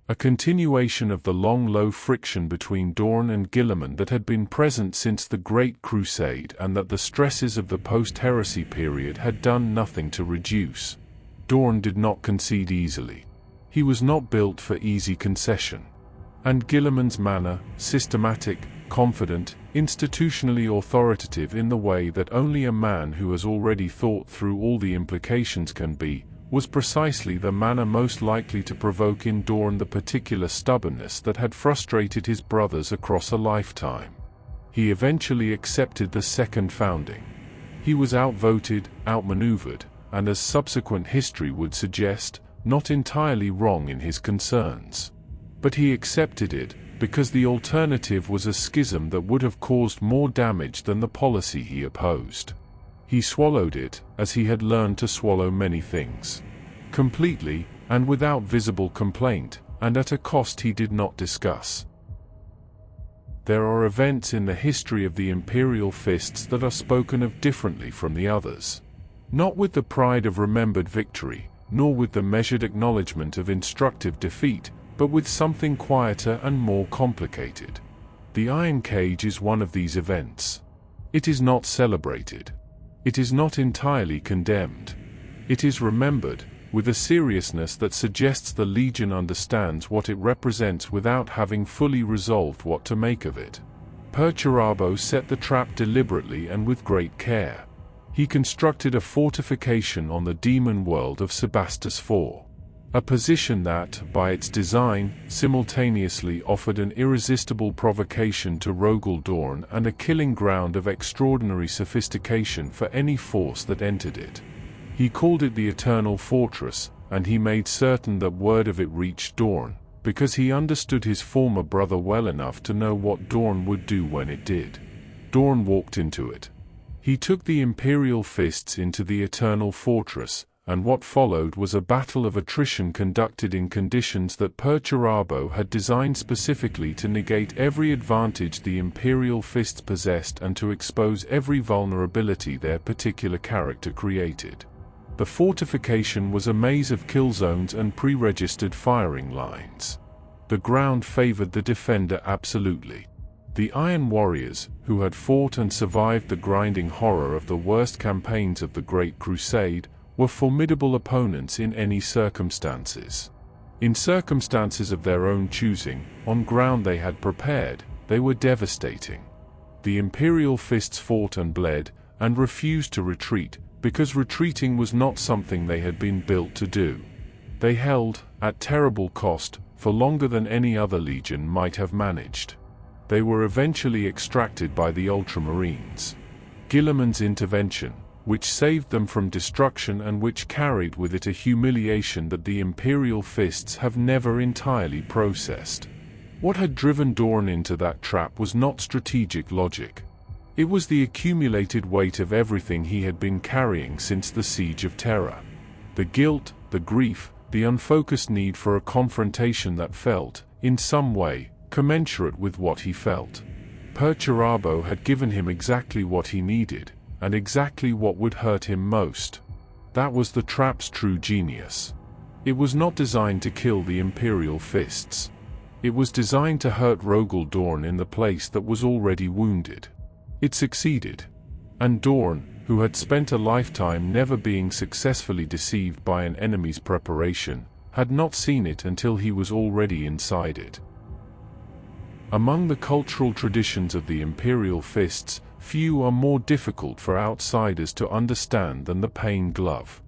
A continuation of the long low friction between Dorn and Guilliman that had been present since the Great Crusade and that the stresses of the post-heresy period had done nothing to reduce. Dorn did not concede easily. He was not built for easy concession. And Guilliman's manner, systematic, confident, institutionally authoritative in the way that only a man who has already thought through all the implications can be, was precisely the manner most likely to provoke in Dorn the particular stubbornness that had frustrated his brothers across a lifetime. He eventually accepted the second founding. He was outvoted, outmaneuvered, and as subsequent history would suggest, not entirely wrong in his concerns. But he accepted it, because the alternative was a schism that would have caused more damage than the policy he opposed. He swallowed it, as he had learned to swallow many things. Completely, and without visible complaint, and at a cost he did not discuss. There are events in the history of the imperial fists that are spoken of differently from the others. Not with the pride of remembered victory, nor with the measured acknowledgement of instructive defeat, but with something quieter and more complicated. The Iron Cage is one of these events. It is not celebrated. It is not entirely condemned. It is remembered, with a seriousness that suggests the Legion understands what it represents without having fully resolved what to make of it. Perturabo set the trap deliberately and with great care. He constructed a fortification on the demon world of Sebastus IV. A position that, by its design, simultaneously offered an irresistible provocation to Rogal Dorn and a killing ground of extraordinary sophistication for any force that entered it. He called it the Eternal Fortress, and he made certain that word of it reached Dorn, because he understood his former brother well enough to know what Dorn would do when it did. Dorn walked into it. He took the Imperial fists into the Eternal Fortress, and what followed was a battle of attrition conducted in conditions that Perturabo had designed specifically to negate every advantage the Imperial fists possessed and to expose every vulnerability their particular character created. The fortification was a maze of kill zones and pre-registered firing lines. The ground favored the defender absolutely. The Iron Warriors, who had fought and survived the grinding horror of the worst campaigns of the Great Crusade, were formidable opponents in any circumstances. In circumstances of their own choosing, on ground they had prepared, they were devastating. The Imperial fists fought and bled, and refused to retreat, because retreating was not something they had been built to do. They held, at terrible cost, for longer than any other legion might have managed. They were eventually extracted by the Ultramarines. Guilliman's intervention, which saved them from destruction and which carried with it a humiliation that the Imperial fists have never entirely processed. What had driven Dorn into that trap was not strategic logic. It was the accumulated weight of everything he had been carrying since the Siege of Terra. The guilt, the grief, the unfocused need for a confrontation that felt, in some way, commensurate with what he felt. Perturabo had given him exactly what he needed, and exactly what would hurt him most. That was the trap's true genius. It was not designed to kill the Imperial fists. It was designed to hurt Rogal Dorn in the place that was already wounded. It succeeded. And Dorn, who had spent a lifetime never being successfully deceived by an enemy's preparation, had not seen it until he was already inside it. Among the cultural traditions of the Imperial fists, few are more difficult for outsiders to understand than the Pain Glove.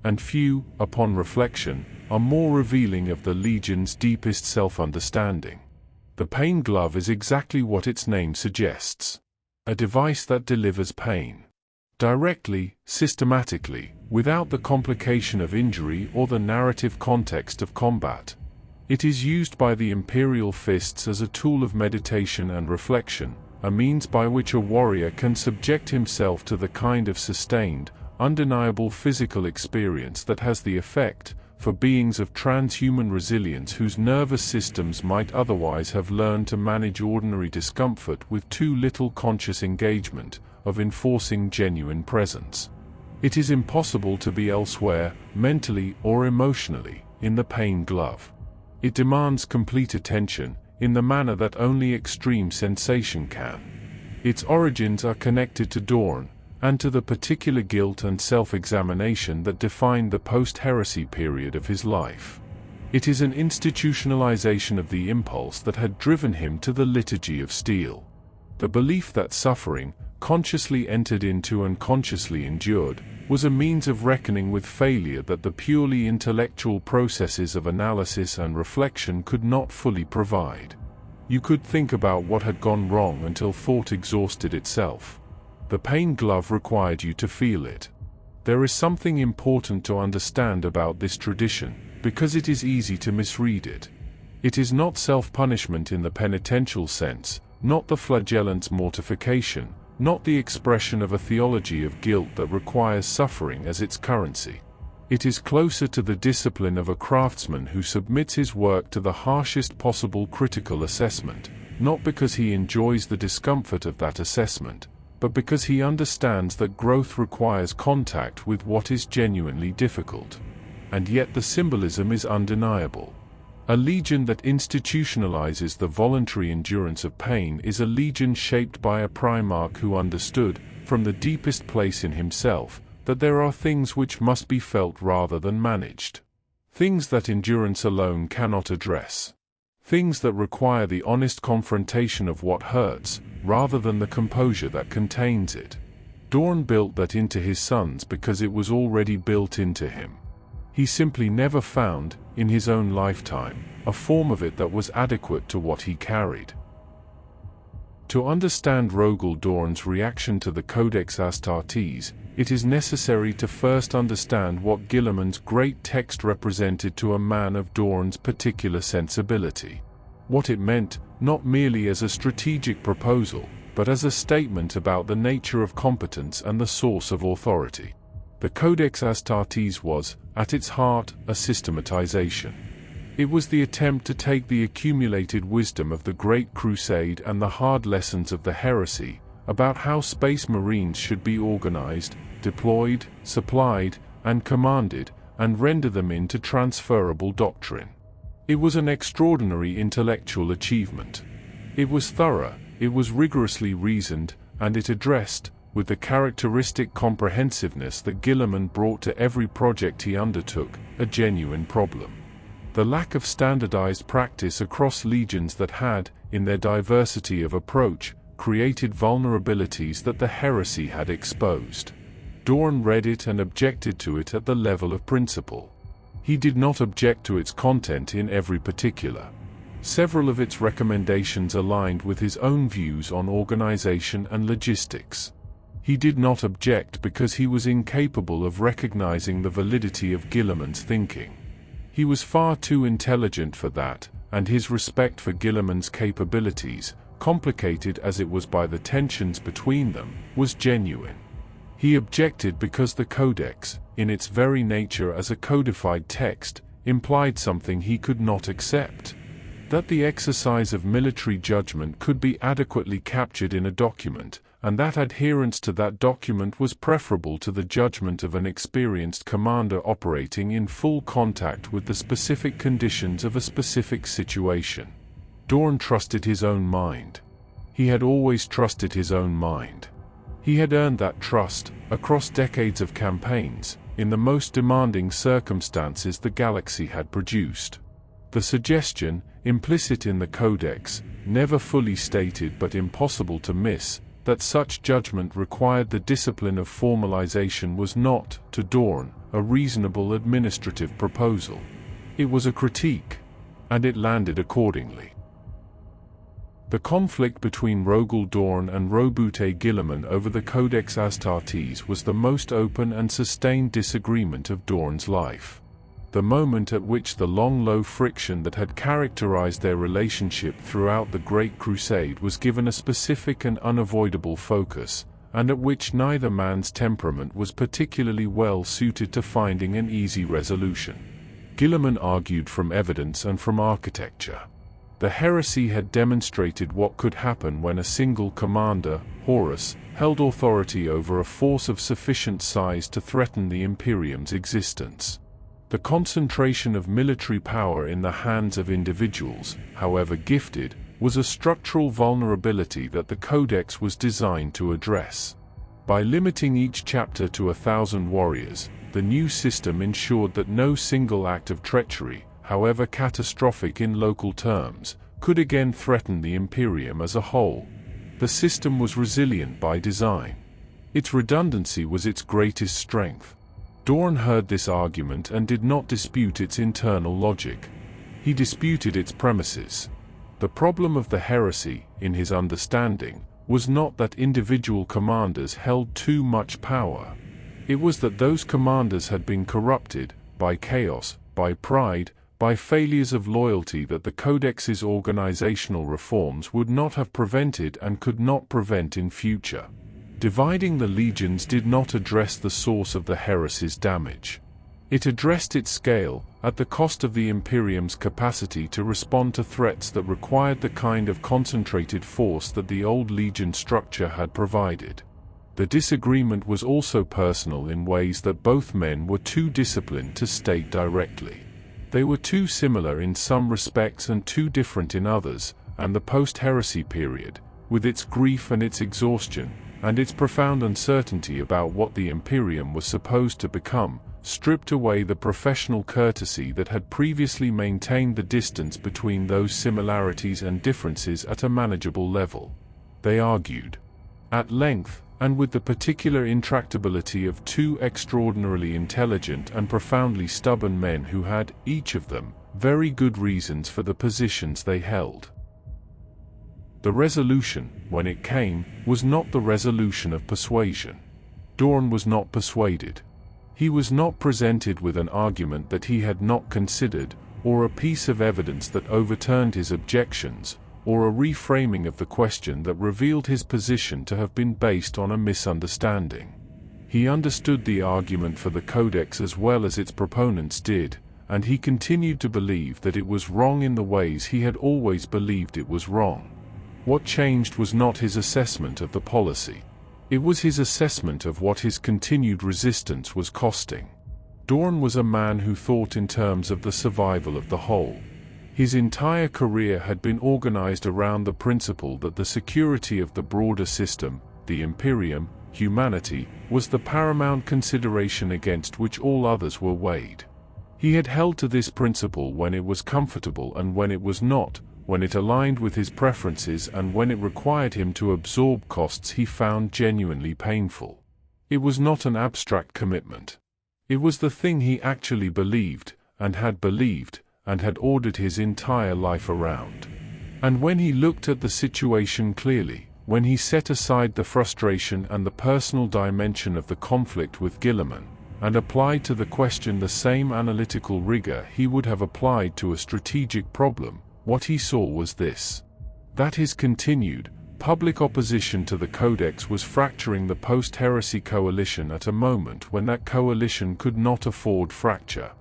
And few, upon reflection, are more revealing of the Legion's deepest self-understanding. The Pain Glove is exactly what its name suggests. A device that delivers pain. Directly, systematically, without the complication of injury or the narrative context of combat. It is used by the Imperial fists as a tool of meditation and reflection, a means by which a warrior can subject himself to the kind of sustained, undeniable physical experience that has the effect, for beings of transhuman resilience whose nervous systems might otherwise have learned to manage ordinary discomfort with too little conscious engagement, of enforcing genuine presence. It is impossible to be elsewhere, mentally or emotionally, in the Pain Glove. It demands complete attention, in the manner that only extreme sensation can. Its origins are connected to Dorn, and to the particular guilt and self-examination that defined the post-heresy period of his life. It is an institutionalization of the impulse that had driven him to the Liturgy of Steel. The belief that suffering, consciously entered into and consciously endured, was a means of reckoning with failure that the purely intellectual processes of analysis and reflection could not fully provide. You could think about what had gone wrong until thought exhausted itself. The Pain Glove required you to feel it. There is something important to understand about this tradition, because it is easy to misread it. It is not self-punishment in the penitential sense, not the flagellant's mortification, not the expression of a theology of guilt that requires suffering as its currency. It is closer to the discipline of a craftsman who submits his work to the harshest possible critical assessment, not because he enjoys the discomfort of that assessment, but because he understands that growth requires contact with what is genuinely difficult. And yet the symbolism is undeniable. A legion that institutionalizes the voluntary endurance of pain is a legion shaped by a Primarch who understood, from the deepest place in himself, that there are things which must be felt rather than managed. Things that endurance alone cannot address. Things that require the honest confrontation of what hurts, rather than the composure that contains it. Dorn built that into his sons because it was already built into him. He simply never found, in his own lifetime, a form of it that was adequate to what he carried. To understand Rogal Dorn's reaction to the Codex Astartes, it is necessary to first understand what Guilliman's great text represented to a man of Dorn's particular sensibility. What it meant, not merely as a strategic proposal, but as a statement about the nature of competence and the source of authority. The Codex Astartes was, at its heart, a systematization. It was the attempt to take the accumulated wisdom of the Great Crusade and the hard lessons of the heresy, about how space marines should be organized, deployed, supplied, and commanded, and render them into transferable doctrine. It was an extraordinary intellectual achievement. It was thorough, it was rigorously reasoned, and it addressed, with the characteristic comprehensiveness that Guilliman brought to every project he undertook, a genuine problem. The lack of standardized practice across legions that had, in their diversity of approach, created vulnerabilities that the heresy had exposed. Dorn read it and objected to it at the level of principle. He did not object to its content in every particular. Several of its recommendations aligned with his own views on organization and logistics. He did not object because he was incapable of recognizing the validity of Guilliman's thinking. He was far too intelligent for that, and his respect for Guilliman's capabilities, complicated as it was by the tensions between them, was genuine. He objected because the Codex, in its very nature as a codified text, implied something he could not accept. That the exercise of military judgment could be adequately captured in a document, and that adherence to that document was preferable to the judgment of an experienced commander operating in full contact with the specific conditions of a specific situation. Dorn trusted his own mind. He had always trusted his own mind. He had earned that trust, across decades of campaigns, in the most demanding circumstances the galaxy had produced. The suggestion, implicit in the Codex, never fully stated but impossible to miss, that such judgment required the discipline of formalization was not, to Dorn, a reasonable administrative proposal. It was a critique, and it landed accordingly. The conflict between Rogal Dorn and Roboute Guilliman over the Codex Astartes was the most open and sustained disagreement of Dorn's life. The moment at which the long-low friction that had characterized their relationship throughout the Great Crusade was given a specific and unavoidable focus, and at which neither man's temperament was particularly well suited to finding an easy resolution. Guilliman argued from evidence and from architecture. The heresy had demonstrated what could happen when a single commander, Horus, held authority over a force of sufficient size to threaten the Imperium's existence. The concentration of military power in the hands of individuals, however gifted, was a structural vulnerability that the Codex was designed to address. By limiting each chapter to 1,000 warriors, the new system ensured that no single act of treachery, however catastrophic in local terms, could again threaten the Imperium as a whole. The system was resilient by design. Its redundancy was its greatest strength. Dorn heard this argument and did not dispute its internal logic. He disputed its premises. The problem of the heresy, in his understanding, was not that individual commanders held too much power. It was that those commanders had been corrupted, by chaos, by pride, by failures of loyalty that the Codex's organizational reforms would not have prevented and could not prevent in future. Dividing the legions did not address the source of the heresy's damage. It addressed its scale, at the cost of the Imperium's capacity to respond to threats that required the kind of concentrated force that the old legion structure had provided. The disagreement was also personal in ways that both men were too disciplined to state directly. They were too similar in some respects and too different in others, and the post-heresy period, with its grief and its exhaustion, and its profound uncertainty about what the Imperium was supposed to become, stripped away the professional courtesy that had previously maintained the distance between those similarities and differences at a manageable level. They argued, at length, and with the particular intractability of two extraordinarily intelligent and profoundly stubborn men who had, each of them, very good reasons for the positions they held. The resolution, when it came, was not the resolution of persuasion. Dorn was not persuaded. He was not presented with an argument that he had not considered, or a piece of evidence that overturned his objections, or a reframing of the question that revealed his position to have been based on a misunderstanding. He understood the argument for the Codex as well as its proponents did, and he continued to believe that it was wrong in the ways he had always believed it was wrong. What changed was not his assessment of the policy. It was his assessment of what his continued resistance was costing. Dorn was a man who thought in terms of the survival of the whole. His entire career had been organized around the principle that the security of the broader system, the Imperium, humanity, was the paramount consideration against which all others were weighed. He had held to this principle when it was comfortable and when it was not, when it aligned with his preferences and when it required him to absorb costs he found genuinely painful. It was not an abstract commitment. It was the thing he actually believed, and had ordered his entire life around. And when he looked at the situation clearly, when he set aside the frustration and the personal dimension of the conflict with Guilliman, and applied to the question the same analytical rigor he would have applied to a strategic problem, what he saw was this: that his continued, public opposition to the Codex was fracturing the post-heresy coalition at a moment when that coalition could not afford fracture.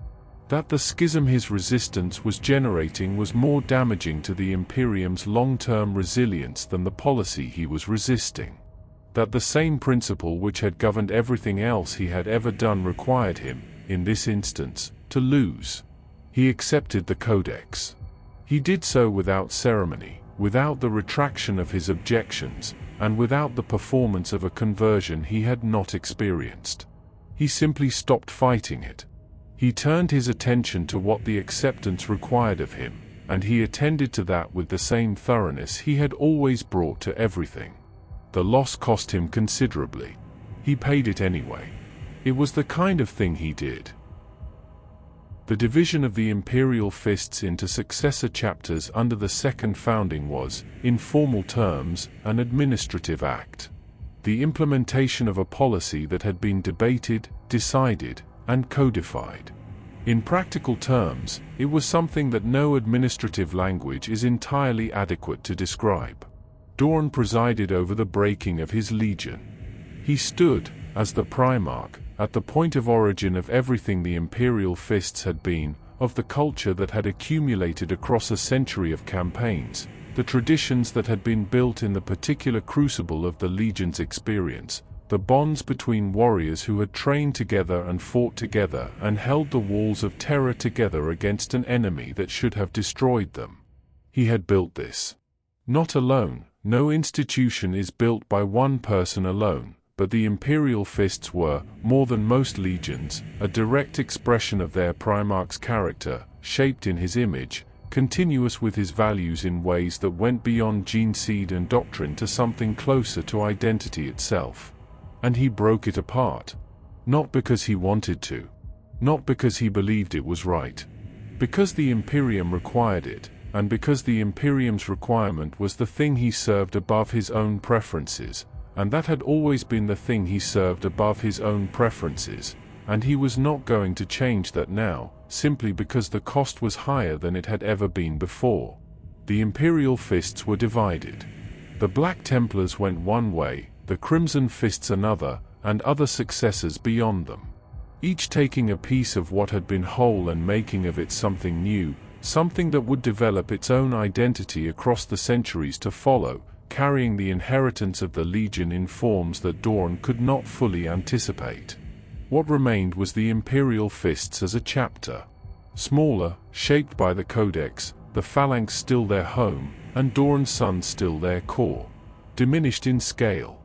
That the schism his resistance was generating was more damaging to the Imperium's long-term resilience than the policy he was resisting. That the same principle which had governed everything else he had ever done required him, in this instance, to lose. He accepted the Codex. He did so without ceremony, without the retraction of his objections, and without the performance of a conversion he had not experienced. He simply stopped fighting it. He turned his attention to what the acceptance required of him, and he attended to that with the same thoroughness he had always brought to everything. The loss cost him considerably. He paid it anyway. It was the kind of thing he did. The division of the Imperial Fists into successor chapters under the Second Founding was, in formal terms, an administrative act. The implementation of a policy that had been debated, decided, and codified. In practical terms, it was something that no administrative language is entirely adequate to describe. Dorn presided over the breaking of his legion. He stood, as the Primarch, at the point of origin of everything the Imperial Fists had been, of the culture that had accumulated across a century of campaigns, the traditions that had been built in the particular crucible of the Legion's experience, the bonds between warriors who had trained together and fought together and held the walls of Terra together against an enemy that should have destroyed them. He had built this. Not alone. No institution is built by one person alone, but the Imperial Fists were, more than most legions, a direct expression of their Primarch's character, shaped in his image, continuous with his values in ways that went beyond gene seed and doctrine to something closer to identity itself. And he broke it apart. Not because he wanted to. Not because he believed it was right. Because the Imperium required it, and because the Imperium's requirement was the thing he served above his own preferences, and that had always been the thing he served above his own preferences, and he was not going to change that now, simply because the cost was higher than it had ever been before. The Imperial Fists were divided. The Black Templars went one way, the Crimson Fists another, and other successors beyond them. Each taking a piece of what had been whole and making of it something new, something that would develop its own identity across the centuries to follow, carrying the inheritance of the Legion in forms that Dorn could not fully anticipate. What remained was the Imperial Fists as a chapter. Smaller, shaped by the Codex, the Phalanx still their home, and Dorn's sons still their core. Diminished in scale.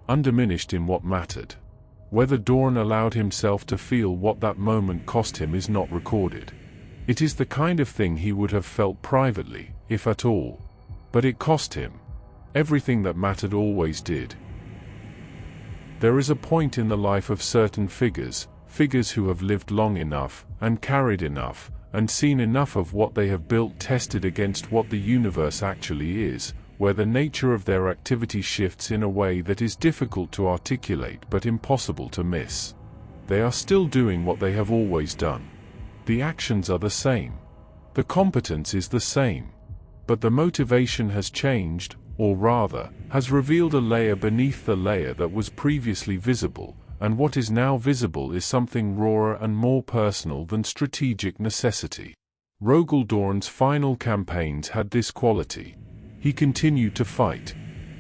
Undiminished in what mattered. Whether Dorn allowed himself to feel what that moment cost him is not recorded. It is the kind of thing he would have felt privately, if at all. But it cost him. Everything that mattered always did. There is a point in the life of certain figures who have lived long enough, and carried enough, and seen enough of what they have built tested against what the universe actually is, where the nature of their activity shifts in a way that is difficult to articulate but impossible to miss. They are still doing what they have always done. The actions are the same. The competence is the same. But the motivation has changed, or rather, has revealed a layer beneath the layer that was previously visible, and what is now visible is something rawer and more personal than strategic necessity. Rogal Dorn's final campaigns had this quality. He continued to fight.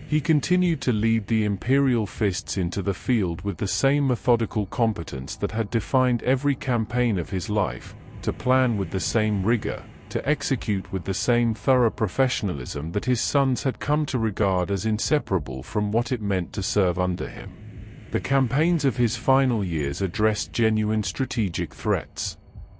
He continued to lead the Imperial Fists into the field with the same methodical competence that had defined every campaign of his life, to plan with the same rigor, to execute with the same thorough professionalism that his sons had come to regard as inseparable from what it meant to serve under him. The campaigns of his final years addressed genuine strategic threats.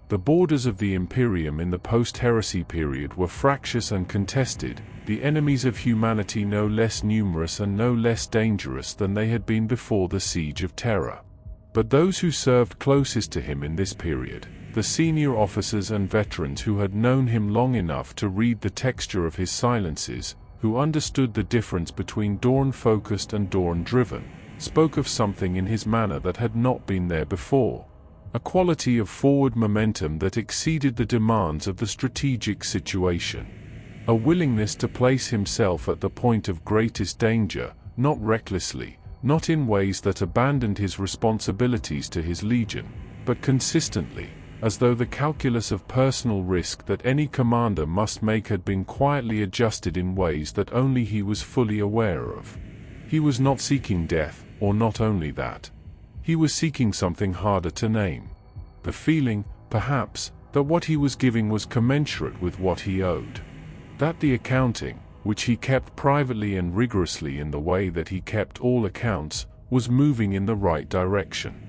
The borders of the Imperium in the post-heresy period were fractious and contested, the enemies of humanity no less numerous and no less dangerous than they had been before the Siege of Terra. But those who served closest to him in this period, the senior officers and veterans who had known him long enough to read the texture of his silences, who understood the difference between Dorn-focused and Dorn-driven, spoke of something in his manner that had not been there before. A quality of forward momentum that exceeded the demands of the strategic situation. A willingness to place himself at the point of greatest danger, not recklessly, not in ways that abandoned his responsibilities to his legion, but consistently, as though the calculus of personal risk that any commander must make had been quietly adjusted in ways that only he was fully aware of. He was not seeking death, or not only that. He was seeking something harder to name. The feeling, perhaps, that what he was giving was commensurate with what he owed. That the accounting, which he kept privately and rigorously in the way that he kept all accounts, was moving in the right direction.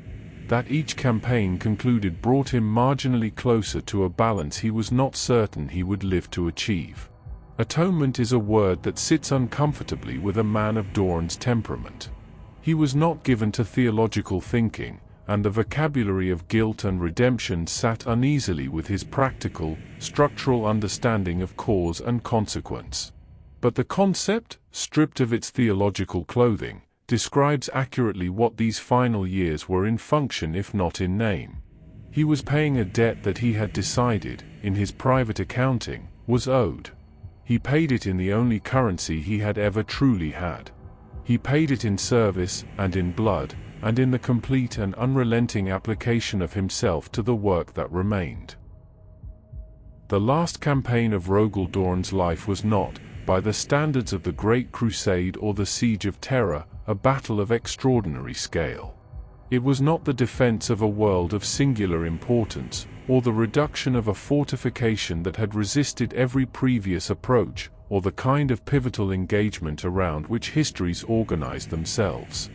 That each campaign concluded brought him marginally closer to a balance he was not certain he would live to achieve. Atonement is a word that sits uncomfortably with a man of Dorn's temperament. He was not given to theological thinking, and the vocabulary of guilt and redemption sat uneasily with his practical, structural understanding of cause and consequence. But the concept, stripped of its theological clothing, describes accurately what these final years were in function if not in name. He was paying a debt that he had decided, in his private accounting, was owed. He paid it in the only currency he had ever truly had. He paid it in service, and in blood, and in the complete and unrelenting application of himself to the work that remained. The last campaign of Rogal Dorn's life was not, by the standards of the Great Crusade or the Siege of Terra, a battle of extraordinary scale. It was not the defense of a world of singular importance, or the reduction of a fortification that had resisted every previous approach, or the kind of pivotal engagement around which histories organized themselves.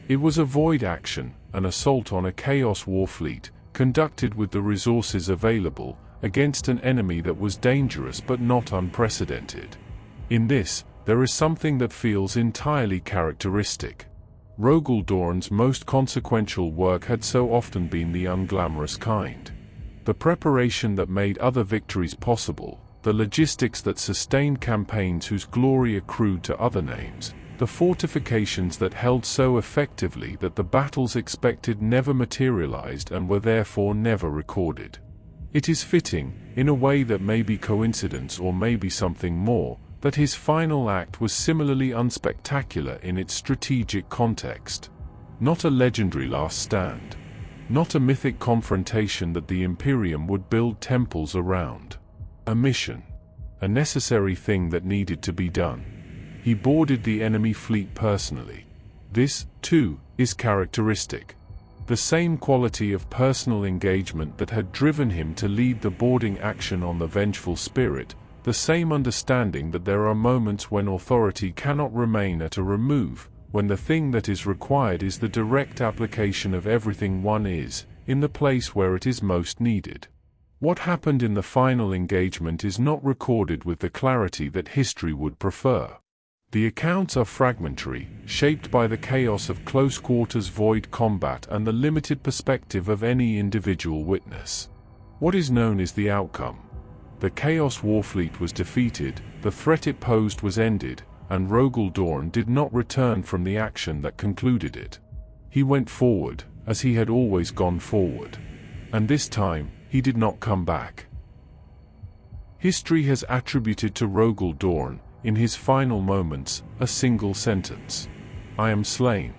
It was a void action, an assault on a chaos war fleet, conducted with the resources available, against an enemy that was dangerous but not unprecedented. In this, there is something that feels entirely characteristic. Rogal Dorn's most consequential work had so often been the unglamorous kind. The preparation that made other victories possible, the logistics that sustained campaigns whose glory accrued to other names, the fortifications that held so effectively that the battles expected never materialized and were therefore never recorded. It is fitting, in a way that may be coincidence or may be something more, that his final act was similarly unspectacular in its strategic context. Not a legendary last stand. Not a mythic confrontation that the Imperium would build temples around. A mission. A necessary thing that needed to be done. He boarded the enemy fleet personally. This, too, is characteristic. The same quality of personal engagement that had driven him to lead the boarding action on the Vengeful Spirit, the same understanding that there are moments when authority cannot remain at a remove, when the thing that is required is the direct application of everything one is, in the place where it is most needed. What happened in the final engagement is not recorded with the clarity that history would prefer. The accounts are fragmentary, shaped by the chaos of close-quarters void combat and the limited perspective of any individual witness. What is known is the outcome. The Chaos Warfleet was defeated, the threat it posed was ended, and Rogal Dorn did not return from the action that concluded it. He went forward, as he had always gone forward. And this time, he did not come back. History has attributed to Rogal Dorn, in his final moments, a single sentence. "I am slain."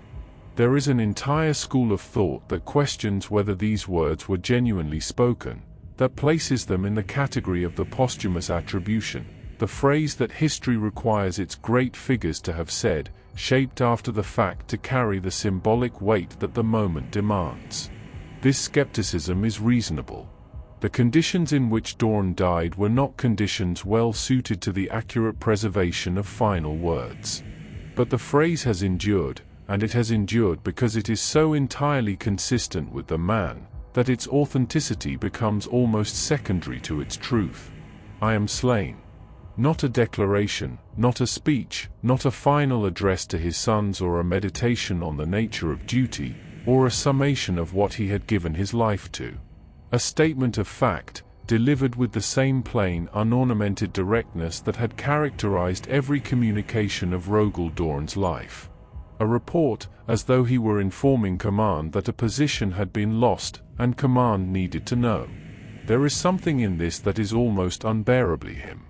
There is an entire school of thought that questions whether these words were genuinely spoken, that places them in the category of the posthumous attribution, the phrase that history requires its great figures to have said, shaped after the fact to carry the symbolic weight that the moment demands. This skepticism is reasonable. The conditions in which Dorn died were not conditions well suited to the accurate preservation of final words. But the phrase has endured, and it has endured because it is so entirely consistent with the man, that its authenticity becomes almost secondary to its truth. I am slain. Not a declaration, not a speech, not a final address to his sons or a meditation on the nature of duty, or a summation of what he had given his life to. A statement of fact, delivered with the same plain, unornamented directness that had characterized every communication of Rogal Dorn's life. A report, as though he were informing command that a position had been lost, and command needed to know. There is something in this that is almost unbearably him.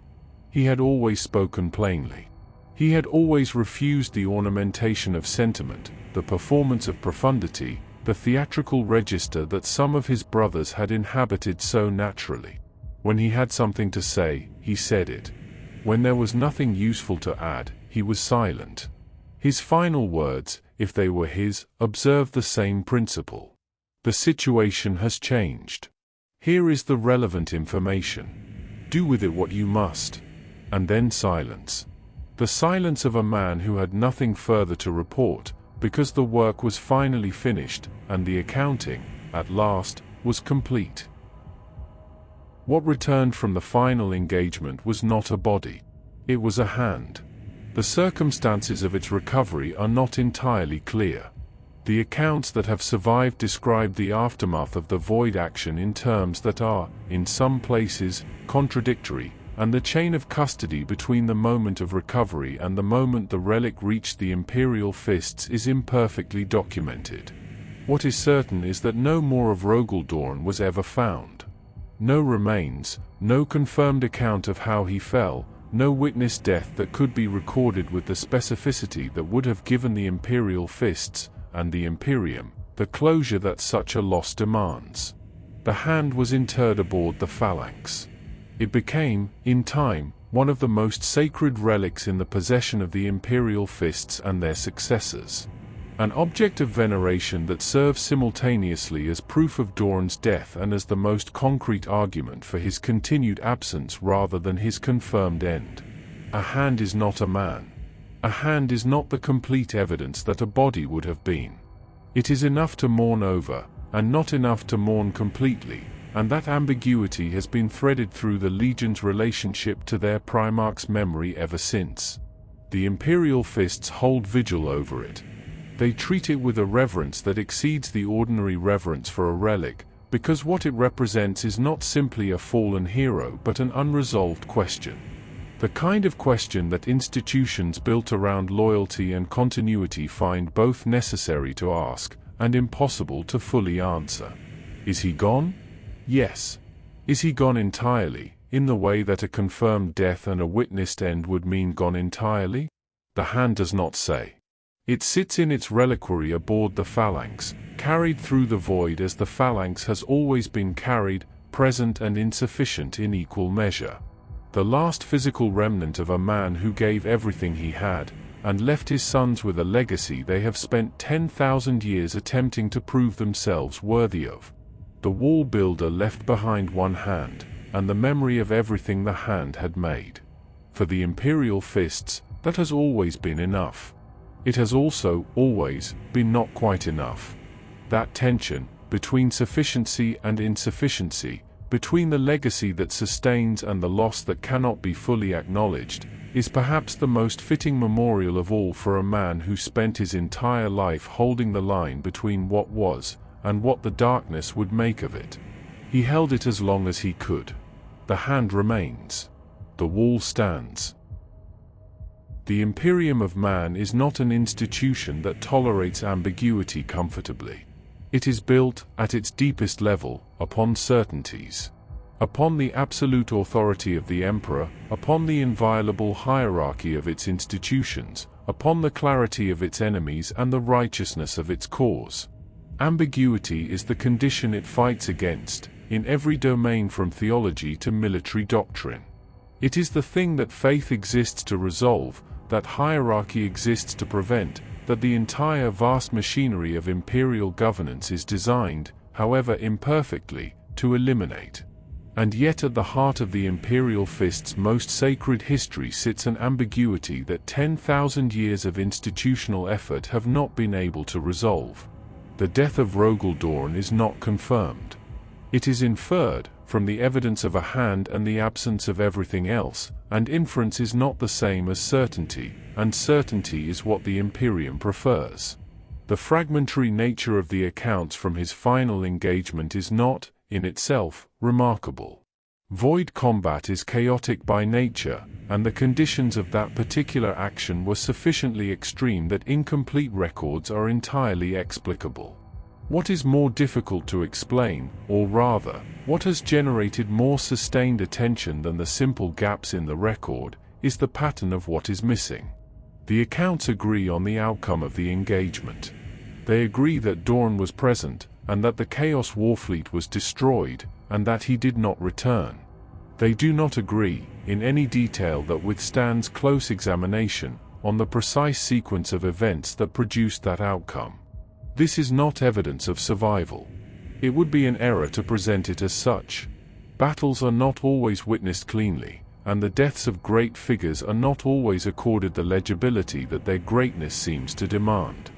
He had always spoken plainly. He had always refused the ornamentation of sentiment, the performance of profundity, the theatrical register that some of his brothers had inhabited so naturally. When he had something to say, he said it. When there was nothing useful to add, he was silent. His final words, if they were his, observed the same principle. The situation has changed. Here is the relevant information. Do with it what you must. And then silence. The silence of a man who had nothing further to report, because the work was finally finished, and the accounting, at last, was complete. What returned from the final engagement was not a body. It was a hand. The circumstances of its recovery are not entirely clear. The accounts that have survived describe the aftermath of the void action in terms that are, in some places, contradictory, and the chain of custody between the moment of recovery and the moment the relic reached the Imperial fists is imperfectly documented. What is certain is that no more of Rogal Dorn was ever found. No remains, no confirmed account of how he fell, no witness death that could be recorded with the specificity that would have given the Imperial fists, and the Imperium, the closure that such a loss demands. The hand was interred aboard the phalanx. It became, in time, one of the most sacred relics in the possession of the Imperial fists and their successors. An object of veneration that serves simultaneously as proof of Dorn's death and as the most concrete argument for his continued absence rather than his confirmed end. A hand is not a man. A hand is not the complete evidence that a body would have been. It is enough to mourn over, and not enough to mourn completely. And that ambiguity has been threaded through the Legion's relationship to their Primarch's memory ever since. The Imperial fists hold vigil over it. They treat it with a reverence that exceeds the ordinary reverence for a relic, because what it represents is not simply a fallen hero but an unresolved question. The kind of question that institutions built around loyalty and continuity find both necessary to ask, and impossible to fully answer. Is he gone? Yes. Is he gone entirely, in the way that a confirmed death and a witnessed end would mean gone entirely? The hand does not say. It sits in its reliquary aboard the phalanx, carried through the void as the phalanx has always been carried, present and insufficient in equal measure. The last physical remnant of a man who gave everything he had, and left his sons with a legacy they have spent 10,000 years attempting to prove themselves worthy of. The wall builder left behind one hand, and the memory of everything the hand had made. For the Imperial fists, that has always been enough. It has also, always, been not quite enough. That tension, between sufficiency and insufficiency, between the legacy that sustains and the loss that cannot be fully acknowledged, is perhaps the most fitting memorial of all for a man who spent his entire life holding the line between what was, and what the darkness would make of it. He held it as long as he could. The hand remains. The wall stands. The Imperium of Man is not an institution that tolerates ambiguity comfortably. It is built, at its deepest level, upon certainties. Upon the absolute authority of the Emperor, upon the inviolable hierarchy of its institutions, upon the clarity of its enemies and the righteousness of its cause. Ambiguity is the condition it fights against, in every domain from theology to military doctrine. It is the thing that faith exists to resolve, that hierarchy exists to prevent, that the entire vast machinery of imperial governance is designed, however imperfectly, to eliminate. And yet at the heart of the Imperial Fist's most sacred history sits an ambiguity that 10,000 years of institutional effort have not been able to resolve. The death of Rogal Dorn is not confirmed. It is inferred, from the evidence of a hand and the absence of everything else, and inference is not the same as certainty, and certainty is what the Imperium prefers. The fragmentary nature of the accounts from his final engagement is not, in itself, remarkable. Void combat is chaotic by nature, and the conditions of that particular action were sufficiently extreme that incomplete records are entirely explicable. What is more difficult to explain, or rather, what has generated more sustained attention than the simple gaps in the record, is the pattern of what is missing. The accounts agree on the outcome of the engagement. They agree that Dorn was present, and that the Chaos Warfleet was destroyed, and that he did not return. They do not agree, in any detail that withstands close examination, on the precise sequence of events that produced that outcome. This is not evidence of survival. It would be an error to present it as such. Battles are not always witnessed cleanly, and the deaths of great figures are not always accorded the legibility that their greatness seems to demand.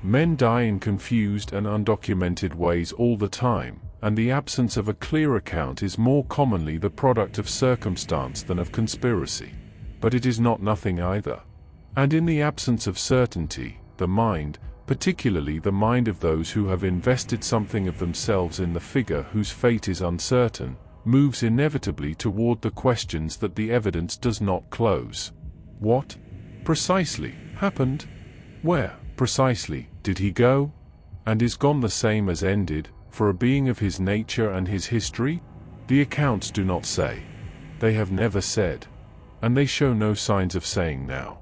Men die in confused and undocumented ways all the time, and the absence of a clear account is more commonly the product of circumstance than of conspiracy. But it is not nothing either. And in the absence of certainty, the mind, particularly the mind of those who have invested something of themselves in the figure whose fate is uncertain, moves inevitably toward the questions that the evidence does not close. What, precisely, happened? Where, precisely, did he go? And is gone the same as ended, for a being of his nature and his history? The accounts do not say. They have never said. And they show no signs of saying now.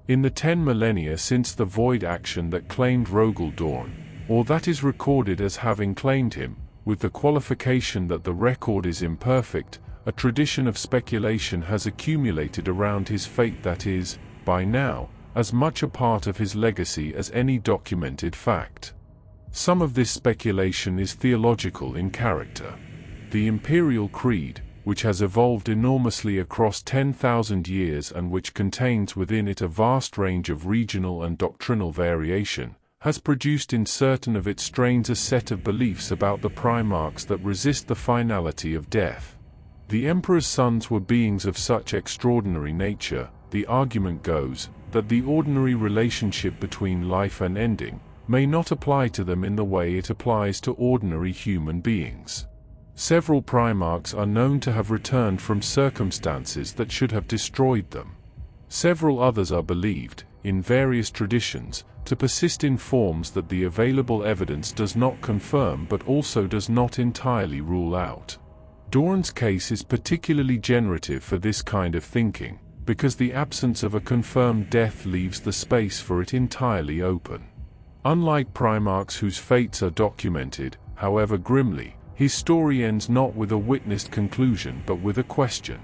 In the 10 millennia since the void action that claimed Rogal Dorn, or that is recorded as having claimed him, with the qualification that the record is imperfect, a tradition of speculation has accumulated around his fate that is, by now, as much a part of his legacy as any documented fact. Some of this speculation is theological in character. The Imperial Creed, which has evolved enormously across 10,000 years and which contains within it a vast range of regional and doctrinal variation, has produced in certain of its strains a set of beliefs about the Primarchs that resist the finality of death. The Emperor's sons were beings of such extraordinary nature, the argument goes, that the ordinary relationship between life and ending may not apply to them in the way it applies to ordinary human beings. Several Primarchs are known to have returned from circumstances that should have destroyed them. Several others are believed, in various traditions, to persist in forms that the available evidence does not confirm but also does not entirely rule out. Dorn's case is particularly generative for this kind of thinking, because the absence of a confirmed death leaves the space for it entirely open. Unlike Primarchs whose fates are documented, however grimly, his story ends not with a witnessed conclusion but with a question.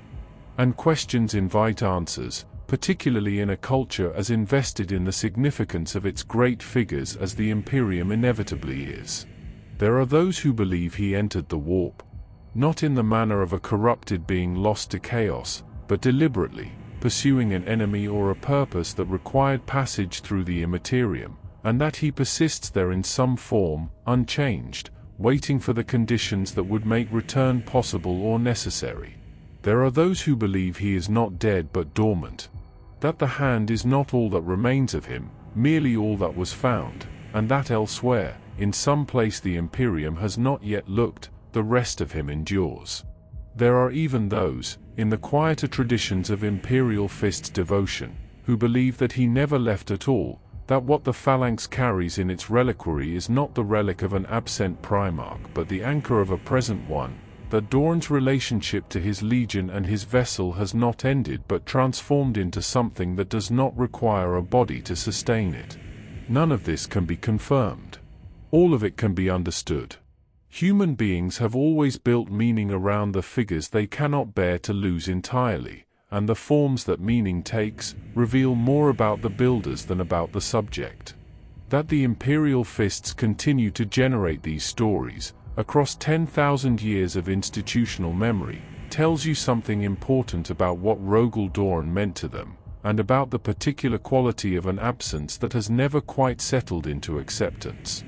And questions invite answers, particularly in a culture as invested in the significance of its great figures as the Imperium inevitably is. There are those who believe he entered the warp, not in the manner of a corrupted being lost to chaos, but deliberately, pursuing an enemy or a purpose that required passage through the immaterium, and that he persists there in some form, unchanged, waiting for the conditions that would make return possible or necessary. There are those who believe he is not dead but dormant, that the hand is not all that remains of him, merely all that was found, and that elsewhere, in some place the Imperium has not yet looked, the rest of him endures. There are even those, in the quieter traditions of Imperial Fist's devotion, who believe that he never left at all, that what the phalanx carries in its reliquary is not the relic of an absent Primarch but the anchor of a present one, that Dorn's relationship to his legion and his vessel has not ended but transformed into something that does not require a body to sustain it. None of this can be confirmed. All of it can be understood. Human beings have always built meaning around the figures they cannot bear to lose entirely, and the forms that meaning takes reveal more about the builders than about the subject. That the Imperial Fists continue to generate these stories, across 10,000 years of institutional memory, tells you something important about what Rogal Dorn meant to them, and about the particular quality of an absence that has never quite settled into acceptance.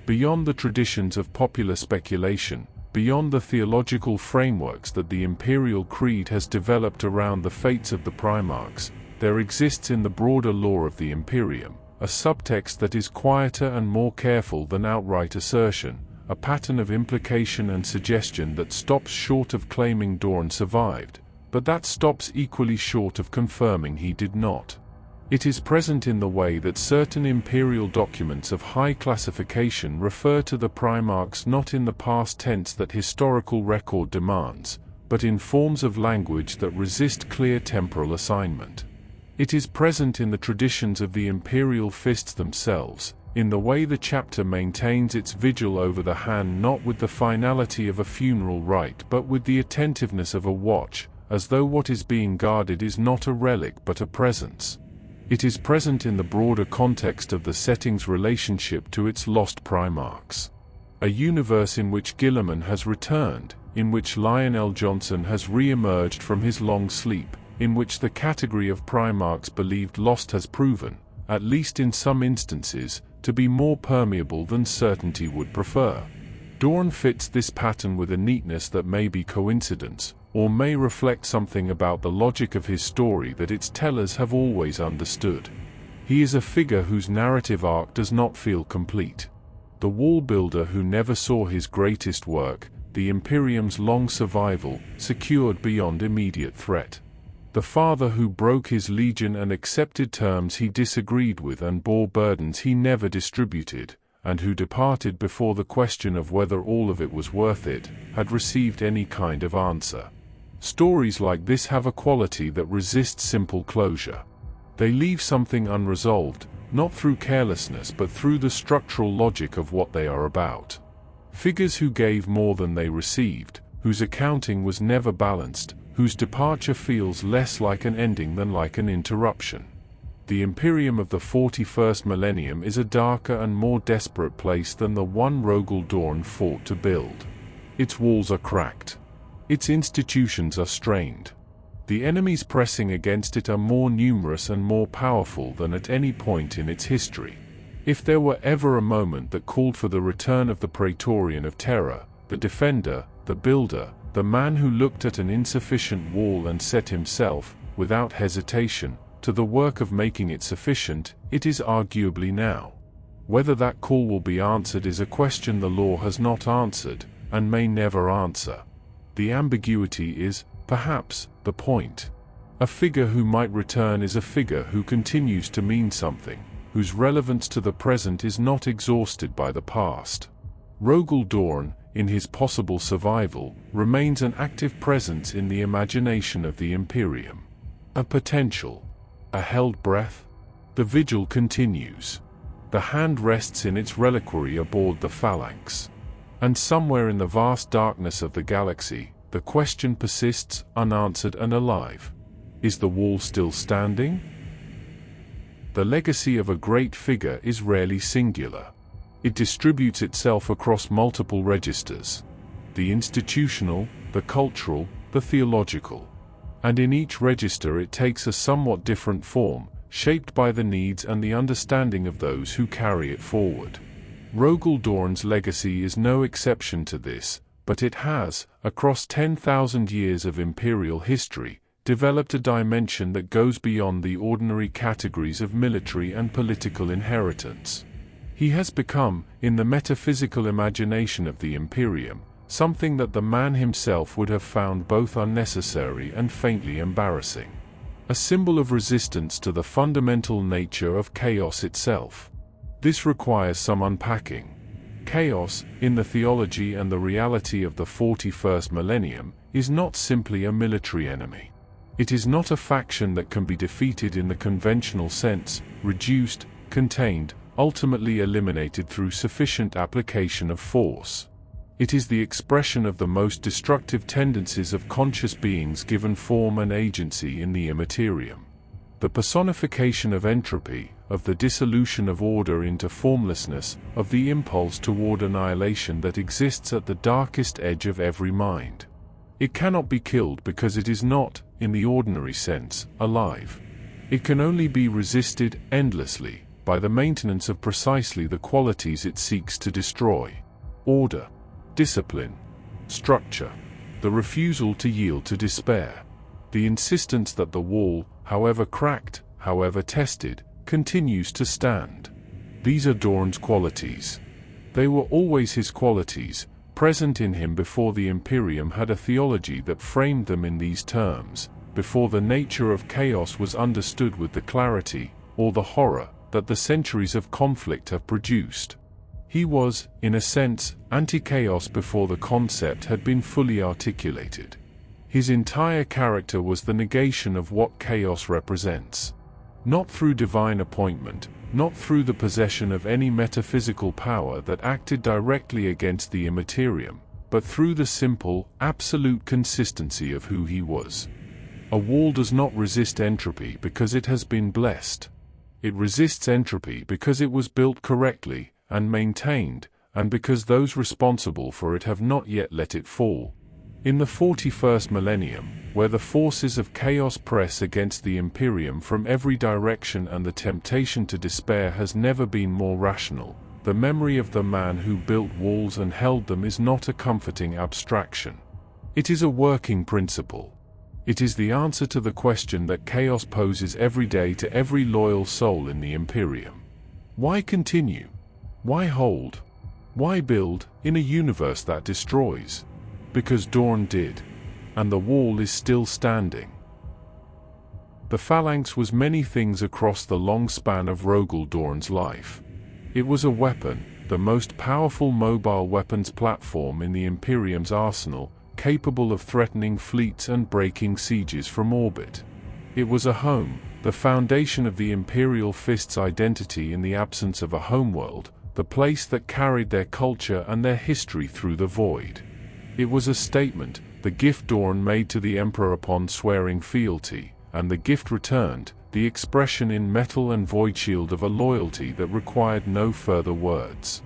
Beyond the traditions of popular speculation, beyond the theological frameworks that the Imperial Creed has developed around the fates of the Primarchs, there exists in the broader lore of the Imperium a subtext that is quieter and more careful than outright assertion, a pattern of implication and suggestion that stops short of claiming Dorn survived, but that stops equally short of confirming he did not. It is present in the way that certain imperial documents of high classification refer to the Primarchs not in the past tense that historical record demands, but in forms of language that resist clear temporal assignment. It is present in the traditions of the imperial fists themselves, in the way the chapter maintains its vigil over the hand not with the finality of a funeral rite but with the attentiveness of a watch, as though what is being guarded is not a relic but a presence. It is present in the broader context of the setting's relationship to its lost Primarchs. A universe in which Gilliman has returned, in which Lionel Johnson has re-emerged from his long sleep, in which the category of Primarchs believed lost has proven, at least in some instances, to be more permeable than certainty would prefer. Dorn fits this pattern with a neatness that may be coincidence, or may reflect something about the logic of his story that its tellers have always understood. He is a figure whose narrative arc does not feel complete. The wall builder who never saw his greatest work, the Imperium's long survival, secured beyond immediate threat. The father who broke his legion and accepted terms he disagreed with and bore burdens he never distributed, and who departed before the question of whether all of it was worth it, had received any kind of answer. Stories like this have a quality that resists simple closure. They leave something unresolved, not through carelessness but through the structural logic of what they are about. Figures who gave more than they received, whose accounting was never balanced, whose departure feels less like an ending than like an interruption. The Imperium of the 41st millennium is a darker and more desperate place than the one Rogal Dorn fought to build. Its walls are cracked. Its institutions are strained. The enemies pressing against it are more numerous and more powerful than at any point in its history. If there were ever a moment that called for the return of the Praetorian of Terra, the defender, the builder, the man who looked at an insufficient wall and set himself, without hesitation, to the work of making it sufficient, it is arguably now. Whether that call will be answered is a question the law has not answered, and may never answer. The ambiguity is, perhaps, the point. A figure who might return is a figure who continues to mean something, whose relevance to the present is not exhausted by the past. Rogal Dorn, in his possible survival, remains an active presence in the imagination of the Imperium. A potential. A held breath. The vigil continues. The hand rests in its reliquary aboard the phalanx. And somewhere in the vast darkness of the galaxy, the question persists, unanswered and alive. Is the wall still standing? The legacy of a great figure is rarely singular. It distributes itself across multiple registers. The institutional, the cultural, the theological. And in each register it takes a somewhat different form, shaped by the needs and the understanding of those who carry it forward. Rogal Dorn's legacy is no exception to this, but it has, across 10,000 years of imperial history, developed a dimension that goes beyond the ordinary categories of military and political inheritance. He has become, in the metaphysical imagination of the Imperium, something that the man himself would have found both unnecessary and faintly embarrassing. A symbol of resistance to the fundamental nature of chaos itself. This requires some unpacking. Chaos, in the theology and the reality of the 41st millennium, is not simply a military enemy. It is not a faction that can be defeated in the conventional sense, reduced, contained, ultimately eliminated through sufficient application of force. It is the expression of the most destructive tendencies of conscious beings given form and agency in the immaterium. the personification of entropy, of the dissolution of order into formlessness, of the impulse toward annihilation that exists at the darkest edge of every mind. It cannot be killed because it is not, in the ordinary sense, alive. It can only be resisted endlessly by the maintenance of precisely the qualities it seeks to destroy: order, discipline, structure, the refusal to yield to despair, the insistence that the wall, however cracked, however tested, continues to stand. These are Dorn's qualities. They were always his qualities, present in him before the Imperium had a theology that framed them in these terms, before the nature of chaos was understood with the clarity, or the horror, that the centuries of conflict have produced. He was, in a sense, anti-chaos before the concept had been fully articulated. His entire character was the negation of what chaos represents. Not through divine appointment, not through the possession of any metaphysical power that acted directly against the immaterium, but through the simple, absolute consistency of who he was. A wall does not resist entropy because it has been blessed. It resists entropy because it was built correctly and maintained, and because those responsible for it have not yet let it fall. In the 41st millennium, where the forces of chaos press against the Imperium from every direction and the temptation to despair has never been more rational, the memory of the man who built walls and held them is not a comforting abstraction. It is a working principle. It is the answer to the question that chaos poses every day to every loyal soul in the Imperium. Why continue? Why hold? Why build, in a universe that destroys? Because Dorn did. And the wall is still standing. The Phalanx was many things across the long span of Rogal Dorn's life. It was a weapon, the most powerful mobile weapons platform in the Imperium's arsenal, capable of threatening fleets and breaking sieges from orbit. It was a home, the foundation of the Imperial Fist's identity in the absence of a homeworld, the place that carried their culture and their history through the void. It was a statement, the gift Dorn made to the Emperor upon swearing fealty, and the gift returned, the expression in metal and void shield of a loyalty that required no further words.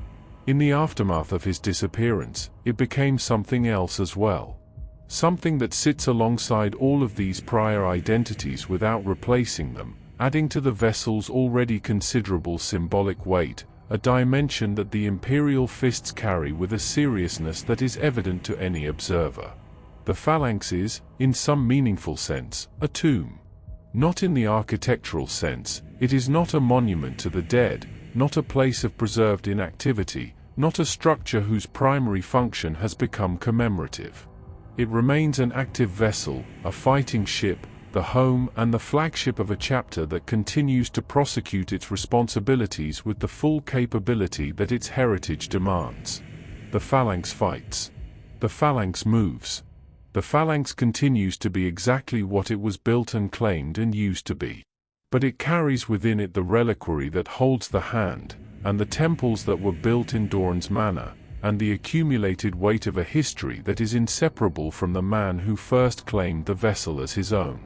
In the aftermath of his disappearance, it became something else as well. Something that sits alongside all of these prior identities without replacing them, adding to the vessel's already considerable symbolic weight, a dimension that the Imperial Fists carry with a seriousness that is evident to any observer. The Phalanx is, in some meaningful sense, a tomb. Not in the architectural sense, it is not a monument to the dead, not a place of preserved inactivity, not a structure whose primary function has become commemorative. It remains an active vessel, a fighting ship, the home and the flagship of a chapter that continues to prosecute its responsibilities with the full capability that its heritage demands. The Phalanx fights. The Phalanx moves. The Phalanx continues to be exactly what it was built and claimed and used to be. But it carries within it the reliquary that holds the hand, and the temples that were built in Dorn's manner, and the accumulated weight of a history that is inseparable from the man who first claimed the vessel as his own.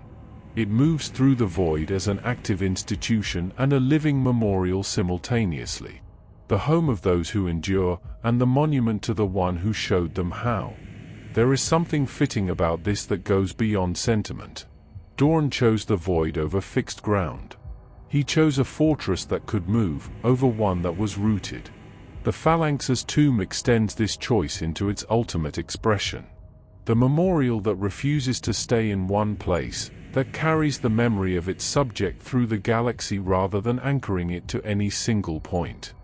It moves through the void as an active institution and a living memorial simultaneously. The home of those who endure, and the monument to the one who showed them how. There is something fitting about this that goes beyond sentiment. Dorn chose the void over fixed ground. He chose a fortress that could move, over one that was rooted. The Phalanx's tomb extends this choice into its ultimate expression. The memorial that refuses to stay in one place, that carries the memory of its subject through the galaxy rather than anchoring it to any single point.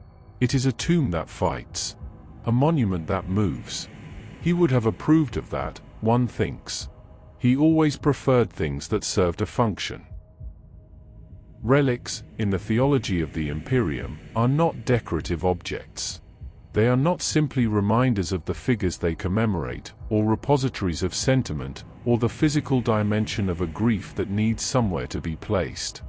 It is a tomb that fights. A monument that moves. He would have approved of that, one thinks. He always preferred things that served a function. Relics, in the theology of the Imperium, are not decorative objects. They are not simply reminders of the figures they commemorate, or repositories of sentiment, or the physical dimension of a grief that needs somewhere to be placed.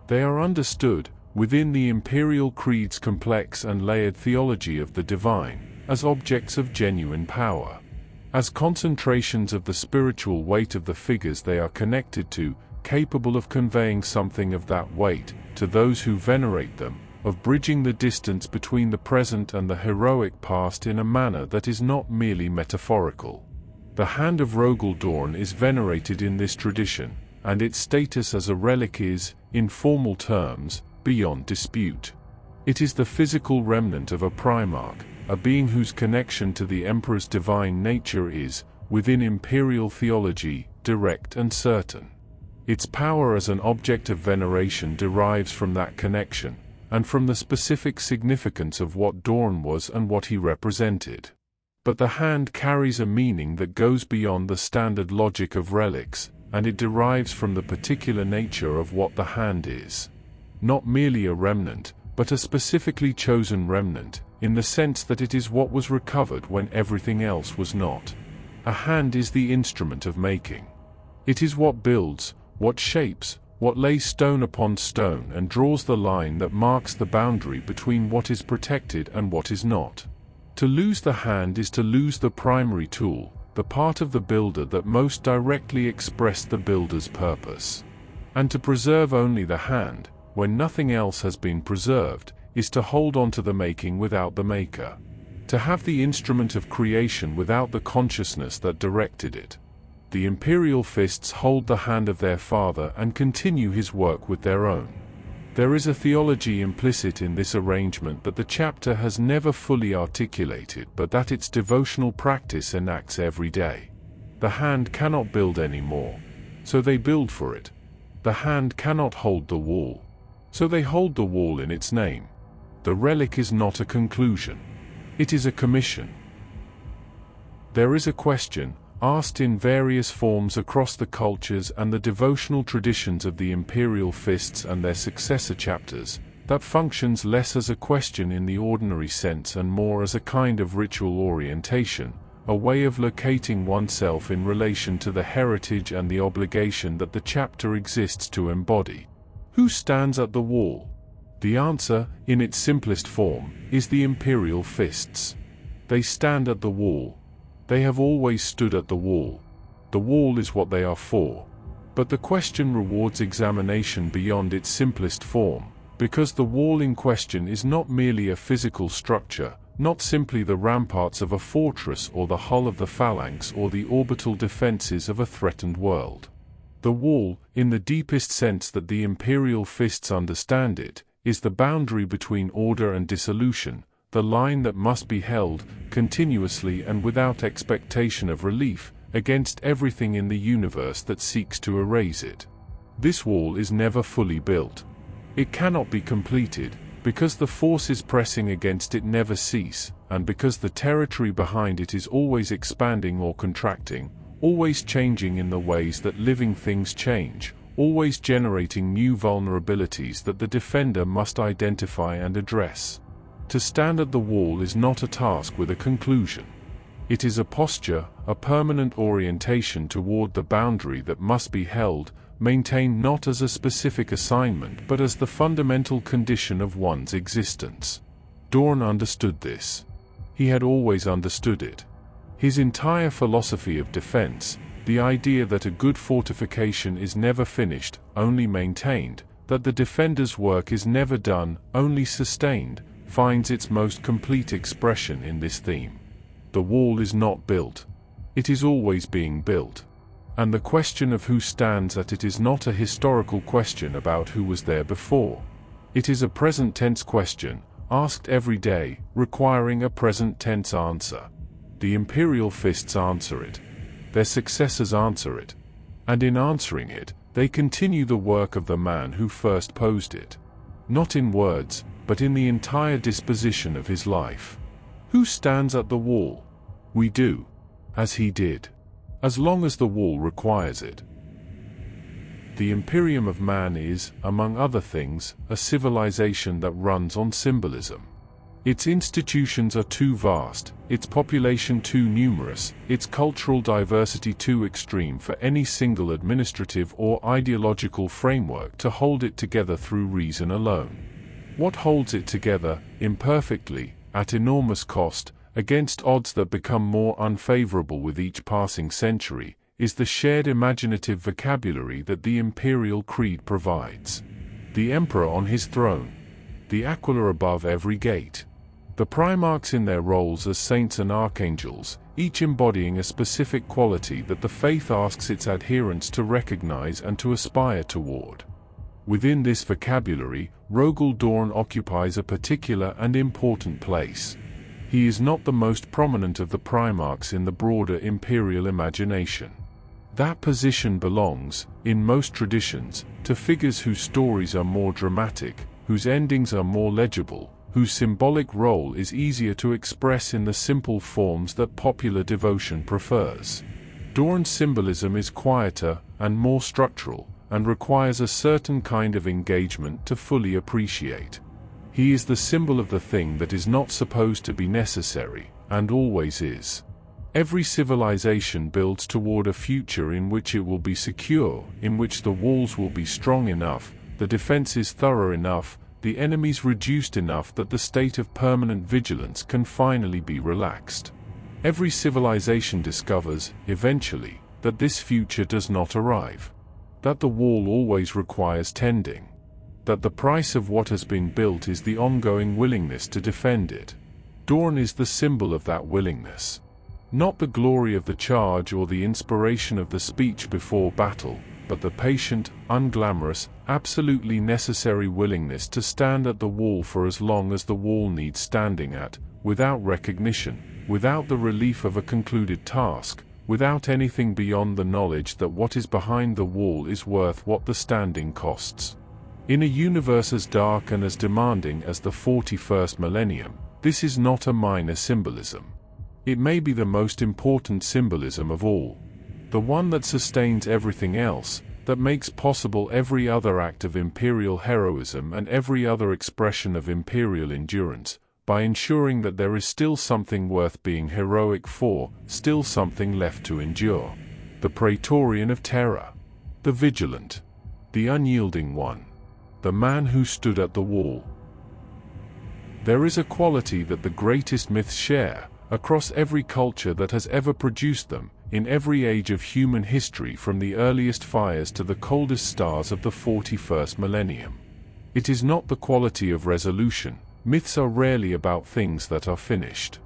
They are understood, within the Imperial Creed's complex and layered theology of the divine, as objects of genuine power. As concentrations of the spiritual weight of the figures they are connected to, capable of conveying something of that weight to those who venerate them, of bridging the distance between the present and the heroic past in a manner that is not merely metaphorical. The hand of Rogal Dorn is venerated in this tradition, and its status as a relic is, in formal terms, beyond dispute. It is the physical remnant of a Primarch, a being whose connection to the Emperor's divine nature is, within imperial theology, direct and certain. Its power as an object of veneration derives from that connection, and from the specific significance of what Dorn was and what he represented. But the hand carries a meaning that goes beyond the standard logic of relics, and it derives from the particular nature of what the hand is. Not merely a remnant, but a specifically chosen remnant, in the sense that it is what was recovered when everything else was not. A hand is the instrument of making. It is what builds, what shapes, what lays stone upon stone and draws the line that marks the boundary between what is protected and what is not. To lose the hand is to lose the primary tool, the part of the builder that most directly expressed the builder's purpose. And to preserve only the hand, when nothing else has been preserved, is to hold on to the making without the maker. To have the instrument of creation without the consciousness that directed it. The imperial fists hold the hand of their father and continue his work with their own. There is a theology implicit in this arrangement that the chapter has never fully articulated, but that its devotional practice enacts every day. The hand cannot build any more, so they build for it. The hand cannot hold the wall, so they hold the wall in its name. The relic is not a conclusion. It is a commission. There is a question, asked in various forms across the cultures and the devotional traditions of the imperial fists and their successor chapters, that functions less as a question in the ordinary sense and more as a kind of ritual orientation, a way of locating oneself in relation to the heritage and the obligation that the chapter exists to embody. Who stands at the wall? The answer, in its simplest form, is the imperial fists. They stand at the wall. They have always stood at the wall. The wall is what they are for. But the question rewards examination beyond its simplest form, because the wall in question is not merely a physical structure, not simply the ramparts of a fortress or the hull of the phalanx or the orbital defenses of a threatened world. The wall, in the deepest sense that the imperial fists understand it, is the boundary between order and dissolution, the line that must be held, continuously and without expectation of relief, against everything in the universe that seeks to erase it. This wall is never fully built. It cannot be completed, because the forces pressing against it never cease, and because the territory behind it is always expanding or contracting, always changing in the ways that living things change, always generating new vulnerabilities that the defender must identify and address. To stand at the wall is not a task with a conclusion. It is a posture, a permanent orientation toward the boundary that must be held, maintained not as a specific assignment but as the fundamental condition of one's existence. Dorn understood this. He had always understood it. His entire philosophy of defense, the idea that a good fortification is never finished, only maintained, that the defender's work is never done, only sustained, finds its most complete expression in this theme. The wall is not built. It is always being built. And the question of who stands at it is not a historical question about who was there before. It is a present tense question, asked every day, requiring a present tense answer. The imperial fists answer it. Their successors answer it. And in answering it, they continue the work of the man who first posed it. Not in words, but in the entire disposition of his life. Who stands at the wall? We do. As he did. As long as the wall requires it. The Imperium of Man is, among other things, a civilization that runs on symbolism. Its institutions are too vast, its population too numerous, its cultural diversity too extreme for any single administrative or ideological framework to hold it together through reason alone. What holds it together, imperfectly, at enormous cost, against odds that become more unfavorable with each passing century, is the shared imaginative vocabulary that the Imperial Creed provides. The Emperor on his throne. The Aquila above every gate. The Primarchs in their roles as saints and archangels, each embodying a specific quality that the faith asks its adherents to recognize and to aspire toward. Within this vocabulary, Rogal Dorn occupies a particular and important place. He is not the most prominent of the Primarchs in the broader Imperial imagination. That position belongs, in most traditions, to figures whose stories are more dramatic, whose endings are more legible, whose symbolic role is easier to express in the simple forms that popular devotion prefers. Dorn's symbolism is quieter and more structural, and requires a certain kind of engagement to fully appreciate. He is the symbol of the thing that is not supposed to be necessary, and always is. Every civilization builds toward a future in which it will be secure, in which the walls will be strong enough, the defenses thorough enough, the enemies reduced enough that the state of permanent vigilance can finally be relaxed. Every civilization discovers, eventually, that this future does not arrive. That the wall always requires tending. That the price of what has been built is the ongoing willingness to defend it. Dorn is the symbol of that willingness. Not the glory of the charge or the inspiration of the speech before battle, but the patient, unglamorous, absolutely necessary willingness to stand at the wall for as long as the wall needs standing at, without recognition, without the relief of a concluded task, without anything beyond the knowledge that what is behind the wall is worth what the standing costs. In a universe as dark and as demanding as the 41st millennium, this is not a minor symbolism. It may be the most important symbolism of all. The one that sustains everything else, that makes possible every other act of imperial heroism and every other expression of imperial endurance, by ensuring that there is still something worth being heroic for, still something left to endure. The Praetorian of Terra. The vigilant. The unyielding one. The man who stood at the wall. There is a quality that the greatest myths share, across every culture that has ever produced them, in every age of human history from the earliest fires to the coldest stars of the 41st millennium. It is not the quality of resolution. Myths are rarely about things that are finished.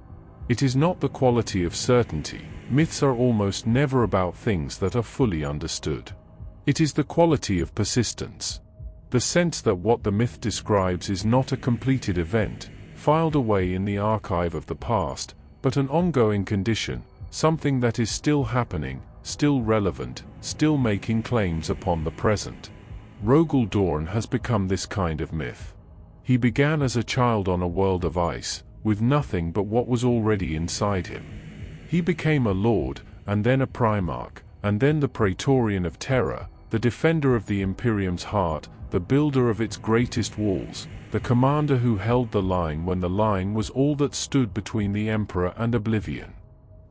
It is not the quality of certainty. Myths are almost never about things that are fully understood. It is the quality of persistence. The sense that what the myth describes is not a completed event, filed away in the archive of the past, but an ongoing condition, something that is still happening, still relevant, still making claims upon the present. Rogal Dorn has become this kind of myth. He began as a child on a world of ice, with nothing but what was already inside him. He became a lord, and then a Primarch, and then the Praetorian of Terra, the defender of the Imperium's heart, the builder of its greatest walls, the commander who held the line when the line was all that stood between the Emperor and oblivion.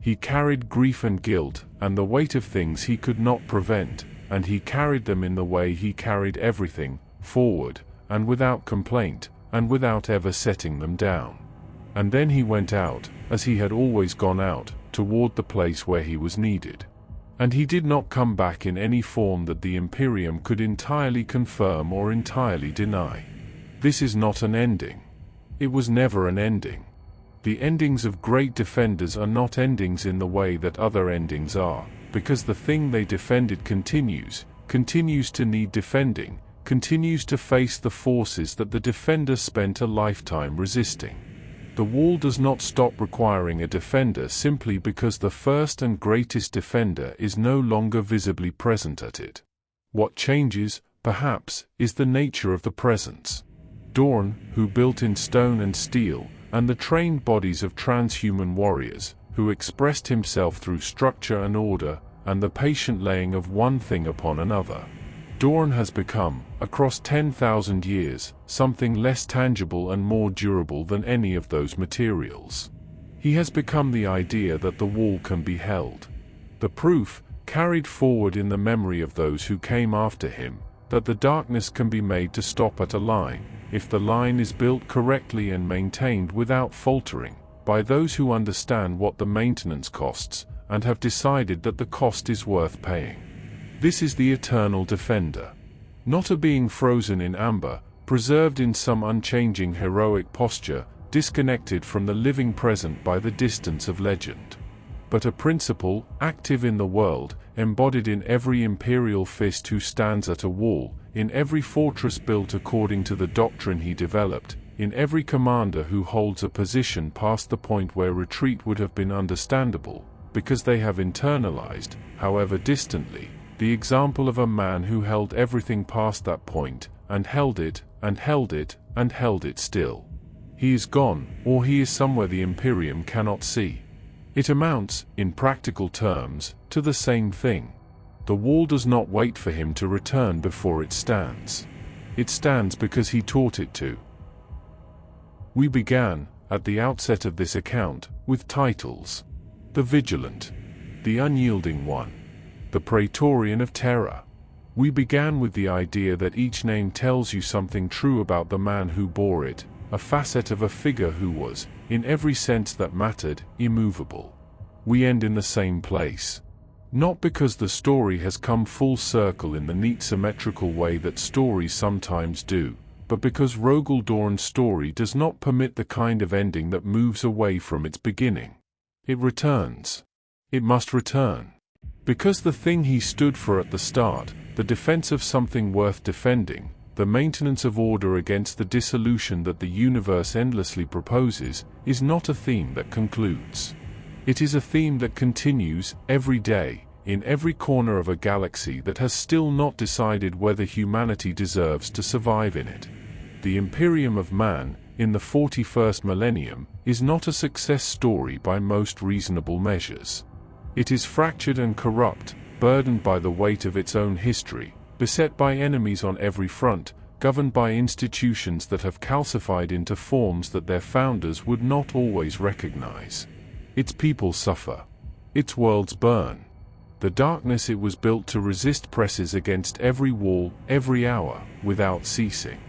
He carried grief and guilt, and the weight of things he could not prevent, and he carried them in the way he carried everything, forward, and without complaint, and without ever setting them down. And then he went out, as he had always gone out, toward the place where he was needed. And he did not come back in any form that the Imperium could entirely confirm or entirely deny. This is not an ending. It was never an ending. The endings of great defenders are not endings in the way that other endings are, because the thing they defended continues to need defending, continues to face the forces that the defender spent a lifetime resisting. The wall does not stop requiring a defender simply because the first and greatest defender is no longer visibly present at it. What changes, perhaps, is the nature of the presence. Dorn, who built in stone and steel, and the trained bodies of transhuman warriors, who expressed himself through structure and order, and the patient laying of one thing upon another. Dorn has become, across 10,000 years, something less tangible and more durable than any of those materials. He has become the idea that the wall can be held. The proof, carried forward in the memory of those who came after him, that the darkness can be made to stop at a line, if the line is built correctly and maintained without faltering, by those who understand what the maintenance costs, and have decided that the cost is worth paying. This is the eternal defender. Not a being frozen in amber, preserved in some unchanging heroic posture, disconnected from the living present by the distance of legend. But a principle, active in the world, embodied in every imperial fist who stands at a wall, in every fortress built according to the doctrine he developed, in every commander who holds a position past the point where retreat would have been understandable, because they have internalized, however distantly, the example of a man who held everything past that point, and held it, and held it, and held it still. He is gone, or he is somewhere the Imperium cannot see. It amounts, in practical terms, to the same thing. The wall does not wait for him to return before it stands. It stands because he taught it to. We began, at the outset of this account, with titles. The Vigilant, the Unyielding One, the Praetorian of Terra. We began with the idea that each name tells you something true about the man who bore it, a facet of a figure who was, in every sense that mattered, immovable. We end in the same place. Not because the story has come full circle in the neat symmetrical way that stories sometimes do, but because Rogal Dorn's story does not permit the kind of ending that moves away from its beginning. It returns. It must return. Because the thing he stood for at the start, the defense of something worth defending, the maintenance of order against the dissolution that the universe endlessly proposes, is not a theme that concludes. It is a theme that continues, every day, in every corner of a galaxy that has still not decided whether humanity deserves to survive in it. The Imperium of Man, in the 41st millennium, is not a success story by most reasonable measures. It is fractured and corrupt, burdened by the weight of its own history, beset by enemies on every front, governed by institutions that have calcified into forms that their founders would not always recognize. Its people suffer. Its worlds burn. The darkness it was built to resist presses against every wall, every hour, without ceasing.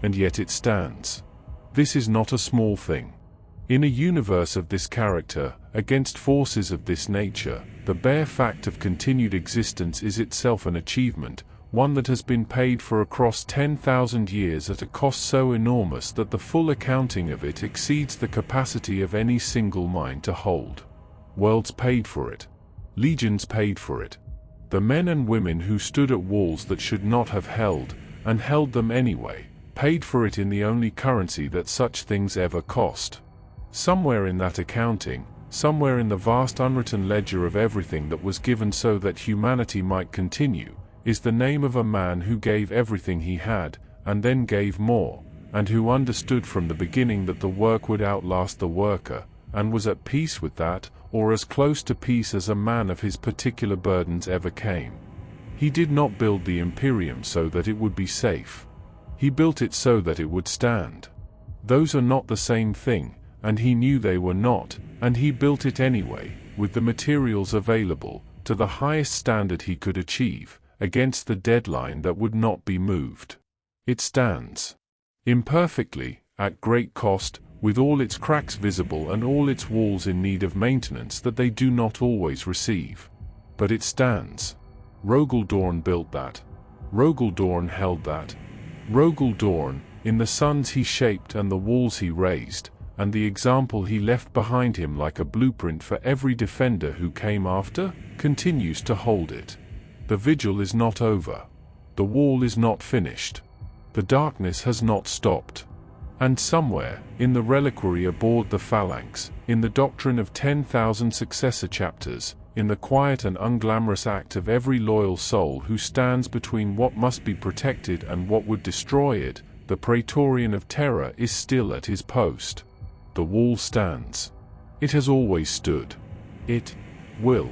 And yet it stands. This is not a small thing. In a universe of this character, against forces of this nature, the bare fact of continued existence is itself an achievement, one that has been paid for across 10,000 years at a cost so enormous that the full accounting of it exceeds the capacity of any single mind to hold. Worlds paid for it. Legions paid for it. The men and women who stood at walls that should not have held, and held them anyway, paid for it in the only currency that such things ever cost. Somewhere in that accounting, somewhere in the vast unwritten ledger of everything that was given so that humanity might continue, is the name of a man who gave everything he had, and then gave more, and who understood from the beginning that the work would outlast the worker, and was at peace with that, or as close to peace as a man of his particular burdens ever came. He did not build the Imperium so that it would be safe. He built it so that it would stand. Those are not the same thing, and he knew they were not, and he built it anyway, with the materials available, to the highest standard he could achieve, against the deadline that would not be moved. It stands. Imperfectly, at great cost, with all its cracks visible and all its walls in need of maintenance that they do not always receive. But it stands. Rogal Dorn built that. Rogal Dorn held that. Rogal Dorn, in the suns he shaped and the walls he raised, and the example he left behind him like a blueprint for every defender who came after, continues to hold it. The vigil is not over. The wall is not finished. The darkness has not stopped. And somewhere, in the reliquary aboard the phalanx, in the doctrine of 10,000 successor chapters, in the quiet and unglamorous act of every loyal soul who stands between what must be protected and what would destroy it, the Praetorian of Terra is still at his post. The wall stands. It has always stood. It will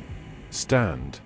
stand.